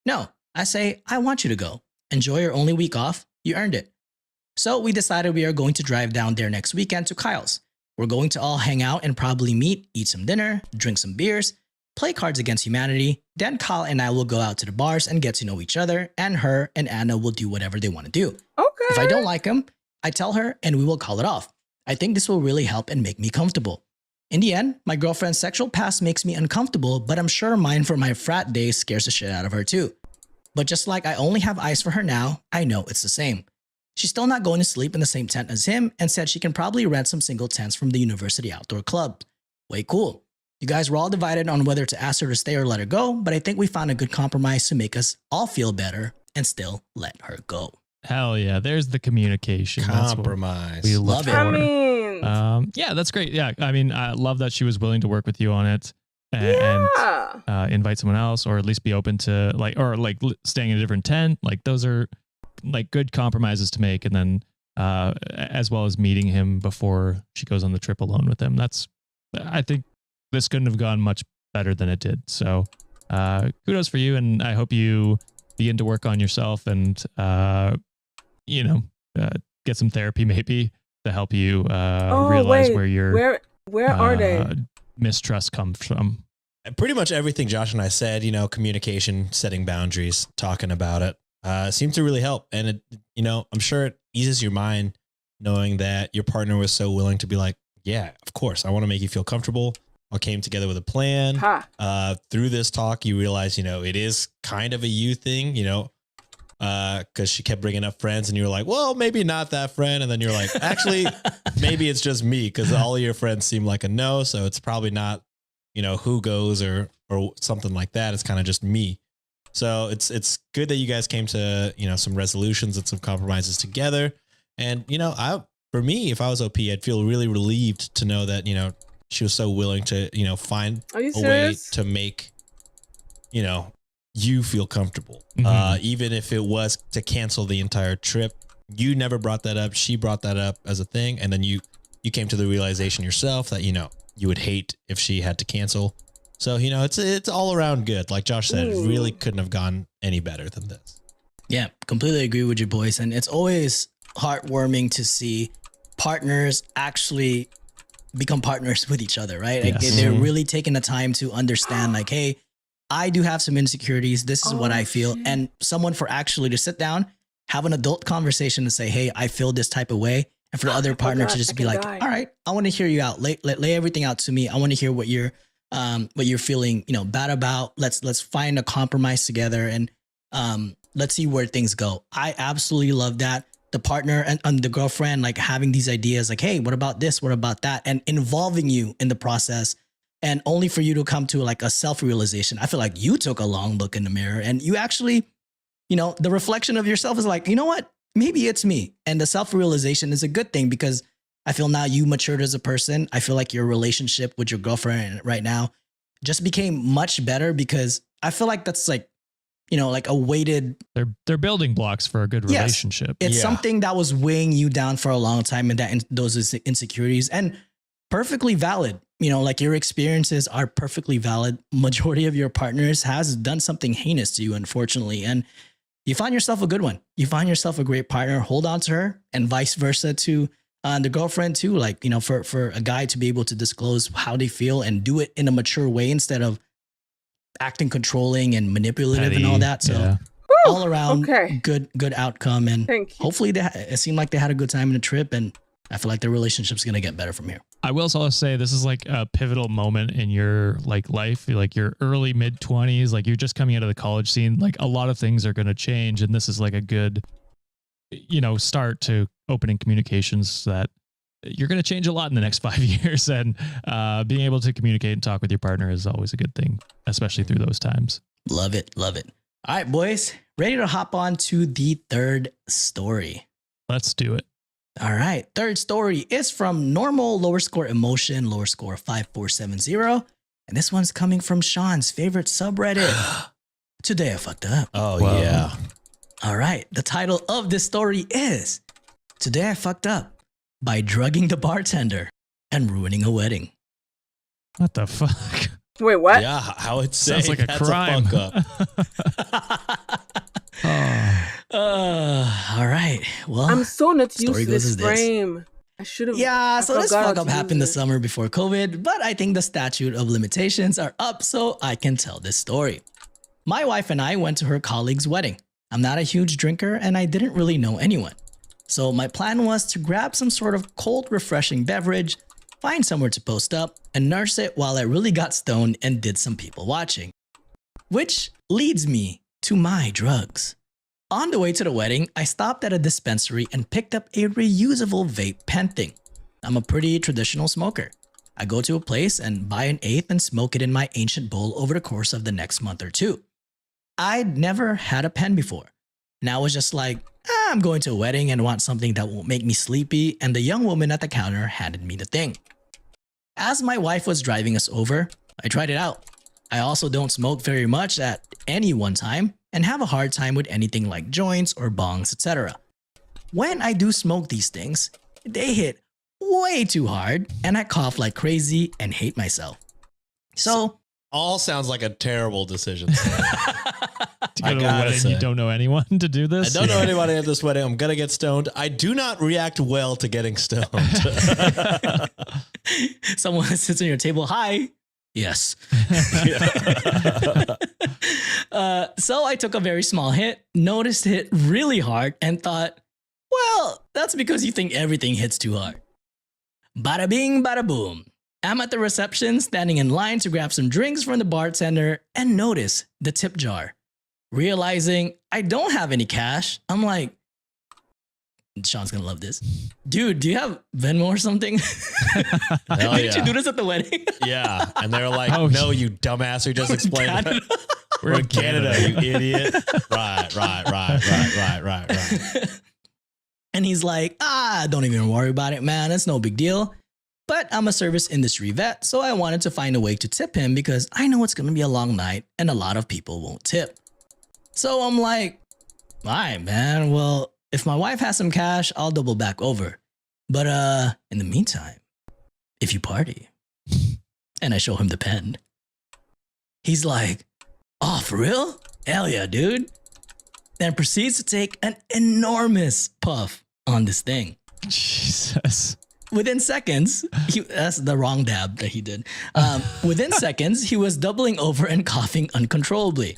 No, I say, I want you to go. Enjoy your only week off. You earned it. So we decided we are going to drive down there next weekend to Kyle's. We're going to all hang out and probably meet, eat some dinner, drink some beers, play Cards Against Humanity. Then Kyle and I will go out to the bars and get to know each other, and her and Anna will do whatever they want to do. Okay. If I don't like him, I tell her and we will call it off. I think this will really help and make me comfortable. In the end, my girlfriend's sexual past makes me uncomfortable, but I'm sure mine from my frat days scares the shit out of her too. But just like I only have eyes for her now, I know it's the same. She's still not going to sleep in the same tent as him and said she can probably rent some single tents from the university outdoor club. Way cool. You guys were all divided on whether to ask her to stay or let her go, but I think we found a good compromise to make us all feel better and still let her go. Hell yeah. There's the communication. That's what Compromise. we look Love it. for. I mean, Yeah, that's great. Yeah. I mean, I love that she was willing to work with you on it yeah. and invite someone else, or at least be open to staying in a different tent. Like those are like good compromises to make. And then, as well as meeting him before she goes on the trip alone with him. I think this couldn't have gone much better than it did. So, kudos for you. And I hope you begin to work on yourself and, get some therapy maybe to help you realize where your where are they? mistrust comes from. Pretty much everything Josh and I said, communication, setting boundaries, talking about it, seemed to really help. And it, I'm sure it eases your mind knowing that your partner was so willing to be like, yeah, of course, I want to make you feel comfortable. I came together with a plan. Through this talk, you realize, it is kind of a you thing, because she kept bringing up friends and you were like, well, maybe not that friend. And then you're like, actually, maybe it's just me because all of your friends seem like a no. So it's probably not, who goes or something like that. It's kind of just me. So it's good that you guys came to, some resolutions and some compromises together. And, for me, if I was OP, I'd feel really relieved to know that, she was so willing to, find a way to make, you feel comfortable. Even if it was to cancel the entire trip, you never brought that up. She brought that up as a thing. And then you came to the realization yourself that, you would hate if she had to cancel. So, it's all around good. Like Josh said, it really couldn't have gone any better than this. Yeah, completely agree with you boys. And it's always heartwarming to see partners actually become partners with each other, right? Like they're really taking the time to understand like, hey, I do have some insecurities. This is what I feel. Shit. And someone for actually to sit down, have an adult conversation and say, hey, I feel this type of way. And for the other partner to just be like, all right, I want to hear you out. Lay everything out to me. I want to hear what you're feeling, bad about. Let's find a compromise together and let's see where things go. I absolutely love that. The partner and the girlfriend, like having these ideas like, hey, what about this? What about that? And involving you in the process and only for you to come to like a self-realization. I feel like you took a long look in the mirror and you actually, the reflection of yourself is like, you know what? Maybe it's me. And the self-realization is a good thing because I feel now you matured as a person. I feel like your relationship with your girlfriend right now just became much better because I feel like that's like, like a weighted. They're building blocks for a good relationship. It's something that was weighing you down for a long time and those insecurities and perfectly valid. Like your experiences are perfectly valid. Majority of your partners has done something heinous to you, unfortunately. And you find yourself a good one. You find yourself a great partner, hold on to her and vice versa to the girlfriend too. Like, for a guy to be able to disclose how they feel and do it in a mature way instead of acting controlling and manipulative and all that. So all around good outcome. And hopefully it seemed like they had a good time in the trip. And I feel like their relationship's going to get better from here. I will also say this is like a pivotal moment in your like life, like your early mid 20s, like you're just coming out of the college scene. Like a lot of things are going to change. And this is like a good, start to opening communications that you're going to change a lot in the next 5 years. And being able to communicate and talk with your partner is always a good thing, especially through those times. Love it. Love it. All right, boys, ready to hop on to the third story. Let's do it. All right. Third story is from Normal Lower Score Emotion, lower score 5470. And this one's coming from Sean's favorite subreddit. Today I fucked up. Oh, yeah. All right. The title of this story is Today I Fucked Up by Drugging the Bartender and Ruining a Wedding. What the fuck? Wait, what? Yeah, how it sounds like a crime. All right. Well, I'm so not used story to goes this as this. frame. I should have. Yeah, so this fuck how up to happened the use it. summer before COVID, but I think the statute of limitations are up, so I can tell this story. My wife and I went to her colleague's wedding. I'm not a huge drinker and I didn't really know anyone. So my plan was to grab some sort of cold, refreshing beverage, find somewhere to post up, and nurse it while I really got stoned and did some people watching. Which leads me to my drugs. On the way to the wedding, I stopped at a dispensary and picked up a reusable vape pen thing. I'm a pretty traditional smoker. I go to a place and buy an eighth and smoke it in my ancient bowl over the course of the next month or two. I'd never had a pen before. And I was just like, I'm going to a wedding and want something that won't make me sleepy, and the young woman at the counter handed me the thing. As my wife was driving us over, I tried it out. I also don't smoke very much at any one time and have a hard time with anything like joints or bongs, etc. When I do smoke these things, they hit way too hard and I cough like crazy and hate myself. So All sounds like a terrible decision. To go to a gotta wedding, say. you don't know anyone to do I this. don't know anybody at this wedding. I'm going to get stoned. I do not react well to getting stoned. someone sits on your table, hi. Yes. So I took a very small hit, noticed it hit really hard, and thought, well, that's because you think everything hits too hard. Bada bing, bada boom. I'm at the reception, standing in line to grab some drinks from the bartender, and notice the tip jar. Realizing I don't have any cash, I'm like, Sean's gonna love this. Dude, do you have Venmo or something? Hell Didn't you yeah. do this at the wedding? Yeah. And they're like, Oh, no, you dumbass who just explained it. We're in Canada, you idiot. Right. And he's like, don't even worry about it, man. It's no big deal. But I'm a service industry vet, so I wanted to find a way to tip him because I know it's going to be a long night and a lot of people won't tip. So I'm like, all right, man. Well, if my wife has some cash, I'll double back over. But in the meantime, if you party, and I show him the pen, he's like, oh, for real? Hell yeah, dude. Then proceeds to take an enormous puff on this thing. Jesus. Within seconds, that's the wrong dab that he did. Within seconds, he was doubling over and coughing uncontrollably.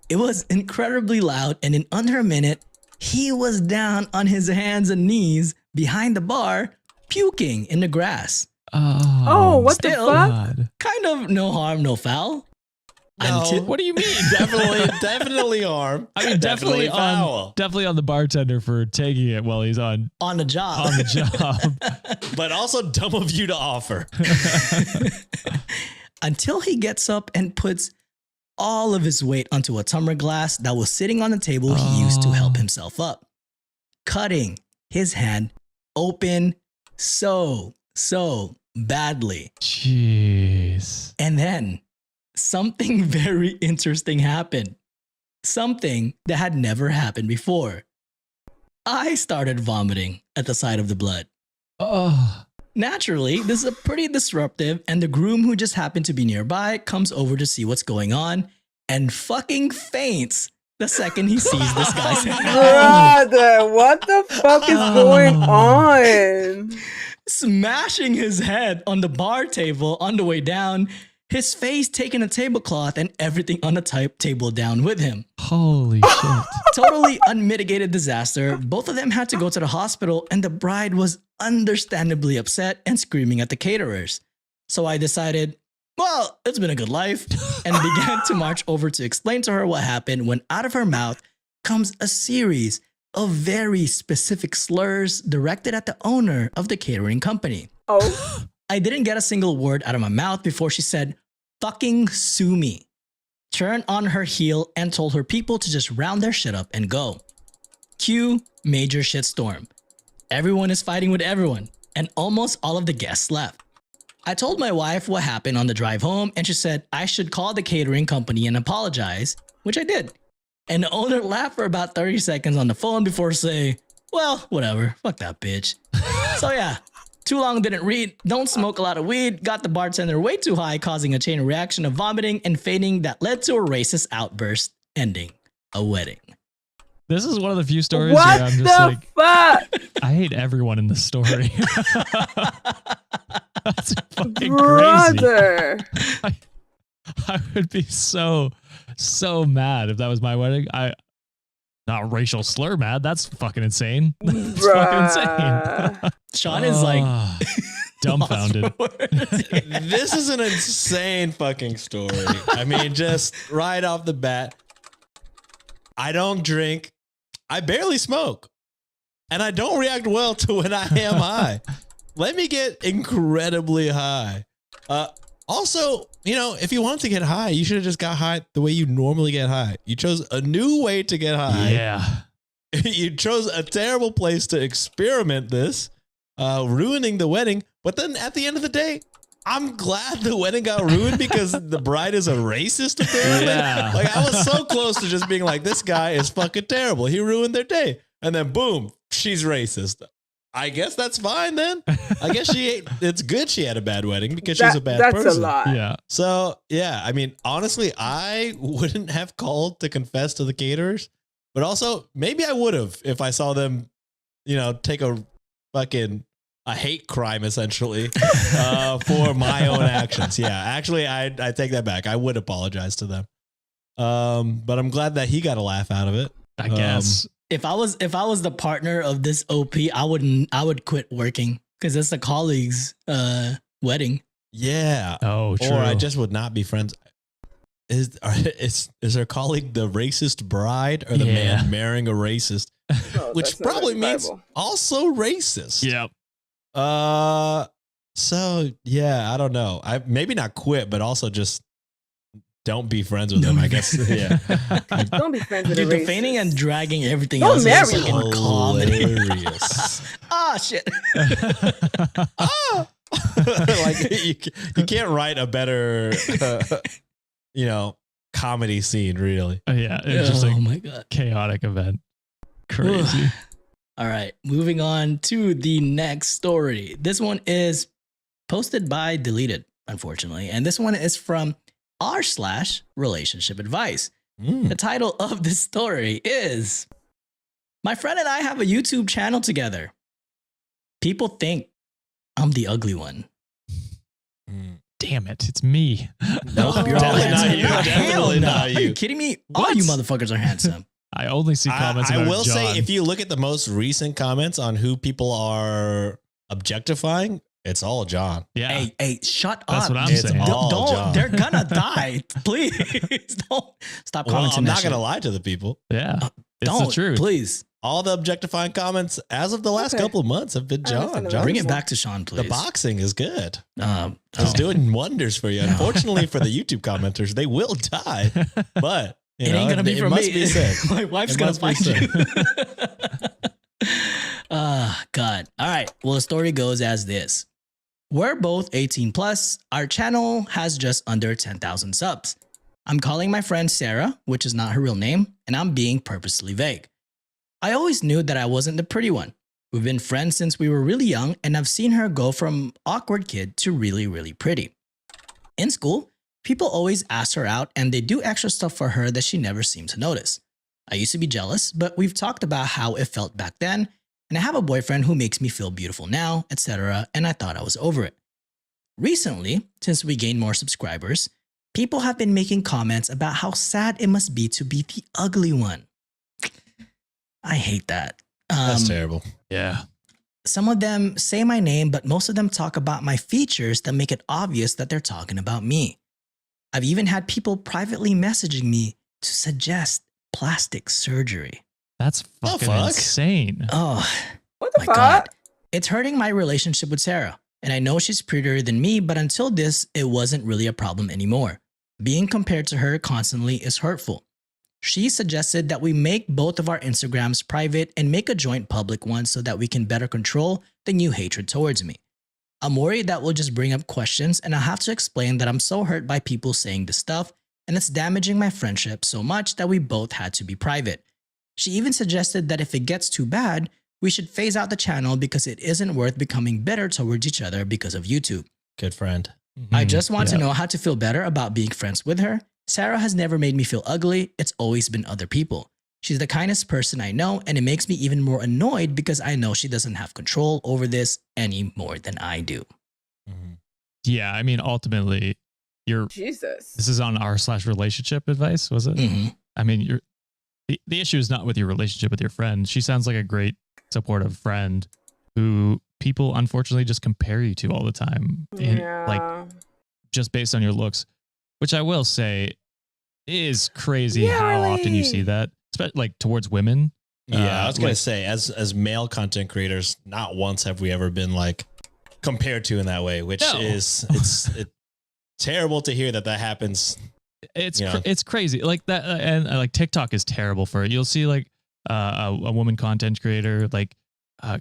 It was incredibly loud, and in under a minute, he was down on his hands and knees behind the bar, puking in the grass. Oh, what the Still- fuck? God. Kind of no harm, no foul. No. Until- What do you mean? Definitely harm. I mean, definitely foul. on the bartender for taking it while he's on on the job. the job. But also dumb of you to offer. Until he gets up and puts all of his weight onto a tumbler glass that was sitting on the table he used to help himself up, cutting his hand open so badly. Jeez. And then something very interesting happened. Something that had never happened before. I started vomiting at the sight of the blood. Oh. Naturally, this is pretty disruptive, and the groom who just happened to be nearby comes over to see what's going on and fucking faints the second he sees this guy's hand. Brother, what the fuck is going on? Smashing his head on the bar table on the way down, his face taking a tablecloth and everything on the table down with him. Holy shit. Totally unmitigated disaster. Both of them had to go to the hospital, and the bride was understandably upset and screaming at the caterers. So I decided, well, it's been a good life, and began to march over to explain to her what happened when out of her mouth comes a series of very specific slurs directed at the owner of the catering company. Oh, I didn't get a single word out of my mouth before she said, fucking sue me. Turned on her heel and told her people to just round their shit up and go. Cue major shitstorm. Everyone is fighting with everyone, and almost all of the guests left. I told my wife what happened on the drive home, and she said I should call the catering company and apologize, which I did. And the owner laughed for about 30 seconds on the phone before saying, well, whatever, fuck that bitch. So yeah, too long didn't read, don't smoke a lot of weed, got the bartender way too high, causing a chain reaction of vomiting and fainting that led to a racist outburst, ending a wedding. This is one of the few stories what where I'm just the like, fuck? I hate everyone in the story. That's fucking crazy. Brother. I would be so mad if that was my wedding. Not racial slur mad. That's fucking insane. That's fucking insane. Bruh. Sean is like dumbfounded. This is an insane fucking story. I mean, just right off the bat, I don't drink. I barely smoke. And I don't react well to when I am high. Let me get incredibly high. Also, if you wanted to get high, you should have just got high the way you normally get high. You chose a new way to get high. Yeah. You chose a terrible place to experiment this, ruining the wedding. But then at the end of the day, I'm glad the wedding got ruined because the bride is a racist, apparently. Yeah. Like, I was so close to just being like, this guy is fucking terrible. He ruined their day. And then boom, she's racist. I guess that's fine then. I guess it's good she had a bad wedding because she's a bad person. That's a lot. Yeah. So, yeah, I mean, honestly, I wouldn't have called to confess to the caterers, but also maybe I would have if I saw them, take a hate crime essentially for my own actions. Yeah, actually, I take that back. I would apologize to them. But I'm glad that he got a laugh out of it. I guess. If I was the partner of this OP, I would quit working because it's a colleague's wedding. Yeah. Oh, true. Or I just would not be friends. Is her colleague the racist bride or the man marrying a racist? No, Which that's not probably in the means Bible. also racist. Yep. So yeah, I don't know. I maybe not quit, but also just don't be friends with them, I guess. Yeah. Don't be friends with Dude, a the feigning racist. and dragging everything Don't else marry is him. fucking comedy. Hilarious. Ah, shit. Like you can't write a better comedy scene, really. Yeah. It's just Oh a my God. chaotic event. Crazy. All right, moving on to the next story. This one is posted by Deleted, unfortunately. And this one is from r/relationship advice. The title of this story is My friend and I have a YouTube channel together. People think I'm the ugly one. Damn it. It's me. Nope, you're all Definitely not handsome. you. Hell Definitely no. not Are you. you kidding me? All What? you motherfuckers are handsome. I only see comments about I will John. say, if you look at the most recent comments on who people are objectifying, it's all John. Yeah. Hey, shut That's up. what I'm It's saying. all Don't. John. They're gonna die. Please don't stop Well, commenting. I'm that not going to shit. lie to the people. Yeah. It's Don't, the truth. please. All the objectifying comments as of the last Okay. couple of months have been I John. understand John Bring it back to Sean, please. the boxing is good. Oh. It's doing wonders for you. Unfortunately for the YouTube commenters, they will die. But It ain't gonna be it for must me. be said. My wife's It gonna must be find you. God. All right. Well, the story goes as this. We're both 18 plus. Our channel has just under 10,000 subs. I'm calling my friend Sarah, which is not her real name, and I'm being purposely vague. I always knew that I wasn't the pretty one. We've been friends since we were really young, and I've seen her go from awkward kid to really, really pretty. In school, people always ask her out and they do extra stuff for her that she never seemed to notice. I used to be jealous, but we've talked about how it felt back then, and I have a boyfriend who makes me feel beautiful now, etc., and I thought I was over it. Recently, since we gained more subscribers, people have been making comments about how sad it must be to be the ugly one. I hate that. That's terrible. Yeah. Some of them say my name, but most of them talk about my features that make it obvious that they're talking about me. I've even had people privately messaging me to suggest plastic surgery. That's fucking fuck? insane. Oh, What the my fuck? God. It's hurting my relationship with Sarah. And I know she's prettier than me, but until this, it wasn't really a problem anymore. Being compared to her constantly is hurtful. She suggested that we make both of our Instagrams private and make a joint public one so that we can better control the new hatred towards me. I'm worried that will just bring up questions and I'll have to explain that I'm so hurt by people saying this stuff and it's damaging my friendship so much that we both had to be private. She even suggested that if it gets too bad, we should phase out the channel because it isn't worth becoming bitter towards each other because of YouTube. Good friend. I just want to Yeah. know how to feel better about being friends with her. Sarah has never made me feel ugly. It's always been other people. She's the kindest person I know, and it makes me even more annoyed because I know she doesn't have control over this any more than I do. Yeah. I mean, ultimately, Jesus. this is on r/relationship advice, was it? Mhm. I mean, the issue is not with your relationship with your friend. She sounds like a great supportive friend who people unfortunately just compare you to all the time. Yeah. Like just based on your looks, which I will say is crazy Yeah, how often you really. see that, especially like towards women. Yeah, I was gonna like- say, as male content creators, not once have we ever been like compared to in that way, which No. is terrible to hear that happens. It's You know. it's crazy like that, and like TikTok is terrible for it. You'll see like a woman content creator like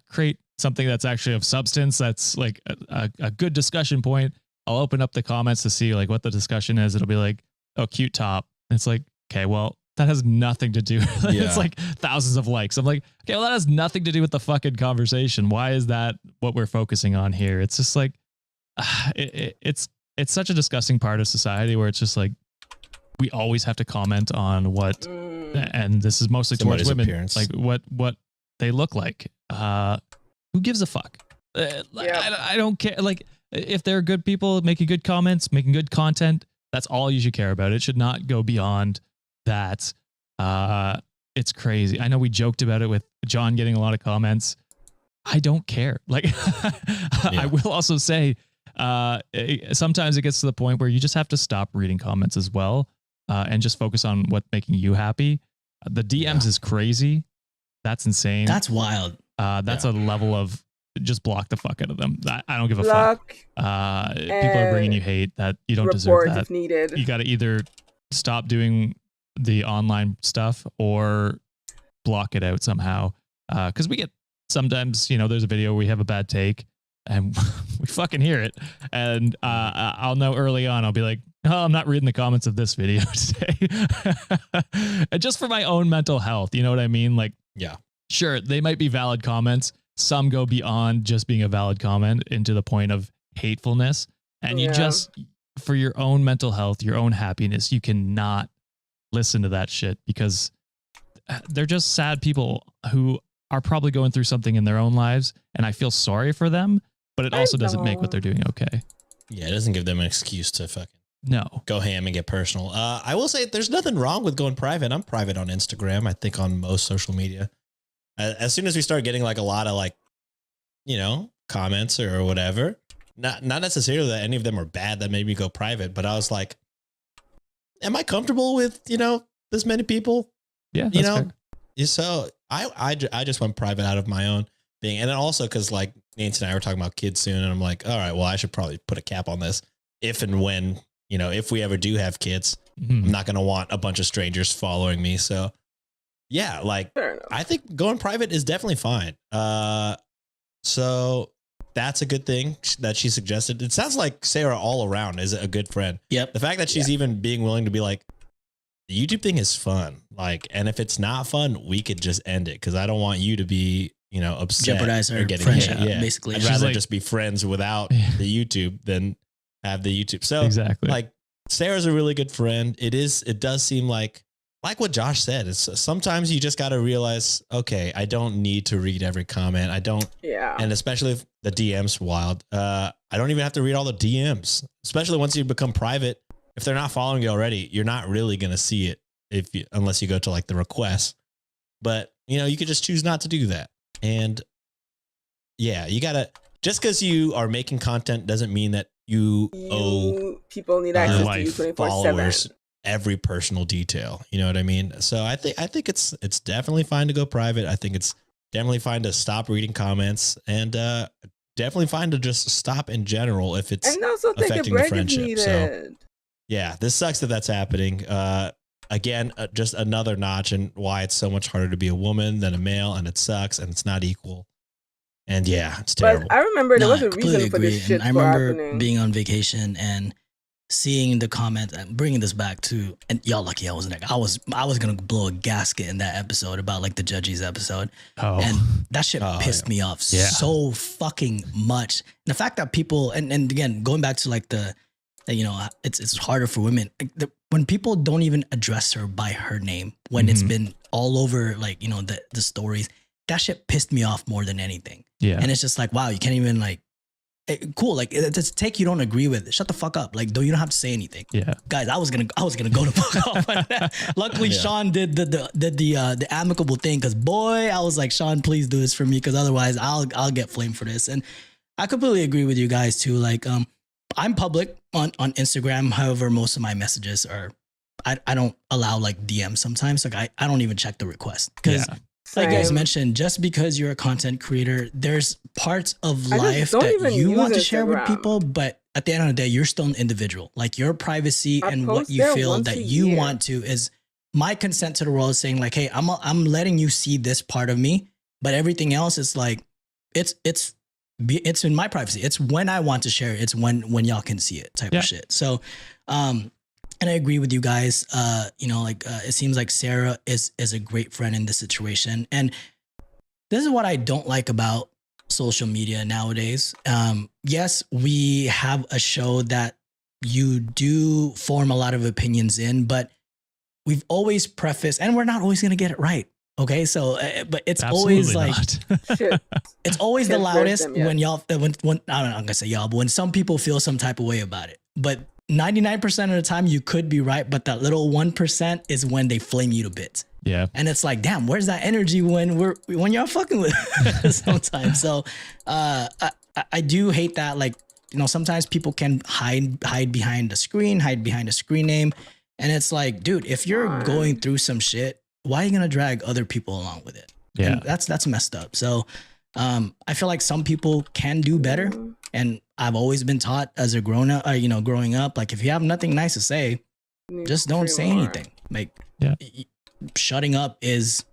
create something that's actually of substance, that's like a good discussion point. I'll open up the comments to see like what the discussion is. It'll be like, oh, cute top. And it's like, okay, well, that has nothing to do. It's like thousands of likes. I'm like, okay, well, that has nothing to do with the fucking conversation. Why is that what we're focusing on here? It's just like, it's such a disgusting part of society where it's just like, we always have to comment on what, and this is mostly Somebody's towards women, appearance. like what they look like. Who gives a fuck? I don't care. Like, if they're good people making good comments, making good content, that's all you should care about. It should not go beyond that. It's crazy. I know we joked about it with John getting a lot of comments. I don't care. Like, I will also say, sometimes it gets to the point where you just have to stop reading comments as well, and just focus on what's making you happy. The DMs is crazy. That's insane. That's wild. That's a level of just block the fuck out of them. I don't give a Block. fuck. People are bringing you hate that you don't deserve Report that. if needed. You got to either stop doing the online stuff or block it out somehow. Because we get sometimes, there's a video where we have a bad take and we fucking hear it. And I'll know early on, I'll be like, oh, I'm not reading the comments of this video today. And just for my own mental health. You know what I mean? Like, Yeah. sure, they might be valid comments. Some go beyond just being a valid comment into the point of hatefulness. And you just, for your own mental health, your own happiness, you cannot listen to that shit because they're just sad people who are probably going through something in their own lives. And I feel sorry for them, but it also doesn't make what they're doing okay. Yeah, it doesn't give them an excuse to fucking No. go ham and get personal. I will say there's nothing wrong with going private. I'm private on Instagram. I think on most social media. As soon as we start getting like a lot of like, comments or whatever, not necessarily that any of them are bad that made me go private, but I was like, am I comfortable with, this many people? Yeah. That's fair. So I just went private out of my own being. And then also because like Nate and I were talking about kids soon. And I'm like, all right, well, I should probably put a cap on this if and when, if we ever do have kids, I'm not going to want a bunch of strangers following me. So yeah, like I think going private is definitely fine. So that's a good thing that she suggested. It sounds like Sarah all around is a good friend. Yep. The fact that she's even being willing to be like, the YouTube thing is fun. Like, and if it's not fun, we could just end it. Cause I don't want you to be, upset Jeopardize or her getting friendship, hate. Yeah. basically. I'd She's rather like- just be friends without the YouTube than have the YouTube. So Exactly. like Sarah's a really good friend. It does seem like what Josh said, it's sometimes you just got to realize, okay, I don't need to read every comment. I don't. Yeah. And especially if the DMs wild. I don't even have to read all the DMs, especially once you become private. If they're not following you already, you're not really going to see it unless you go to like the requests. But you could just choose not to do that. And yeah, you gotta, just because you are making content doesn't mean that you owe people need access to you life, 24/7. followers every personal detail. You know what I mean? So I think it's definitely fine to go private. I think it's definitely fine to stop reading comments, and definitely fine to just stop in general if it's And also take a affecting the break if friendship. needed. So yeah, this sucks that that's happening. Again, just another notch in why it's so much harder to be a woman than a male, and it sucks, and it's not equal. And yeah, it's terrible. But I remember there was I a completely reason for this agree. shit And I for remember happening. being on vacation and seeing the comments and bringing this back to, and y'all lucky I wasn't there. I was gonna blow a gasket in that episode about like the Judges episode, Oh. and that shit pissed me off Yeah. so fucking much. And the fact that people, and again going back to like it's harder for women when people don't even address her by her name when it's been all over like the stories. That shit pissed me off more than anything. Yeah. And it's just like, wow, you can't even like, cool. Like it's a take you don't agree with. Shut the fuck up. Like, you don't have to say anything. Yeah. Guys, I was gonna go to fuck off on that. Luckily, Sean did the amicable thing. Cause boy, I was like, Sean, please do this for me. Cause otherwise I'll get flamed for this. And I completely agree with you guys too. Like, I'm public on Instagram. However, most of my messages are, I don't allow like DMs sometimes. Like I don't even check the request because like you guys Same. mentioned, just because you're a content creator, there's parts of I just life don't that even you use want to share with Instagram. people, but at the end of the day, you're still an individual. Like your privacy I and what post you there feel once that a you year. want to is my consent to the world is saying like, hey, I'm letting you see this part of me, but everything else is like, it's in my privacy. It's when I want to share it. It's when y'all can see it type Yeah. of shit. So, and I agree with you guys. It seems like Sarah is a great friend in this situation. And this is what I don't like about social media nowadays. Yes, we have a show that you do form a lot of opinions in, but we've always prefaced, and we're not always going to get it right. Okay. So, but it's always Absolutely like, not. Shit. it's always the Can't break loudest them yet. when y'all, when I don't know, I'm gonna say y'all, but when some people feel some type of way about it. But 99% of the time you could be right, but that little 1% is when they flame you to bits. Yeah. And it's like, damn, where's that energy when y'all fucking with sometimes? So I do hate that. Like, sometimes people can hide behind a screen, hide behind a screen name. And it's like, dude, if you're going through some shit, why are you gonna drag other people along with it? Yeah. And that's messed up. So I feel like some people can do better. And I've always been taught as a growing up, like if you have nothing nice to say, just don't say anything. Like, Yeah. Shutting up is,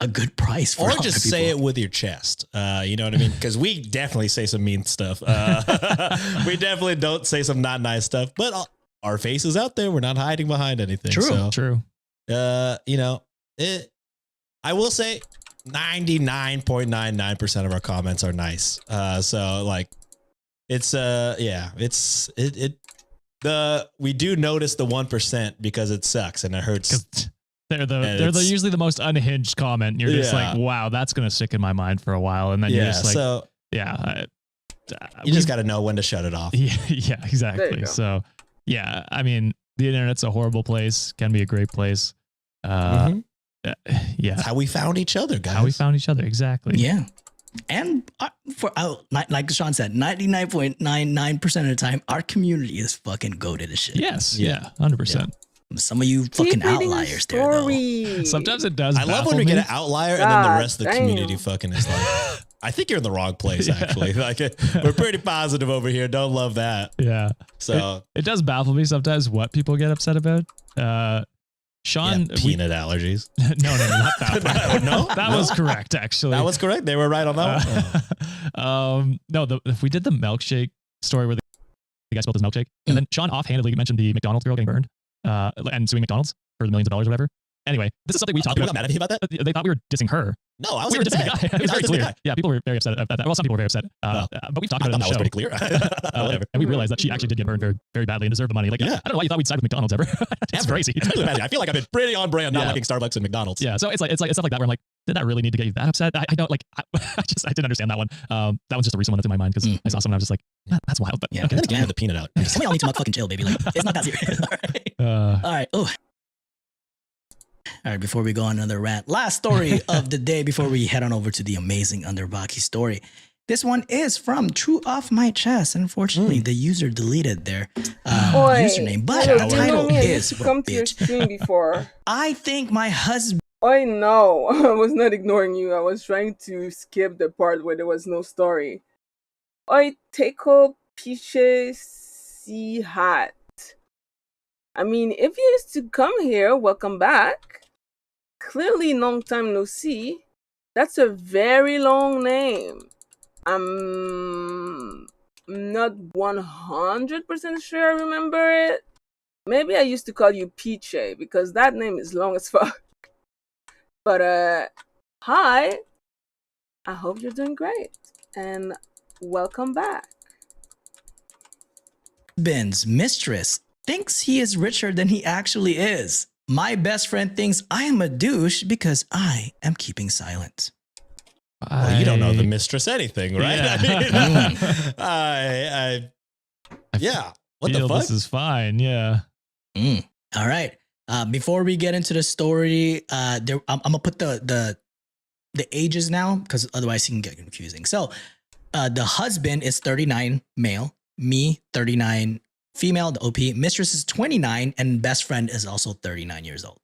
a good price for Or a lot just of say people. it with your chest. You know what I mean? Because we definitely say some mean stuff. We definitely don't say some not nice stuff, but our face is out there. We're not hiding behind anything. True. So, True. I will say 99.99% of our comments are nice. So like we do notice the 1% because it sucks and it hurts. They're usually the most unhinged comment. And you're just like, wow, that's gonna stick in my mind for a while. And then you're just like, so yeah, you just got to know when to shut it off. yeah, exactly. go. So yeah, I mean, the internet's a horrible place, can be a great place. Mhm. Yeah, That's how we found each other, guys. how we found each other. Exactly. Yeah. And like Sean said, 99.99% of the time, our community is fucking goated as shit. Yes. Yeah. Yeah. 100%. Some of you fucking outliers there, though. Sometimes it does. I love when baffle we get me. an outlier and then the God rest of the damn. community fucking is like, I think you're in the wrong place, Yeah. actually. Like, we're pretty positive over here. Don't love that. Yeah. So, It does baffle me sometimes what people get upset about. Sean, peanut allergies. no, not that one. No? That was correct, actually. That was correct. They were right on that one. No, if we did the milkshake story where the guy spilled his milkshake, and then Sean offhandedly mentioned the McDonald's girl getting burned and suing McDonald's for the millions of dollars or whatever. Anyway, this is something we talked People about. got mad at me about that? They thought we were dissing her. No, I was We in were the dissing the guy. It was very the clear. guy. Yeah, people were very upset about that. Well, some people were very upset. But we talked I about it thought on that the was show. pretty clear. Whatever. And we realized that she actually did get burned very, very badly and deserved the money. Like, Yeah. I don't know why you thought we'd side with McDonald's ever. It's crazy. Totally imagine. I feel like I've been pretty on brand not Yeah. liking Starbucks and McDonald's. Yeah, so it's like stuff like that where I'm like, did that really need to get you that upset? I don't like. I didn't understand that one. That was just a recent one that's in my mind because I saw someone. I was just like, that's wild. But Yeah. okay. And then the peanut out. Some of y'all need to fucking chill, baby. Like, it's not that serious. All right. All right. Oh. All right. Before we go on another rant, last story of the day before we head on over to the amazing Underbaki story. This one is from True Off My Chest. Unfortunately, the user deleted their username, but Hello, the do you know title me? I is used to come to your bitch. stream before. I think my husband. I know. I was not ignoring you. I was trying to skip the part where there was no story. Oi, Teiko Piche Si Hat. I mean, if you used to come here, welcome back. Clearly, long time no see. That's a very long name. I'm not 100% sure I remember it. Maybe I used to call you Piche because that name is long as fuck. But hi. I hope you're doing great and welcome back. Ben's mistress thinks he is richer than he actually is. My best friend thinks I am a douche because I am keeping silent. Well, you don't know the mistress anything, right? Yeah. I mean, yeah. What the feel fuck? This is fine. Yeah. All right. Before we get into the story, I'm gonna put the ages now because otherwise it can get confusing. So, the husband is 39, male. Me, 39, female. The OP mistress is 29, and best friend is also 39 years old.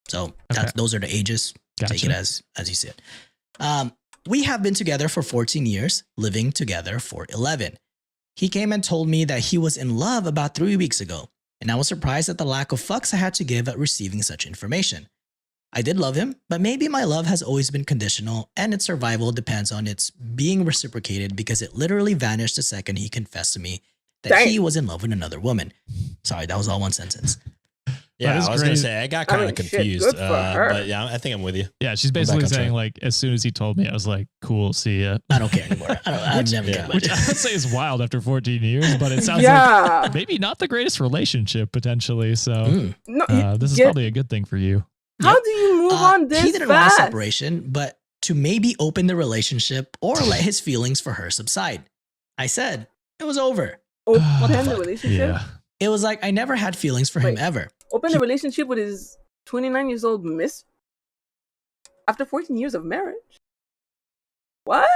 So those are the ages. Take it as you see it. We have been together for 14 years, living together for 11. He came and told me that he was in love about 3 weeks ago, and I was surprised at the lack of fucks I had to give at receiving such information. I did love him, but maybe my love has always been conditional and its survival depends on its being reciprocated because it literally vanished the second he confessed to me that he was in love with another woman. Sorry, that was all one sentence. Yeah, That is I was going to great. say, I got kind of confused. Good for her. But yeah, I think I'm with you. Yeah, she's back basically on saying track. like, as soon as he told me, I was like, cool, see ya. I don't care anymore. I've never cared about Which it. I would say is wild after 14 years, but it sounds Yeah. like maybe not the greatest relationship potentially. So Mm. No, this is yeah. probably a good thing for you. How do you move on this He didn't want a fast? separation, but to maybe open the relationship or let his feelings for her subside. I said, it was over. Open the the fuck? relationship? Yeah. It was like I never had feelings for him Wait. ever. Open the relationship with his 29 years old miss after 14 years of marriage? What?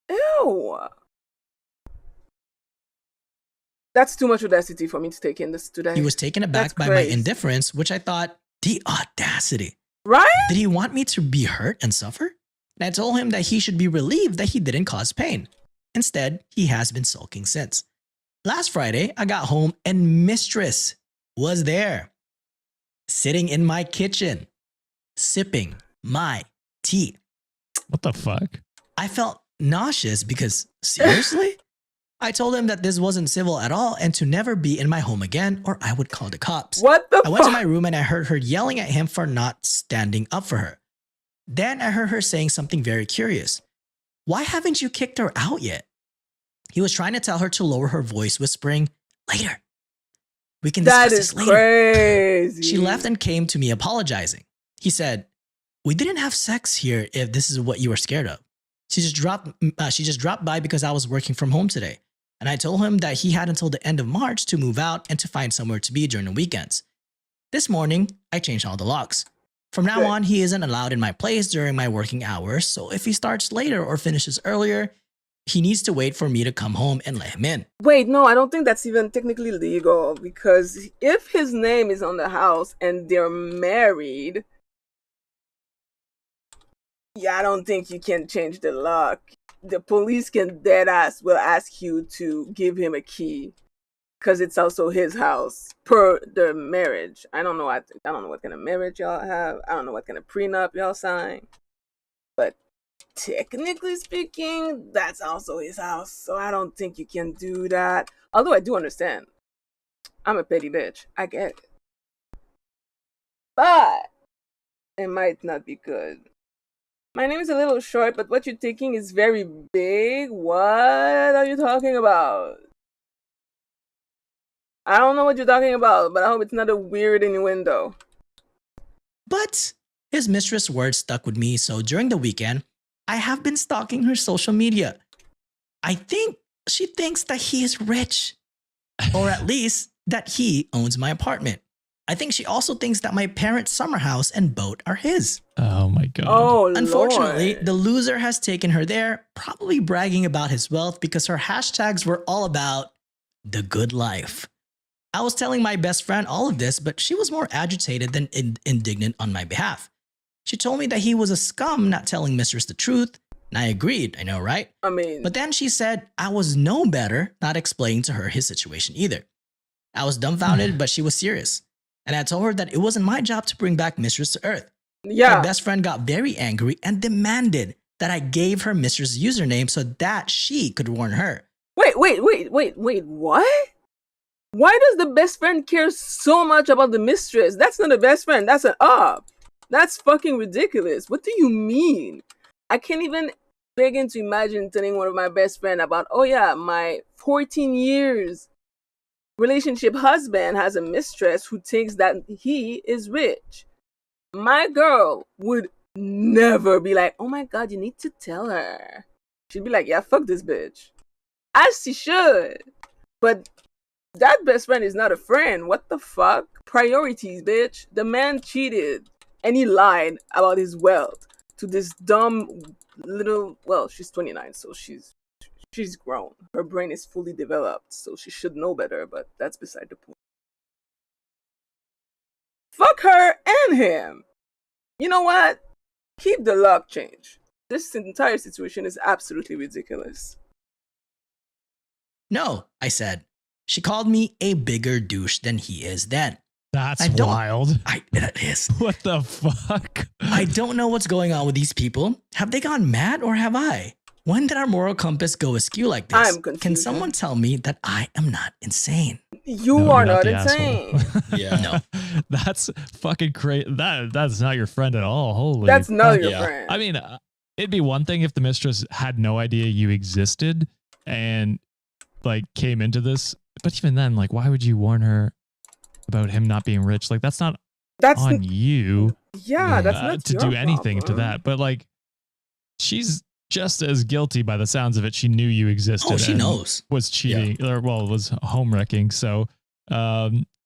Ew. That's too much audacity for me to take in this today. He was taken aback That's by my crazy. indifference, which I thought, the audacity. Right? Did he want me to be hurt and suffer? And I told him that he should be relieved that he didn't cause pain. Instead, he has been sulking since. Last Friday, I got home and Mistress was there, sitting in my kitchen, sipping my tea. What the fuck? I felt nauseous because, seriously? I told him that this wasn't civil at all and to never be in my home again or I would call the cops. What the I went to fuck? my room and I heard her yelling at him for not standing up for her. Then I heard her saying something very curious. Why haven't you kicked her out yet? He was trying to tell her to lower her voice, whispering, later. We can discuss That this is later. crazy. She left and came to me apologizing. He said, we didn't have sex here if this is what you were scared of. She just dropped by because I was working from home today. And I told him that he had until the end of March to move out and to find somewhere to be during the weekends. This morning, I changed all the locks. From now Good. on, he isn't allowed in my place during my working hours, so if he starts later or finishes earlier, he needs to wait for me to come home and let him in. Wait, no, I don't think that's even technically legal because if his name is on the house and they're married, yeah, I don't think you can change the lock. The police can will ask you to give him a key because it's also his house per the marriage. I don't know. I don't know what kind of marriage y'all have. I don't know what kind of prenup y'all sign, but technically speaking, that's also his house. So I don't think you can do that. Although I do understand. I'm a petty bitch. I get it. But it might not be good. My name is a little short, but what you're taking is very big. What are you talking about? I don't know what you're talking about, but I hope it's not a weird innuendo. But his mistress' words stuck with me, so during the weekend, I have been stalking her social media. I think she thinks that he is rich, or at least that he owns my apartment. I think she also thinks that my parents' summer house and boat are his. Oh my God. Oh, Unfortunately, Lord. the loser has taken her there, probably bragging about his wealth because her hashtags were all about the good life. I was telling my best friend all of this, but she was more agitated than indignant on my behalf. She told me that he was a scum not telling Mistress the truth, and I agreed, I know, right? I mean, But then she said I was no better not explaining to her his situation either. I was dumbfounded, but she was serious. And I told her that it wasn't my job to bring back Mistress to Earth. My yeah. best friend got very angry and demanded that I gave her Mistress' username so that she could warn her. Wait, what? Why does the best friend care so much about the mistress? That's not a best friend, that's an op. That's fucking ridiculous. What do you mean? I can't even begin to imagine telling one of my best friend about, oh yeah, my 14 years relationship husband has a mistress who thinks that he is rich. My girl would never be like, oh my God, you need to tell her. She'd be like, yeah, fuck this bitch. As she should. But that best friend is not a friend. What the fuck? Priorities, bitch. The man cheated and he lied about his wealth to this dumb little, well, she's 29, so she's grown. Her brain is fully developed, so she should know better, but that's beside the point. Fuck her and him. You know what? Keep the lock change. This entire situation is absolutely ridiculous. No, I said. She called me a bigger douche than he is then. That's I don't- wild. It is. What the fuck? I don't know what's going on with these people. Have they gone mad or have I? When did our moral compass go askew like this? I'm confused. Can someone tell me that I am not insane? You No, are you're not the insane. asshole. Yeah. No. That's fucking crazy. That's not your friend at all. Holy. That's not fuck. your Yeah. friend. I mean, it'd be one thing if the mistress had no idea you existed and like came into this, but even then, like, why would you warn her about him not being rich? Like, that's not that's on you yeah, that's not to your do anything to problem. that. But like, she's just as guilty by the sounds of it. She knew you existed. Oh, she and knows. was cheating or was home wrecking. So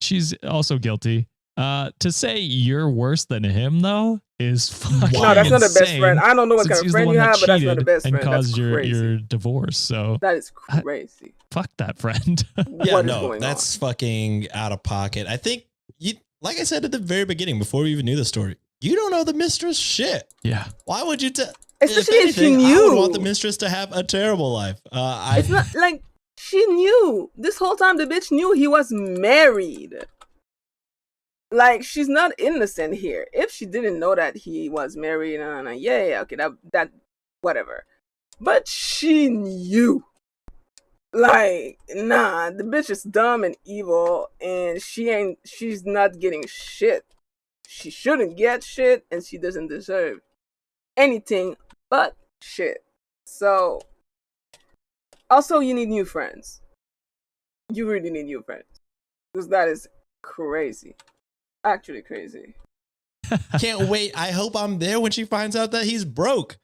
she's also guilty. To say you're worse than him though is fucking No, that's not the best insane, friend. I don't know what since kind of he's the friend one you that have, but that's not the cheated best and friend. That's caused your crazy. divorce. So That is crazy. fuck that friend. Yeah, What is no, going that's fucking out of pocket. I think you, like I said at the very beginning, before we even knew the story, you don't know the mistress shit. Yeah. Why would you tell? Especially if she I would knew. want the mistress to have a terrible life. It's not like she knew. This whole time the bitch knew he was married. Like, she's not innocent here. If she didn't know that he was married, yeah, okay, that whatever. But she knew. Like, nah, the bitch is dumb and evil, and she's not getting shit. She shouldn't get shit, and she doesn't deserve anything but shit. So, also, you need new friends. You really need new friends. Because that is crazy. Actually crazy. can't wait. I hope I'm there when she finds out that he's broke.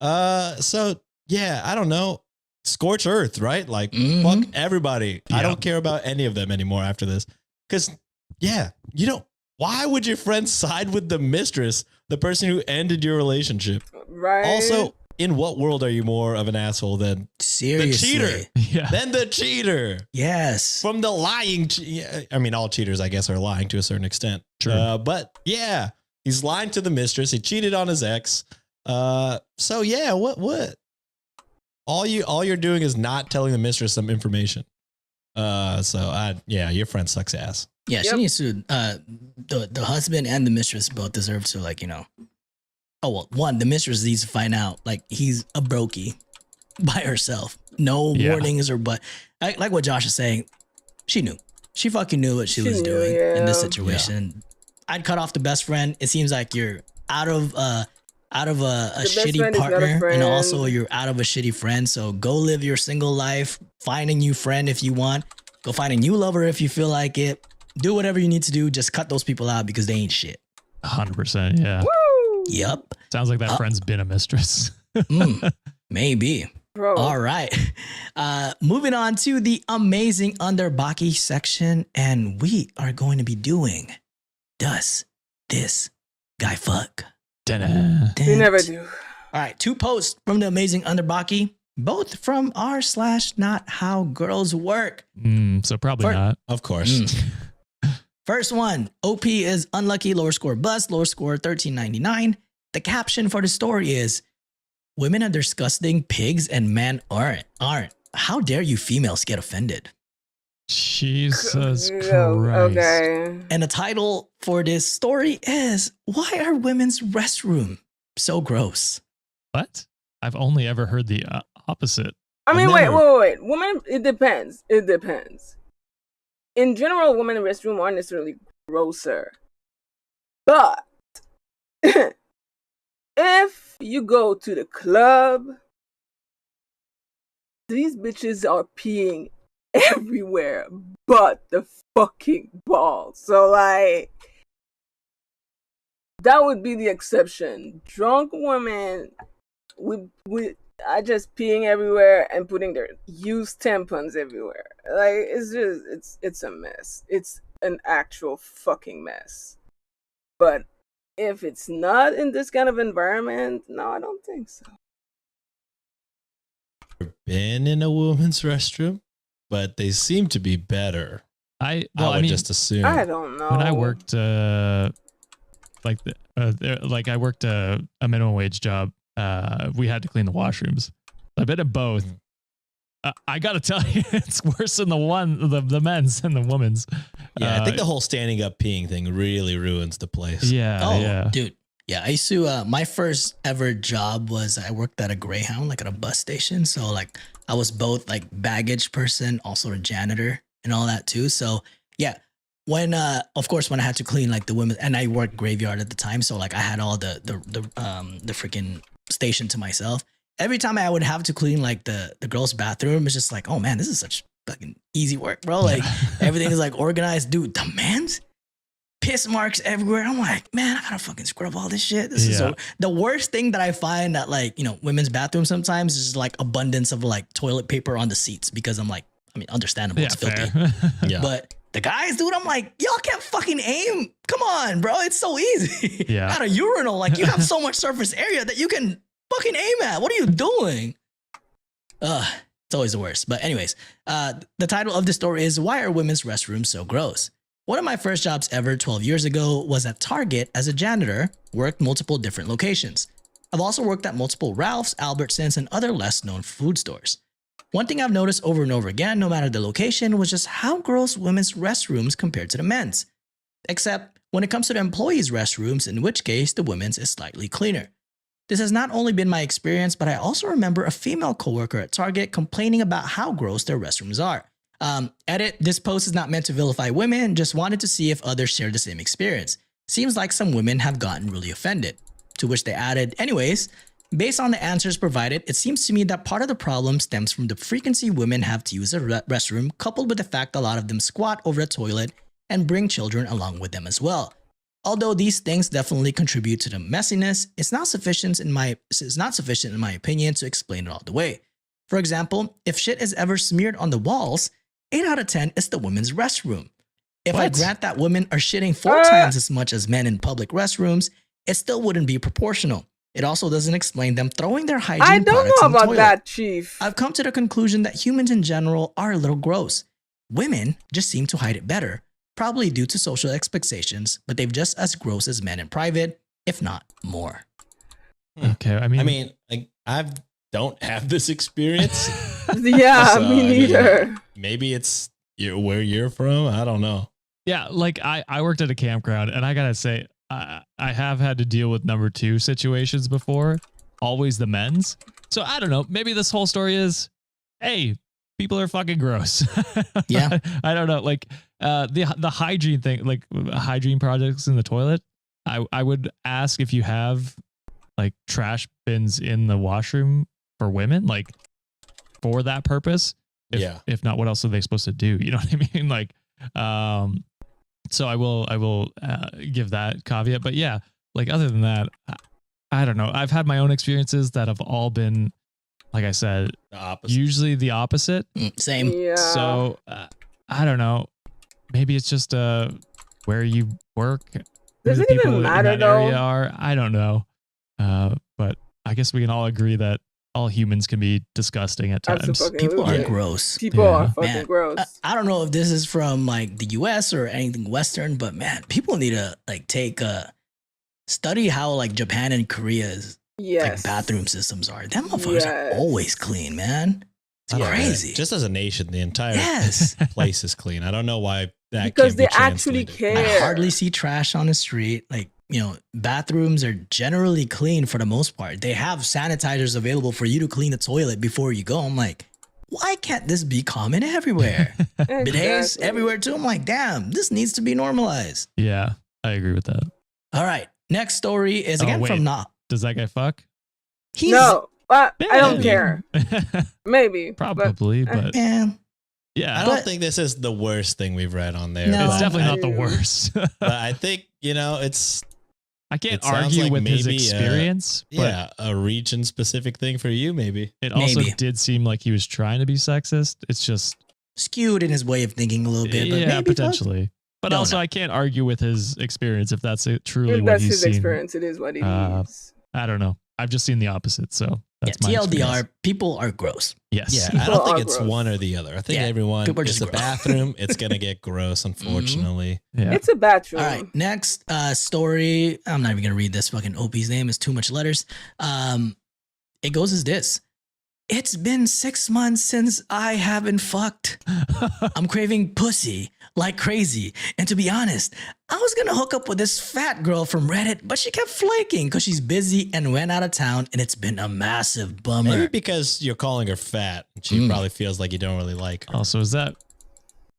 So yeah, I don't know. Scorch earth, right? Like fuck everybody. I Yeah. don't care about any of them anymore after this. Cause yeah, you know, why would your friend side with the mistress, the person who ended your relationship? Right? Also, in what world are you more of an asshole than Seriously. cheater. Yeah. than the cheater? Yes. From the lying. I mean, all cheaters, I guess, are lying to a certain extent. True. But yeah, he's lying to the mistress. He cheated on his ex. So yeah, what? All you're doing is not telling the mistress some information. Yeah, your friend sucks ass. Yeah, she Yep. needs to. The husband and the mistress both deserve to, like, you know. Oh well, one, the mistress needs to find out like he's a brokey by herself. No Yeah. warnings or but like what Josh is saying. She knew. She fucking knew what she was knew, doing in this yeah. situation. I'd cut off the best friend. It seems like you're out of a best shitty friend is not a partner, and friend. also you're out of a shitty friend. So go live your single life. Find a new friend if you want. Go find a new lover if you feel like it. Do whatever you need to do. Just cut those people out because they ain't shit. 100%. Yeah. Woo! Yep. Sounds like that friend's been a mistress. Maybe. Bro. All right. Moving on to the amazing Underbaki section, and we are going to be doing Does This Guy Fuck? Ta-da. We never do. All right, 2 posts from the amazing Underbaki, both from r/not how girls work. So probably For- not. Of course. First one, OP is unlucky, lower score bust, lower score 1399. The caption for the story is, women are disgusting pigs and men aren't. How dare you females get offended? Jesus Yeah, Christ. okay. And the title for this story is, why are women's restroom so gross? What? I've only ever heard the opposite. I mean, I've wait. never- Women, it depends. It depends. In general, women in restroom aren't necessarily grosser. But if you go to the club, these bitches are peeing everywhere but the fucking balls. So, like, that would be the exception. Drunk women are just peeing everywhere and putting their used tampons everywhere. Like, it's a mess. It's an actual fucking mess. But if it's not in this kind of environment, no, I don't think so. Been in a woman's restroom, but they seem to be better. I would just assume. I don't know. when I worked I worked a minimum wage job, we had to clean the washrooms. I've been in both. I gotta tell you, it's worse in the men's than the women's. Yeah, I think the whole standing up peeing thing really ruins the place. Yeah, Dude. Yeah, I used to, my first ever job was I worked at a Greyhound, like at a bus station. So like I was both like baggage person, also a janitor and all that too. So yeah, when, of course, when I had to clean like the women, and I worked graveyard at the time. So like I had all the freaking station to myself. Every time I would have to clean like the girls' bathroom, it's just like, oh man, this is such fucking easy work, bro. Like everything is like organized. Dude, the men's piss marks everywhere. I'm like, man, I gotta fucking scrub all this shit. This is so, the worst thing that I find at like, you know, women's bathrooms sometimes is like abundance of like toilet paper on the seats, because I'm like, I mean, understandable, it's filthy. Yeah. But the guys, dude, I'm like, y'all can't fucking aim. Come on, bro. It's so easy. Yeah. At a urinal, like you have so much surface area that you can fucking aim at. What are you doing? It's always the worst. But anyways, the title of the story is Why Are Women's Restrooms So Gross? One of my first jobs ever 12 years ago was at Target as a janitor, worked multiple different locations. I've also worked at multiple Ralph's, Albertsons, and other less known food stores. One thing I've noticed over and over again, no matter the location, was just how gross women's restrooms compared to the men's. Except when it comes to the employees' restrooms, in which case the women's is slightly cleaner. This has not only been my experience, but I also remember a female coworker at Target complaining about how gross their restrooms are. Edit, this post is not meant to vilify women, just wanted to see if others share the same experience. Seems like some women have gotten really offended. To which they added, anyways, based on the answers provided, it seems to me that part of the problem stems from the frequency women have to use a restroom, coupled with the fact a lot of them squat over a toilet and bring children along with them as well. Although these things definitely contribute to the messiness, it's not sufficient in my opinion to explain it all the way. For example, if shit is ever smeared on the walls, 8 out of 10 is the women's restroom. If I grant that women are shitting 4 times as much as men in public restrooms, it still wouldn't be proportional. It also doesn't explain them throwing their hygiene I don't products know in the about toilet. that, Chief. I've come to the conclusion that humans in general are a little gross. Women just seem to hide it better, probably due to social expectations, but they're just as gross as men in private, if not more. Okay, I mean, I don't have this experience. Yeah, So, me neither. Maybe it's where you're from. I don't know. yeah, like I worked at a campground, and I gotta say, I have had to deal with number 2 situations before, always the men's. So I don't know, maybe this whole story is, hey, people are fucking gross. Yeah. I don't know, like the hygiene thing, like hygiene projects in the toilet. I would ask if you have like trash bins in the washroom for women, like for that purpose. If not, what else are they supposed to do? You know what I mean? Like, so I will give that caveat. But yeah, like other than that, I don't know. I've had my own experiences that have all been, like I said, The opposite. usually the opposite. Same. Yeah. So I don't know. Maybe it's just where you work. who Does the it even people in matter, that though? area are. I don't know. But I guess we can all agree that all humans can be disgusting at times. Absolutely. People are Yeah. gross. People Yeah. are fucking Man, gross. I don't know if this is from like the US or anything Western, but man, people need to like take study how like Japan and Korea's Yes. like bathroom systems are. Them motherfuckers are Yes. always clean, man. It's I don't know. crazy. Just as a nation, the entire Yes. place is clean. I don't know why that Because can't be they actually translated. care. I hardly see trash on the street. Like, you know, bathrooms are generally clean for the most part. They have sanitizers available for you to clean the toilet before you go. I'm like, why can't this be common everywhere? Bidets Exactly. everywhere too. I'm like, damn, this needs to be normalized. Yeah, I agree with that. All right. Next story is Oh, again wait. from Nah. Does that guy fuck? He's No, I don't Maybe. care. Maybe. But Probably, but man. yeah. I don't But- think this is the worst thing we've read on there. No. It's but definitely I, not the worst. but I think, it's I can't It sounds argue like with his maybe, experience, but a region specific thing for you, maybe. it also Maybe. did seem like he was trying to be sexist. It's just, Skewed in his way of thinking a little bit. But yeah, maybe potentially. But Don't also, know. I can't argue with his experience if that's truly if what that's he's his seen. experience, it is what it Uh, is. I don't know. I've just seen the opposite. So that's yeah, my TLDR, experience. people are gross. Yes. Yeah, I People don't think are it's gross. one or the other. I think Yeah, everyone, people are it's just a gross. bathroom. It's going to get gross, unfortunately. Yeah. It's a bathroom. All right, next story. I'm not even gonna read this fucking OP's name. It's too much letters. It goes as this. It's been 6 months since I haven't fucked. I'm craving pussy like crazy. And to be honest, I was gonna hook up with this fat girl from Reddit, but she kept flaking because she's busy and went out of town, and it's been a massive bummer. Maybe because you're calling her fat. She probably feels like you don't really like her. Also, is that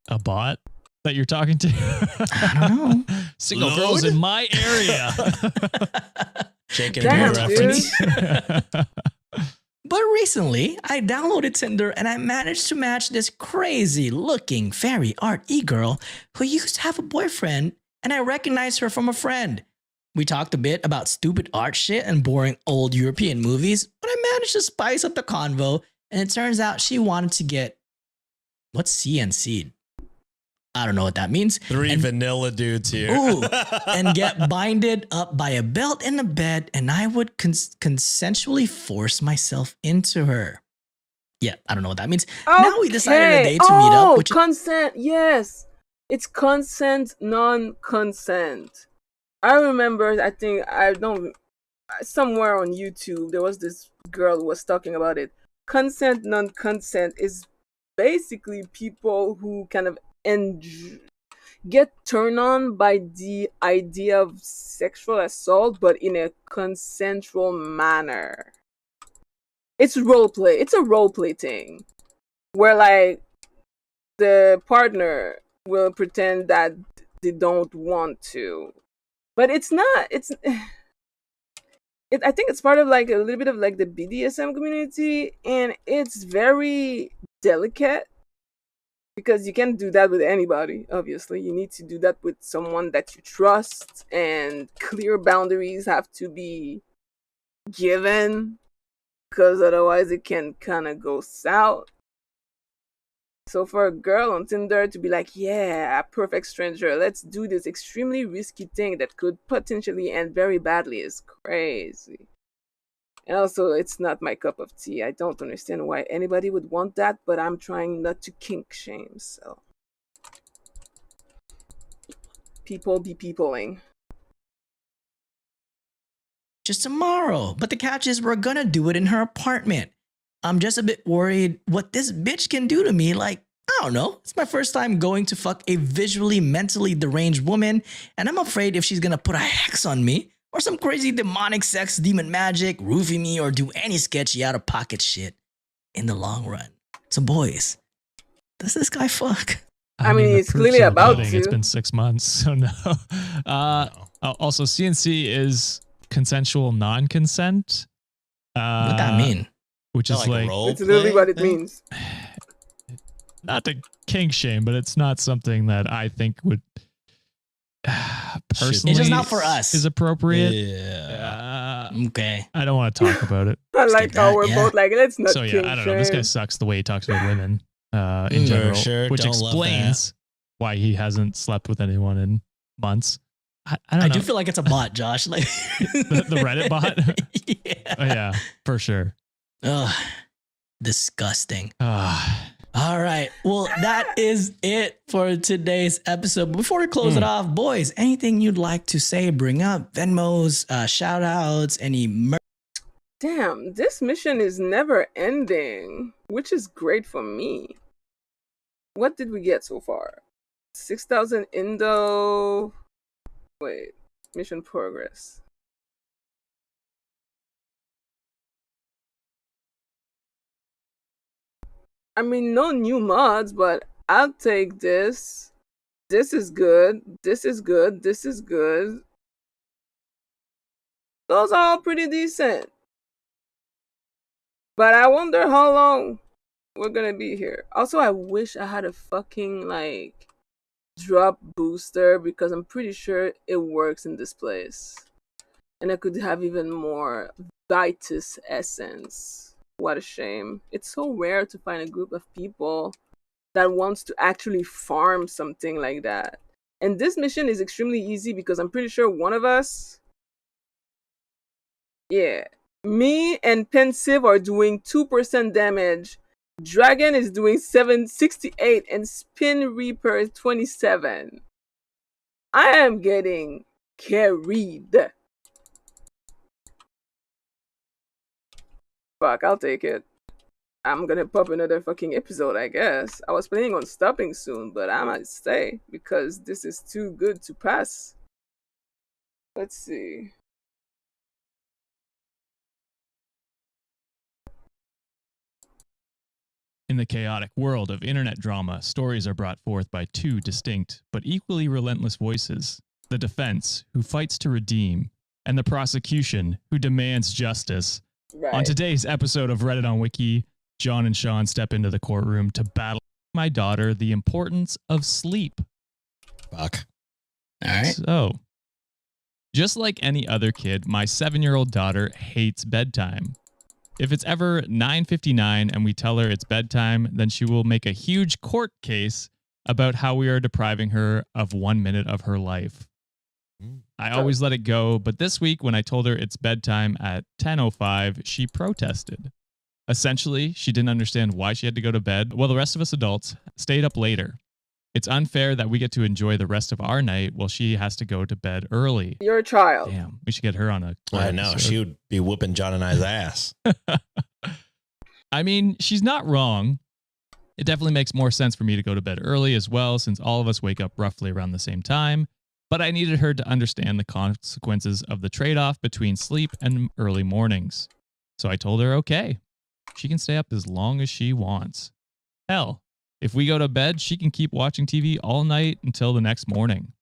a bot that you're talking to? I don't know. Single Load? girls in my area. Shaking Damn, her dude. reference. But recently, I downloaded Tinder and I managed to match this crazy looking fairy art e-girl who used to have a boyfriend, and I recognized her from a friend. We talked a bit about stupid art shit and boring old European movies, but I managed to spice up the convo, and it turns out she wanted to get, what's CNC'd? I don't know what that means. Three And- vanilla dudes here. Ooh, and get binded up by a belt in the bed, and I would consensually force myself into her. Yeah, I don't know what that means. Now we decided a day to meet up, which is consent. Yes, it's consent, non-consent. I remember. I think I don't. Somewhere on YouTube, there was this girl who was talking about it. Consent, non-consent is basically people who kind of get turned on by the idea of sexual assault, but in a consensual manner. It's role play. It's a role play thing where like the partner will pretend that they don't want to, but it's not. I think it's part of like a little bit of like the BDSM community, and it's very delicate. Because you can't do that with anybody, obviously. You need to do that with someone that you trust, and clear boundaries have to be given, because otherwise it can kind of go south. So for a girl on Tinder to be like, yeah, perfect stranger, let's do this extremely risky thing that could potentially end very badly is crazy. And also, it's not my cup of tea. I don't understand why anybody would want that, but I'm trying not to kink shame, so. People be peopling. just tomorrow. But the catch is we're gonna do it in her apartment. I'm just a bit worried what this bitch can do to me. Like, I don't know. It's my first time going to fuck a visually, mentally deranged woman, and I'm afraid if she's gonna put a hex on me, or some crazy demonic sex, demon magic, roofie me, or do any sketchy out of pocket shit in the long run. So boys, does this guy fuck? I mean, the he's clearly proof's in the about pudding. to. It's been 6 months, so no. Also, CNC is consensual non-consent. What that mean? Which Is is that like like, role It's literally play what it thing? means. not to kink shame, but it's not something that I think would personally It's just not for us. is appropriate. Yeah. Okay. I don't want to talk about it. I like Skip how that, we're yeah. both like, let's not So yeah, kink I don't know. This guy shame. sucks the way he talks about women in Mm. general, Sure, which don't love explains why he hasn't slept with anyone in months. I don't I know. do feel like it's a bot, Josh. Like the Reddit bot? Yeah. Oh, yeah, for sure. Ugh, disgusting. Ah, All right. Well, that is it for today's episode. But before we close it off, boys, anything you'd like to say, bring up, Venmos, shout outs, any Damn, this mission is never ending, which is great for me. What did we get so far? 6,000 Indo. Wait, mission progress. I mean, no new mods, but I'll take this. This is good. This is good. This is good. Those are all pretty decent. But I wonder how long we're gonna be here. Also, I wish I had a fucking like drop booster because I'm pretty sure it works in this place. And I could have even more Vitus essence. What a shame. It's so rare to find a group of people that wants to actually farm something like that. And this mission is extremely easy because I'm pretty sure one of us, yeah, Me and Pensive are doing 2% damage. Dragon is doing 768 and Spin Reaper is 27. I am getting carried. Fuck, I'll take it. I'm gonna pop another fucking episode, I guess. I was planning on stopping soon, but I might stay because this is too good to pass. Let's see. In the chaotic world of internet drama, stories are brought forth by two distinct but equally relentless voices: the defense, who fights to redeem, and the prosecution, who demands justice. Right. On today's episode of Reddit on Wiki, John and Sean step into the courtroom to battle my daughter the importance of sleep. Fuck. All right. So, just like any other kid, my 7-year-old daughter hates bedtime. If it's ever 9:59 and we tell her it's bedtime, then she will make a huge court case about how we are depriving her of 1 minute of her life. I always let it go, but this week when I told her it's bedtime at 10:05, she protested. Essentially, she didn't understand why she had to go to bed while the rest of us adults stayed up later. It's unfair that we get to enjoy the rest of our night while she has to go to bed early. You're a child. Damn, we should get her on a I know. She would be whooping John and I's ass. I mean, she's not wrong. It definitely makes more sense for me to go to bed early as well, since all of us wake up roughly around the same time. But I needed her to understand the consequences of the trade-off between sleep and early mornings. So I told her, okay, she can stay up as long as she wants. Hell, if we go to bed, she can keep watching TV all night until the next morning.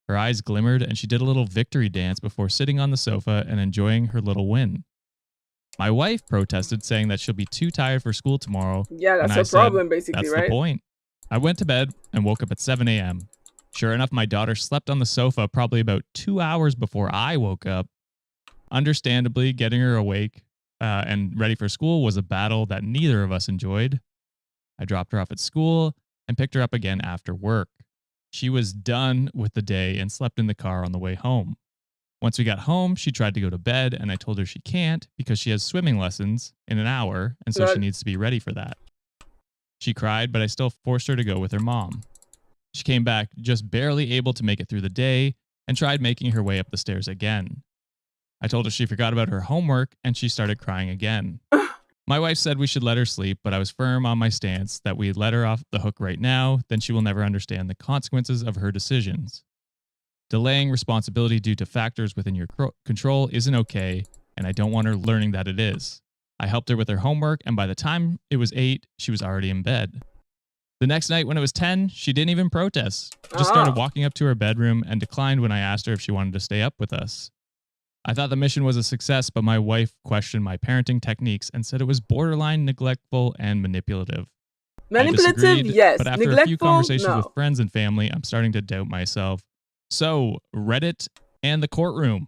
Her eyes glimmered and she did a little victory dance before sitting on the sofa and enjoying her little win. My wife protested, saying that she'll be too tired for school tomorrow. Yeah, and that's I a said, problem, basically, That's right? the point. I went to bed and woke up at 7 a.m. Sure enough, my daughter slept on the sofa probably about 2 hours before I woke up. Understandably, getting her awake and ready for school was a battle that neither of us enjoyed. I dropped her off at school and picked her up again after work. She was done with the day and slept in the car on the way home. Once we got home, she tried to go to bed, and I told her she can't because she has swimming lessons in an hour, and so she needs to be ready for that. She cried, but I still forced her to go with her mom. She came back just barely able to make it through the day and tried making her way up the stairs again. I told her she forgot about her homework, and she started crying again. My wife said we should let her sleep, but I was firm on my stance that we let her off the hook right now, then she will never understand the consequences of her decisions. Delaying responsibility due to factors within your control isn't okay, and I don't want her learning that it is. I helped her with her homework, and by the time it was 8, she was already in bed. The next night when it was 10, she didn't even protest. Just started walking up to her bedroom and declined when I asked her if she wanted to stay up with us. I thought the mission was a success, but my wife questioned my parenting techniques and said it was borderline neglectful and manipulative. Manipulative, yes. But after Neglectful, a few conversations no. with friends and family, I'm starting to doubt myself. So, Reddit and the courtroom.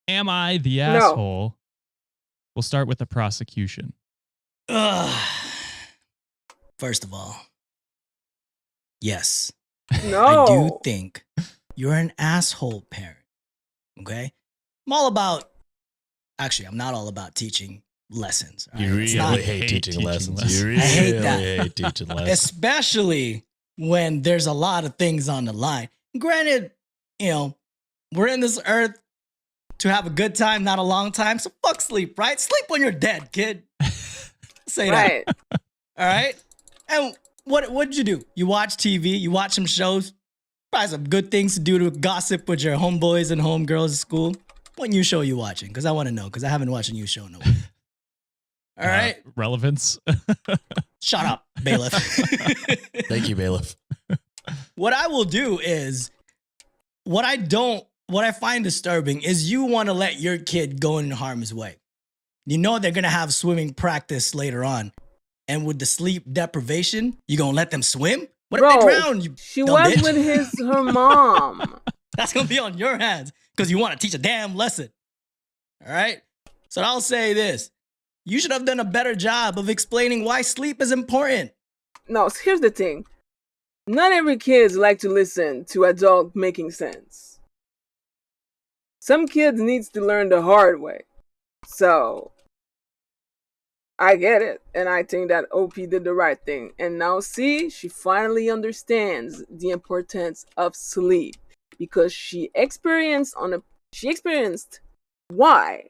Am I the asshole? We'll start with the prosecution. First of all, yes. No. I do think you're an asshole parent. Okay? I'm all about, actually, I'm not all about teaching lessons. Right? You really hate teaching lessons. You really I hate that. hate teaching lessons. Especially when there's a lot of things on the line. Granted, you know, we're in this earth to have a good time, not a long time. So fuck sleep, right? Sleep when you're dead, kid. Say Right. that. All right? And what'd you do? You watch TV, you watch some shows, probably some good things to do to gossip with your homeboys and homegirls at school. What new show you watching? Because I want to know, because I haven't watched a new show in a while. All right? Relevance. Shut up, bailiff. Thank you, bailiff. What I will do is, what I find disturbing is you want to let your kid go in harm's way. You know they're going to have swimming practice later on. And with the sleep deprivation, you going to let them swim? What if they drown? You She dumb was bitch? with her mom. That's going to be on your hands because you want to teach a damn lesson. All right? So I'll say this. You should have done a better job of explaining why sleep is important. No, here's the thing. Not every kids like to listen to adult making sense. Some kids needs to learn the hard way. So I get it, and I think that OP did the right thing. And now, see, she finally understands the importance of sleep because she experienced why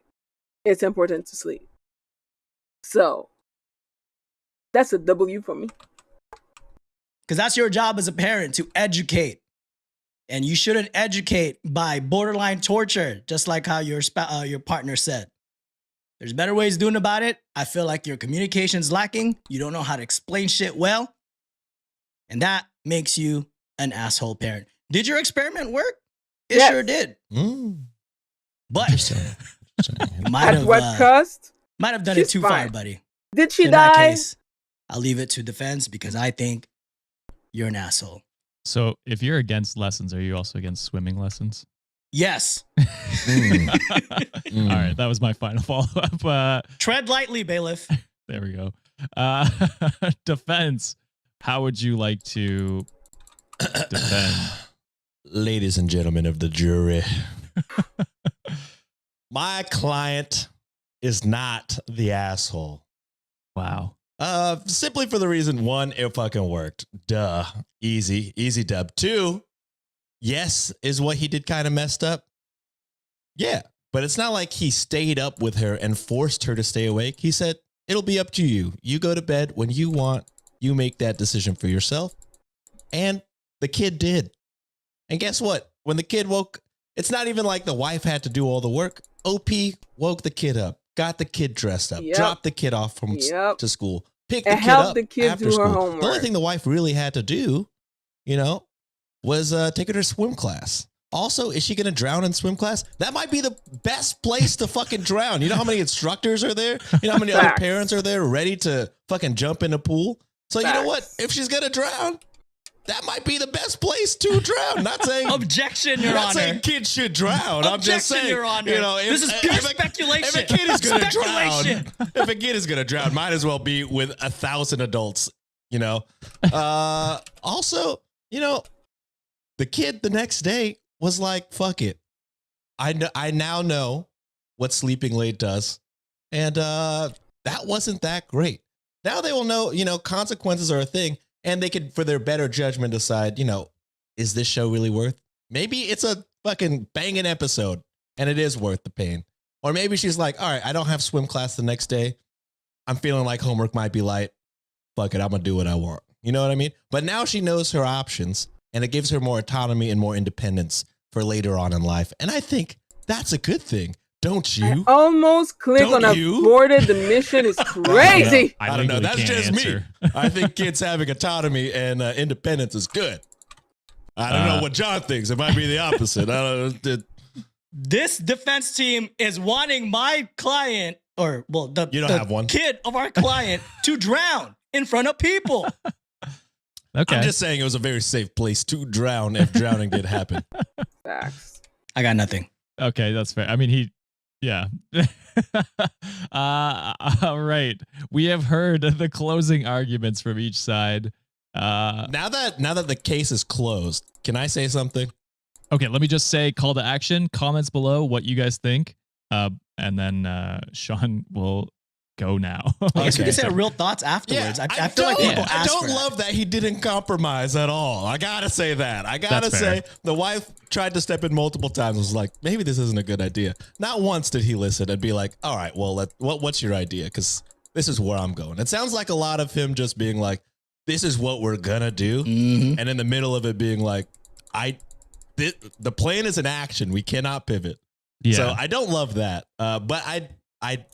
it's important to sleep. So that's a W for me. Because that's your job as a parent, to educate. And you shouldn't educate by borderline torture, just like how your partner said. There's better ways of doing about it. I feel like your communication's lacking. You don't know how to explain shit well. And that makes you an asshole parent. Did your experiment work? It Yes. sure did. But Interesting. might At what have cost? done She's it too fine. far, buddy. Did she In that die? case, I'll leave it to defense because I think you're an asshole. So if you're against lessons, are you also against swimming lessons? Yes. All right, that was my final follow-up. Tread lightly, bailiff. There we go. Defense. How would you like to defend? Ladies and gentlemen of the jury, my client is not the asshole. Wow. Simply for the reason, one, it fucking worked. Duh. Easy dub. Two, yes, is what he did kind of messed up. Yeah, but it's not like he stayed up with her and forced her to stay awake. He said, it'll be up to you. You go to bed when you want. You make that decision for yourself. And the kid did. And guess what? When the kid woke, it's not even like the wife had to do all the work. OP woke the kid up, got the kid dressed up, Yep. dropped the kid off from to school, picked the And kid help up the kid after do her school. homework. The only thing the wife really had to do, was take her to swim class. Also, is she going to drown in swim class? That might be the best place to fucking drown. You know how many instructors are there? You know how many other Facts. parents are there ready to fucking jump in the pool? So you know what? Facts. If she's going to drown, that might be the best place to drown. Not saying Objection, Your not Honor. saying kids should drown. I'm just Objection, saying, Your Honor. If, This is pure if speculation. If a kid is going to drown, Speculation. if a kid is going to drown, might as well be with 1,000 adults. Also, the kid the next day was like, "Fuck it, I now know what sleeping late does," and that wasn't that great. Now they will know, consequences are a thing. And they could, for their better judgment, decide, is this show really worth? Maybe it's a fucking banging episode and it is worth the pain. Or maybe she's like, all right, I don't have swim class the next day. I'm feeling like homework might be light. Fuck it, I'm going to do what I want. You know what I mean? But now she knows her options and it gives her more autonomy and more independence for later on in life. And I think that's a good thing. Don't you? I almost click Don't on you? aborted. The mission is crazy. I don't know. legally That's can't just answer. me. I think kids having autonomy and independence is good. I don't know what John thinks. It might be the opposite. I don't know. This defense team is wanting my client, or well, the have one. kid of our client to drown in front of people. Okay. I'm just saying it was a very safe place to drown if drowning did happen. Facts. I got nothing. Okay, that's fair. I mean, yeah. All right. We have heard the closing arguments from each side. Now that the case is closed, can I say something? Okay, let me just say call to action, comments below what you guys think. And then Sean will go now. I guess we Okay. can say our real thoughts afterwards. I feel like don't- people I ask don't for that. love that he didn't compromise at all. I gotta say that. I gotta That's say fair. the wife tried to step in multiple times. Was like, maybe this isn't a good idea. Not once did he listen and be like, all right, well, what's your idea? Because this is where I'm going. It sounds like a lot of him just being like, this is what we're gonna do, Mhm. and in the middle of it being like, the plan is in action. We cannot pivot. Yeah. So I don't love that. But I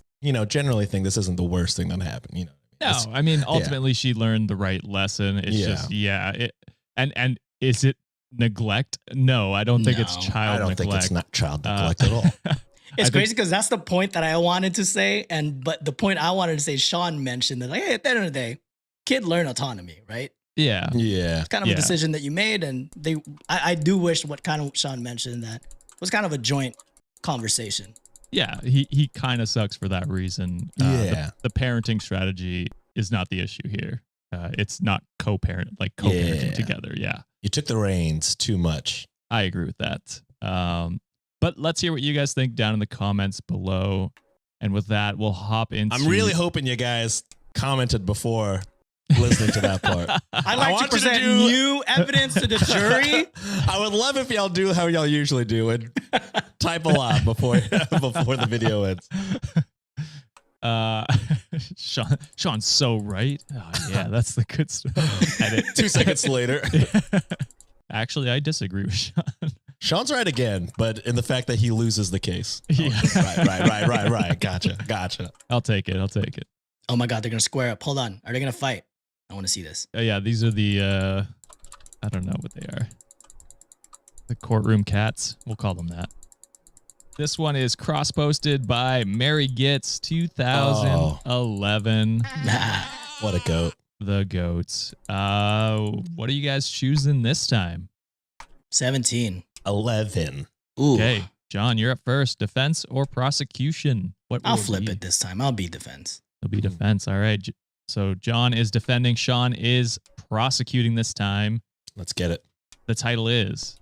generally think this isn't the worst thing that happened. No, It's- I mean, ultimately, she learned the right lesson. It's Yeah. just, and is it neglect? No, I don't think it's No, child I don't neglect. think it's not child neglect at all. It's I crazy because that's the point that I wanted to say, but the point I wanted to say, Sean mentioned that, like, hey, at the end of the day, kid learn autonomy, right? Yeah. Yeah. It's kind of Yeah. a decision that you made, and I do wish what kind of Sean mentioned that was kind of a joint conversation. Yeah. He kind of sucks for that reason. Yeah. The parenting strategy is not the issue here. It's not co-parenting Yeah. together. Yeah. You took the reins too much. I agree with that. But let's hear what you guys think down in the comments below. And with that, we'll hop into. I'm really hoping you guys commented before listening to that part. I like to want you to present do- new evidence to the jury. I would love if y'all do how y'all usually do and type a lot before the video ends. Sean's so right. Oh, yeah, that's the good stuff. Edit. 2 seconds later. Actually, I disagree with Sean. Sean's right again, but in the fact that he loses the case. Yeah. Right. Gotcha. I'll take it. Oh my God, they're gonna square up. Hold on, are they gonna fight? I want to see this. Yeah, these are the I don't know what they are. The courtroom cats. We'll call them that. This one is cross-posted by Mary Gitz 2011. What a goat. The goats. What are you guys choosing this time? 17. 11. Ooh. Okay, John, you're up first. Defense or prosecution? What I'll will flip be? it this time. I'll be defense. It'll be defense. All right. So John is defending. Sean is prosecuting this time. Let's get it. The title is,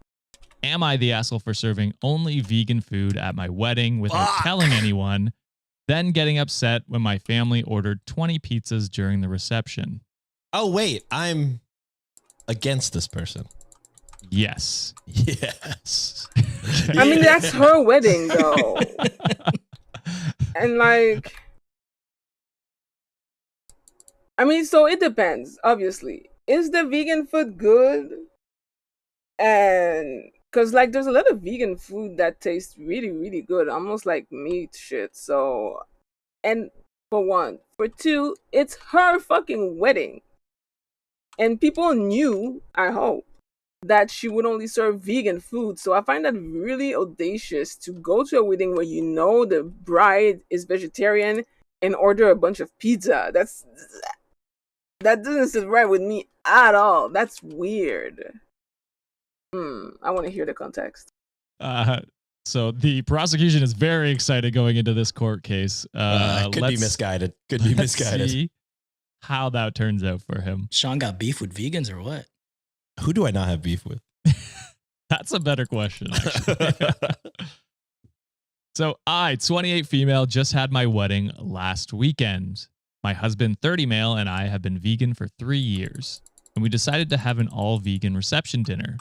am I the asshole for serving only vegan food at my wedding without telling anyone, then getting upset when my family ordered 20 pizzas during the reception? Oh, wait. I'm against this person. Yes. Yes. I mean, that's her wedding, though. And like, I mean, so it depends, obviously. Is the vegan food good? And because like there's a lot of vegan food that tastes really, really good, almost like meat shit. So, and for one. For two, it's her fucking wedding. And people knew, I hope, that she would only serve vegan food. So I find that really audacious to go to a wedding where you know the bride is vegetarian and order a bunch of pizza. That doesn't sit right with me at all. That's weird. I want to hear the context. So the prosecution is very excited going into this court case. Could be misguided. Let's see how that turns out for him. Sean got beef with vegans or what? Who do I not have beef with? That's a better question, actually. So I, 28 female, just had my wedding last weekend. My husband, 30 male, and I have been vegan for 3 years, and we decided to have an all-vegan reception dinner.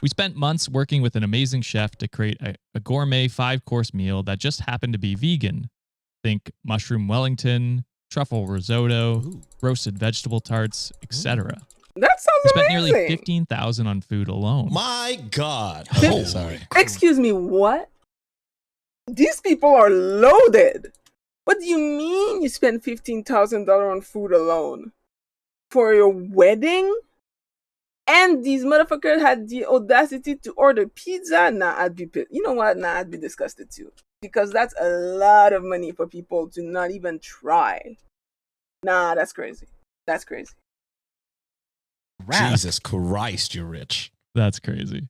We spent months working with an amazing chef to create a gourmet 5-course meal that just happened to be vegan. Think mushroom Wellington, truffle risotto, roasted vegetable tarts, etc. That sounds We spent amazing. nearly $15,000 on food alone. My God. Oh, sorry. Excuse me, what? These people are loaded. What do you mean you spent $15,000 on food alone? For your wedding? And these motherfuckers had the audacity to order pizza? Nah, I'd be pissed. You know what? Nah, I'd be disgusted too. Because that's a lot of money for people to not even try. Nah, that's crazy. That's crazy. Jesus Christ, you're rich. That's crazy.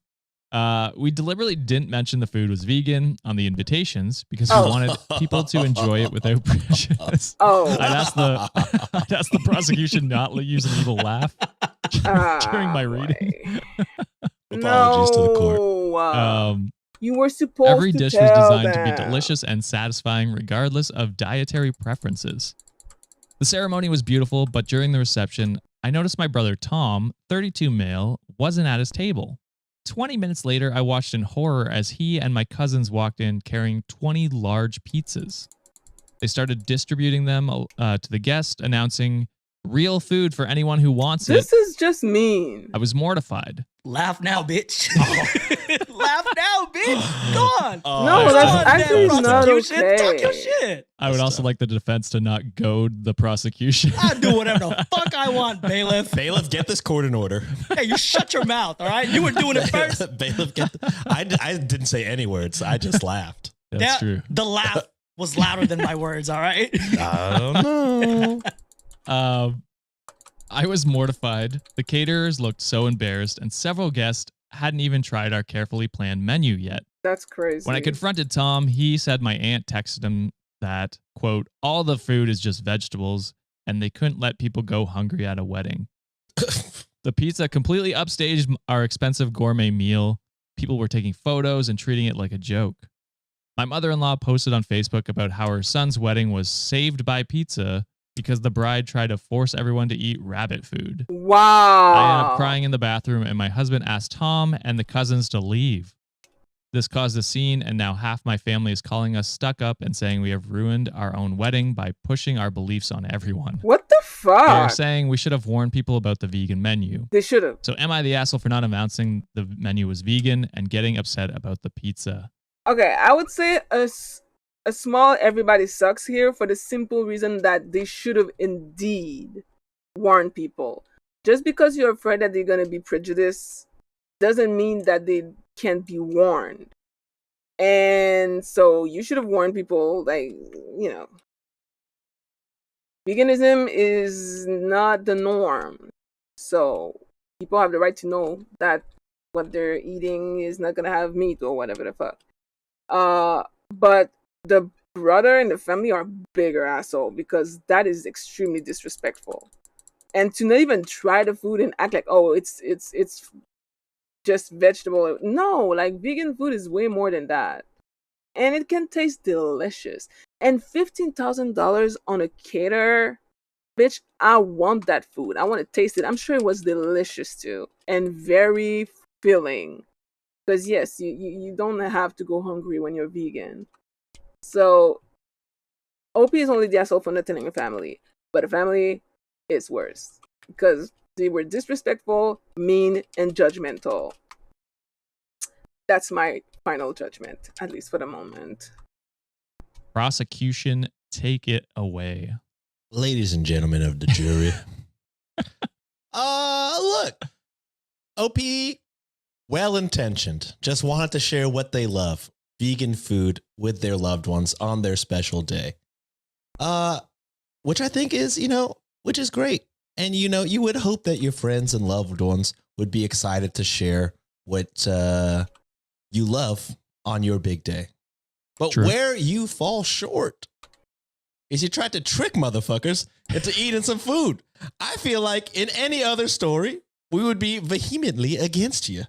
We deliberately didn't mention the food was vegan on the invitations because we wanted people to enjoy it without prejudice. I'd ask the prosecution not to use an evil laugh during my reading. Apologies to the court. You were supposed every to dish was tell designed to be them. delicious and satisfying regardless of dietary preferences. The ceremony was beautiful, but during the reception, I noticed my brother Tom, 32 male, wasn't at his table. 20 minutes later, I watched in horror as he and my cousins walked in carrying 20 large pizzas. They started distributing them to the guests, announcing real food for anyone who wants This it. is just mean. I was mortified. Laugh now, bitch. Laugh now, bitch. Go on. No, that's actually not prosecution. okay. Talk your shit. I would also like the defense to not goad the prosecution. I do whatever the fuck I want, bailiff. Bailiff, get this court in order. Hey, you shut your mouth, all right? You were doing it first. Bailiff, I didn't say any words. I just laughed. That's true. The laugh was louder than my words, all right? I don't know. I was mortified. The caterers looked so embarrassed, and several guests hadn't even tried our carefully planned menu yet. That's crazy. When I confronted Tom, he said my aunt texted him that, quote, all the food is just vegetables, and they couldn't let people go hungry at a wedding. The pizza completely upstaged our expensive gourmet meal. People were taking photos and treating it like a joke. My mother-in-law posted on Facebook about how her son's wedding was saved by pizza because the bride tried to force everyone to eat rabbit food. Wow. I ended up crying in the bathroom, and my husband asked Tom and the cousins to leave. This caused a scene, and now half my family is calling us stuck up and saying we have ruined our own wedding by pushing our beliefs on everyone. What the fuck? They're saying we should have warned people about the vegan menu. They should have. So am I the asshole for not announcing the menu was vegan and getting upset about the pizza? Okay, I would say a small everybody sucks here for the simple reason that they should have indeed warned people. Just because you're afraid that they're going to be prejudiced doesn't mean that they can't be warned. And so you should have warned people, like, you know, veganism is not the norm. So people have the right to know that what they're eating is not going to have meat or whatever the fuck. But the brother and the family are bigger asshole because that is extremely disrespectful. And to not even try the food and act like, oh, it's just vegetable. No, like vegan food is way more than that. And it can taste delicious. And $15,000 on a caterer, bitch, I want that food. I want to taste it. I'm sure it was delicious too. And very filling. Because yes, you don't have to go hungry when you're vegan. So OP is only the asshole for not telling a family. But a family is worse. Because they were disrespectful, mean, and judgmental. That's my final judgment, at least for the moment. Prosecution, take it away. Ladies and gentlemen of the jury. Look. OP, well-intentioned. Just wanted to share what they love. Vegan food with their loved ones on their special day. Which I think is, which is great. And, you would hope that your friends and loved ones would be excited to share what you love on your big day. But True. Where you fall short is you tried to trick motherfuckers into eating some food. I feel like in any other story, we would be vehemently against you.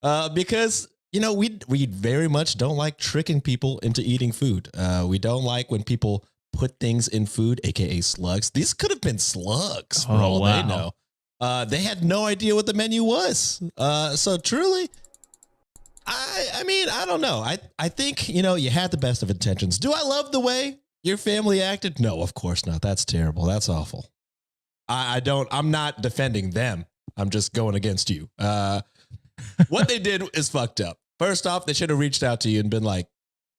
Because, we very much don't like tricking people into eating food. We don't like when people put things in food, aka slugs. These could have been slugs for all they know. They had no idea what the menu was. So truly, I don't know. I think, you had the best of intentions. Do I love the way your family acted? No, of course not. That's terrible. That's awful. I'm not defending them. I'm just going against you. What they did is fucked up. First off, they should have reached out to you and been like,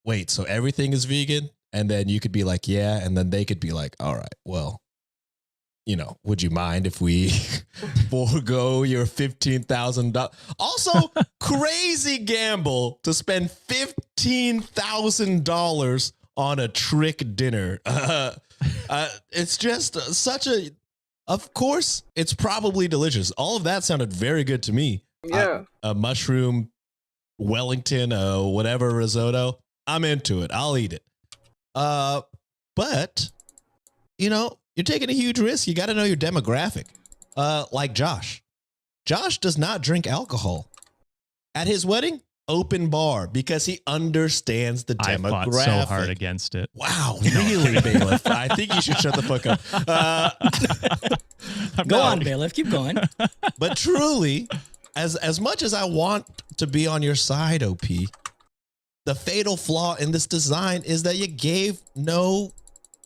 wait, so everything is vegan? And then you could be like, yeah. And then they could be like, all right, well, would you mind if we forego your $15,000? Also, crazy gamble to spend $15,000 on a trick dinner. It's just such of course, it's probably delicious. All of that sounded very good to me. Yeah. A mushroom Wellington, whatever risotto. I'm into it. I'll eat it. But, you're taking a huge risk. You got to know your demographic. Like Josh. Josh does not drink alcohol. At his wedding, open bar because he understands the demographic. I fought so hard against it. Wow, really, Bailiff? I think you should shut the fuck up. Go on, Bailiff. Keep going. But truly, as much as I want to be on your side, OP, the fatal flaw in this design is that you gave no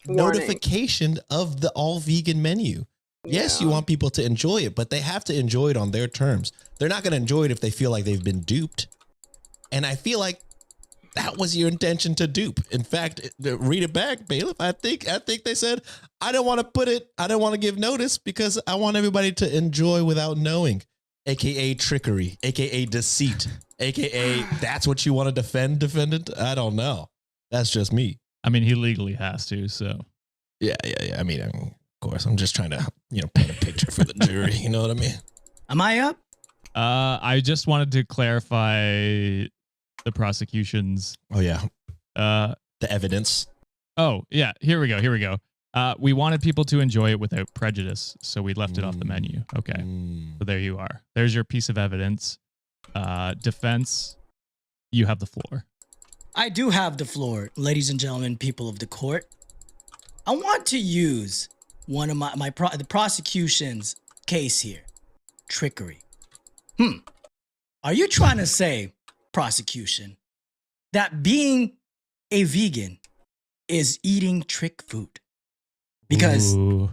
notification of the all vegan menu. Yes, you want people to enjoy it, but they have to enjoy it on their terms. They're not going to enjoy it if they feel like they've been duped. And I feel like that was your intention to dupe. In fact, read it back, Bailiff. I think they said, I don't want to give notice because I want everybody to enjoy without knowing, AKA trickery, AKA deceit, AKA that's what you want to defend, defendant. I don't know. That's just me. I mean, he legally has to, so. Yeah. I mean, of course, I'm just trying to, paint a picture for the jury. You know what I mean? Am I up? I just wanted to clarify the prosecution's. Oh, yeah. The evidence. Oh, yeah. Here we go. We wanted people to enjoy it without prejudice, so we left it off the menu. Okay. So there you are. There's your piece of evidence. Defense, you have the floor. I do have the floor, ladies and gentlemen, people of the court. I want to use one of the prosecution's case here. Trickery. Are you trying to say, prosecution, that being a vegan is eating trick food? Because Ooh.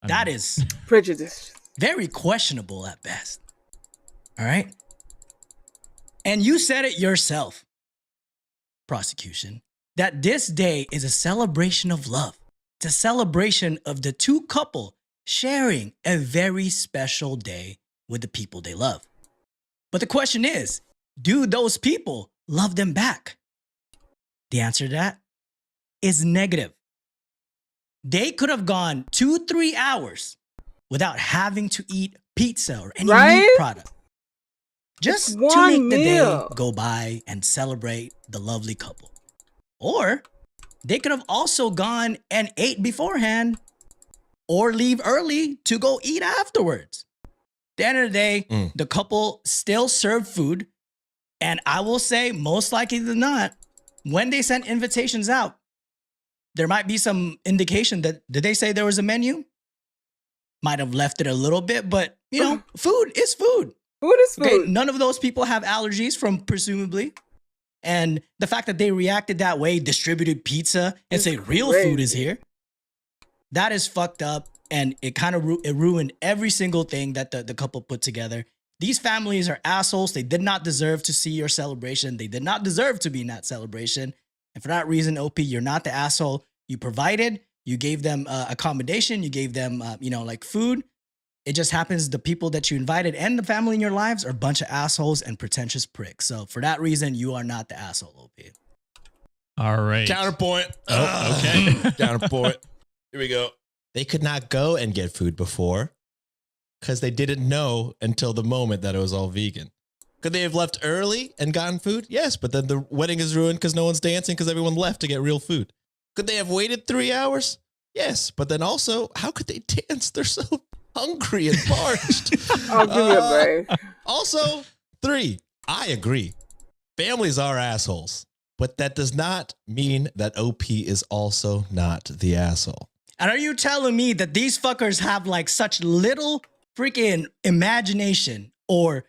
that is Prejudice. very questionable at best. All right? And you said it yourself, prosecution, that this day is a celebration of love. It's a celebration of the two couple sharing a very special day with the people they love. But the question is, do those people love them back? The answer to that is negative. They could have gone 2-3 hours without having to eat pizza or any meat product. Just to one make the meal. day go by and celebrate the lovely couple. Or they could have also gone and ate beforehand or leave early to go eat afterwards. At the end of the day, the couple still served food. And I will say, most likely than not, when they sent invitations out, there might be some indication that, did they say there was a menu? Might have left it a little bit, but you know, food is food. Food is food. Okay, none of those people have allergies from presumably. And the fact that they reacted that way, distributed pizza and say real food is here, that is fucked up. And it kind of it ruined every single thing that the couple put together. These families are assholes. They did not deserve to see your celebration. They did not deserve to be in that celebration. And for that reason, OP, you're not the asshole. You provided, you gave them accommodation, you gave them, like food. It just happens the people that you invited and the family in your lives are a bunch of assholes and pretentious pricks. So for that reason, you are not the asshole, OP. All right. Counterpoint. Oh, okay. Counterpoint. Here we go. They could not go and get food before because they didn't know until the moment that it was all vegan. Could they have left early and gotten food? Yes, but then the wedding is ruined because no one's dancing because everyone left to get real food. Could they have waited 3 hours? Yes, but then also, how could they dance? They're so hungry and parched. I'll give you a break. Also, 3, I agree. Families are assholes, but that does not mean that OP is also not the asshole. And are you telling me that these fuckers have like such little freaking imagination or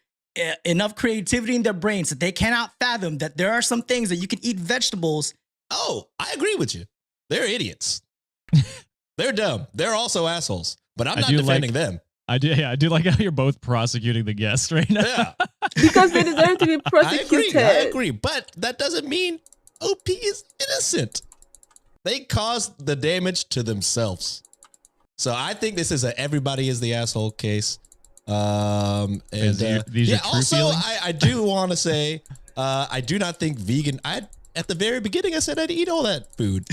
enough creativity in their brains that they cannot fathom that there are some things that you can eat vegetables? Oh, I agree with you. They're idiots. They're dumb. They're also assholes, but I'm not defending them. I do like how you're both prosecuting the guest right now. Yeah. Because they deserve to be prosecuted. I agree, but that doesn't mean OP is innocent. They caused the damage to themselves. So I think this is a everybody is the asshole case. And these are true also feelings? I do want to say I do not think vegan. At the very beginning I said I'd eat all that food.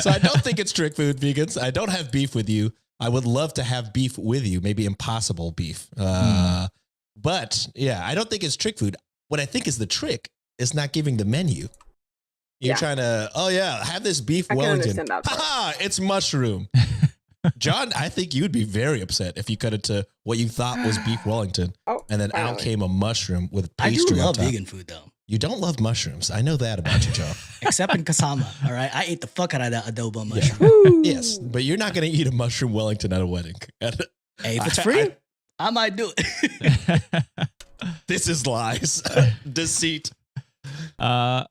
So I don't think it's trick food, vegans. I don't have beef with you. I would love to have beef with you, maybe impossible beef. But yeah, I don't think it's trick food. What I think is the trick is not giving the menu. You're trying to, have this beef Wellington. Ha! It's mushroom. John, I think you'd be very upset if you cut it to what you thought was beef Wellington, and then out came a mushroom with pastry. I do love on top. vegan food though. You don't love mushrooms. I know that about you, Joe. Except in Kasama, all right? I ate the fuck out of that adobo mushroom. Yes, but you're not going to eat a mushroom Wellington at a wedding. Hey, if it's free, I might do it. This is lies, deceit. All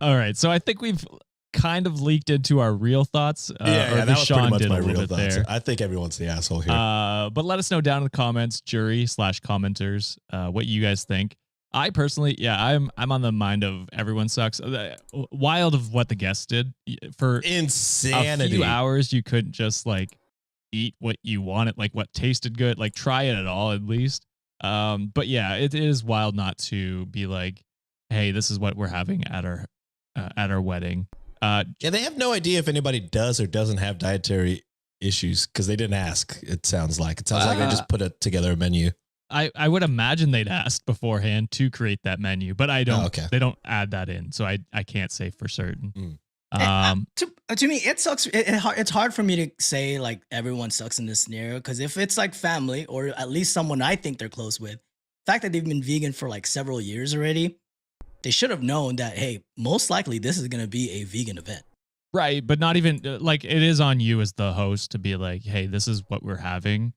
right, so I think we've kind of leaked into our real thoughts. That was Sean pretty much did my a little real bit thoughts. there. I think everyone's the asshole here. But let us know down in the comments, jury/commenters, what you guys think. I personally, I'm on the mind of everyone sucks. Wild of what the guests did for Insanity. a few hours. You couldn't just like eat what you wanted, like what tasted good, like try it at all at least. But yeah, it is wild not to be like, hey, this is what we're having at our wedding. They have no idea if anybody does or doesn't have dietary issues because they didn't ask. It sounds like they just put together a menu. I would imagine they'd asked beforehand to create that menu, but I don't. They don't add that in, so I can't say for certain. To me, it sucks. It's hard for me to say like everyone sucks in this scenario because if it's like family or at least someone I think they're close with, the fact that they've been vegan for like several years already, They should have known that, hey, most likely this is going to be a vegan event. Right, but not even like it is on you as the host to be like, hey, this is what we're having.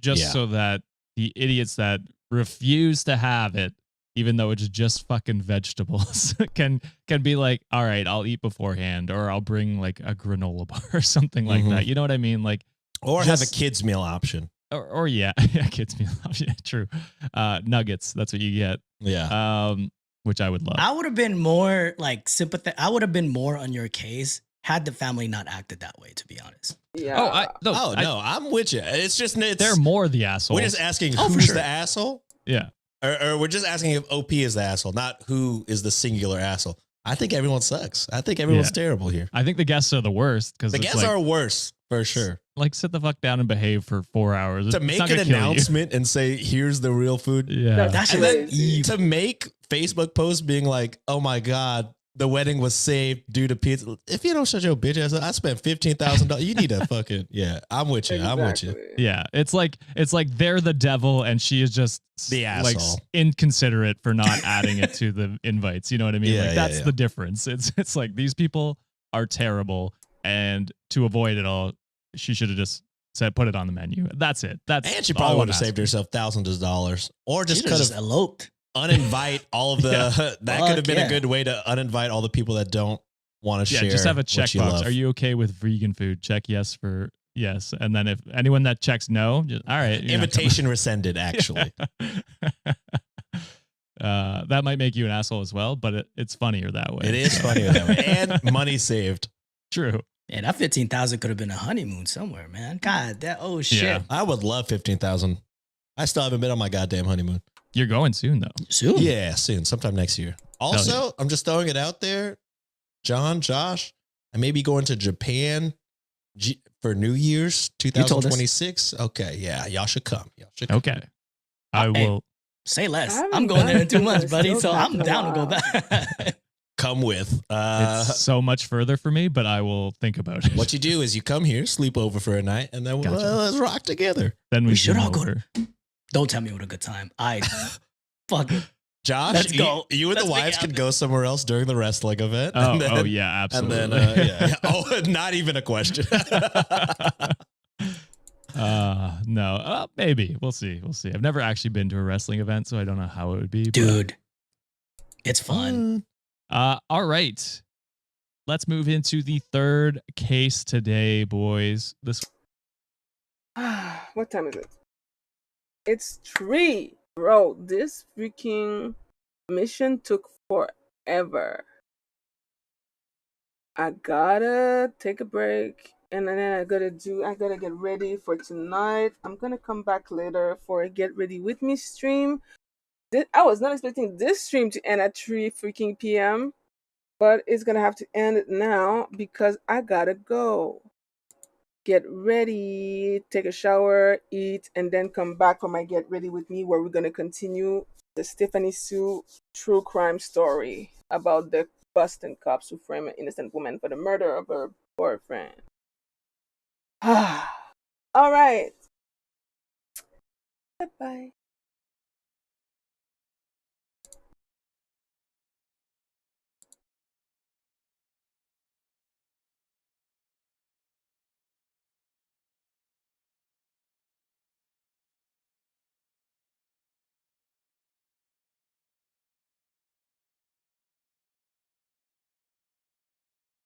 Just so that the idiots that refuse to have it, even though it's just fucking vegetables, can be like, all right, I'll eat beforehand, or I'll bring like a granola bar or something like that. You know what I mean? Like, or have a kids meal option. Or yeah, kids meal option. True. Nuggets, that's what you get. Yeah. Which I would love. I would have been more like sympathetic. I would have been more on your case had the family not acted that way, to be honest. Yeah. No, I'm with you. It's just they're more the asshole. We're just asking who's the asshole. Yeah. Or we're just asking if OP is the asshole, not who is the singular asshole. I think everyone sucks. I think everyone's terrible here. I think the guests are the worst because the guests are worse for sure. Like, sit the fuck down and behave for 4 hours. To make an announcement and say, here's the real food. Yeah. That's and then to make Facebook posts being like, oh my God, the wedding was saved due to pizza. If you don't shut your bitch ass up, I spent $15,000. You need to fucking, I'm with you. I'm with you. Yeah. It's like they're the devil and she is just the asshole. Like inconsiderate for not adding it to the invites. You know what I mean? Yeah, like that's the difference. It's like these people are terrible, and to avoid it all, she should have just said put it on the menu. That's it. And she probably would have saved herself thousands of dollars, or just could have eloped. Uninvite all of the that could have been a good way to uninvite all the people that don't want to share. Just have a checkbox. Are you okay with vegan food? Check yes for yes, and then if anyone that checks no, just, all right, invitation rescinded. Actually, that might make you an asshole as well, but it's funnier that way. It is funnier that way, and money saved. True. Yeah, that 15,000 could have been a honeymoon somewhere, man. God, shit. Yeah. I would love 15,000. I still haven't been on my goddamn honeymoon. You're going soon, though. Soon? Yeah, soon. Sometime next year. Also, I'm just throwing it out there. John, Josh, I may be going to Japan for New Year's 2026. Okay, yeah. Y'all should come. Okay. I will. Say less. I'm going there in 2 months, buddy, so I'm down to go back. Come with. It's so much further for me, but I will think about it. What you do is you come here, sleep over for a night, and then let's rock together. Then we should all go. Don't tell me what a good time. Fuck it. Josh, let's go. You and the wives can go somewhere else during the wrestling event. Oh, yeah, absolutely. And then, oh, not even a question. No, maybe. We'll see. I've never actually been to a wrestling event, so I don't know how it would be. Dude, it's fun. All right. Let's move into the third case today, boys. What time is it? It's 3. Bro, this freaking mission took forever. I gotta take a break, and then I gotta get ready for tonight. I'm gonna come back later for a get ready with me stream. I was not expecting this stream to end at 3 freaking p.m., but it's gonna have to end now because I gotta go. Get ready, take a shower, eat, and then come back for my get ready with me, where we're gonna continue the Stephanie Sue true crime story about the Boston cops who frame an innocent woman for the murder of her boyfriend. All right. Bye-bye.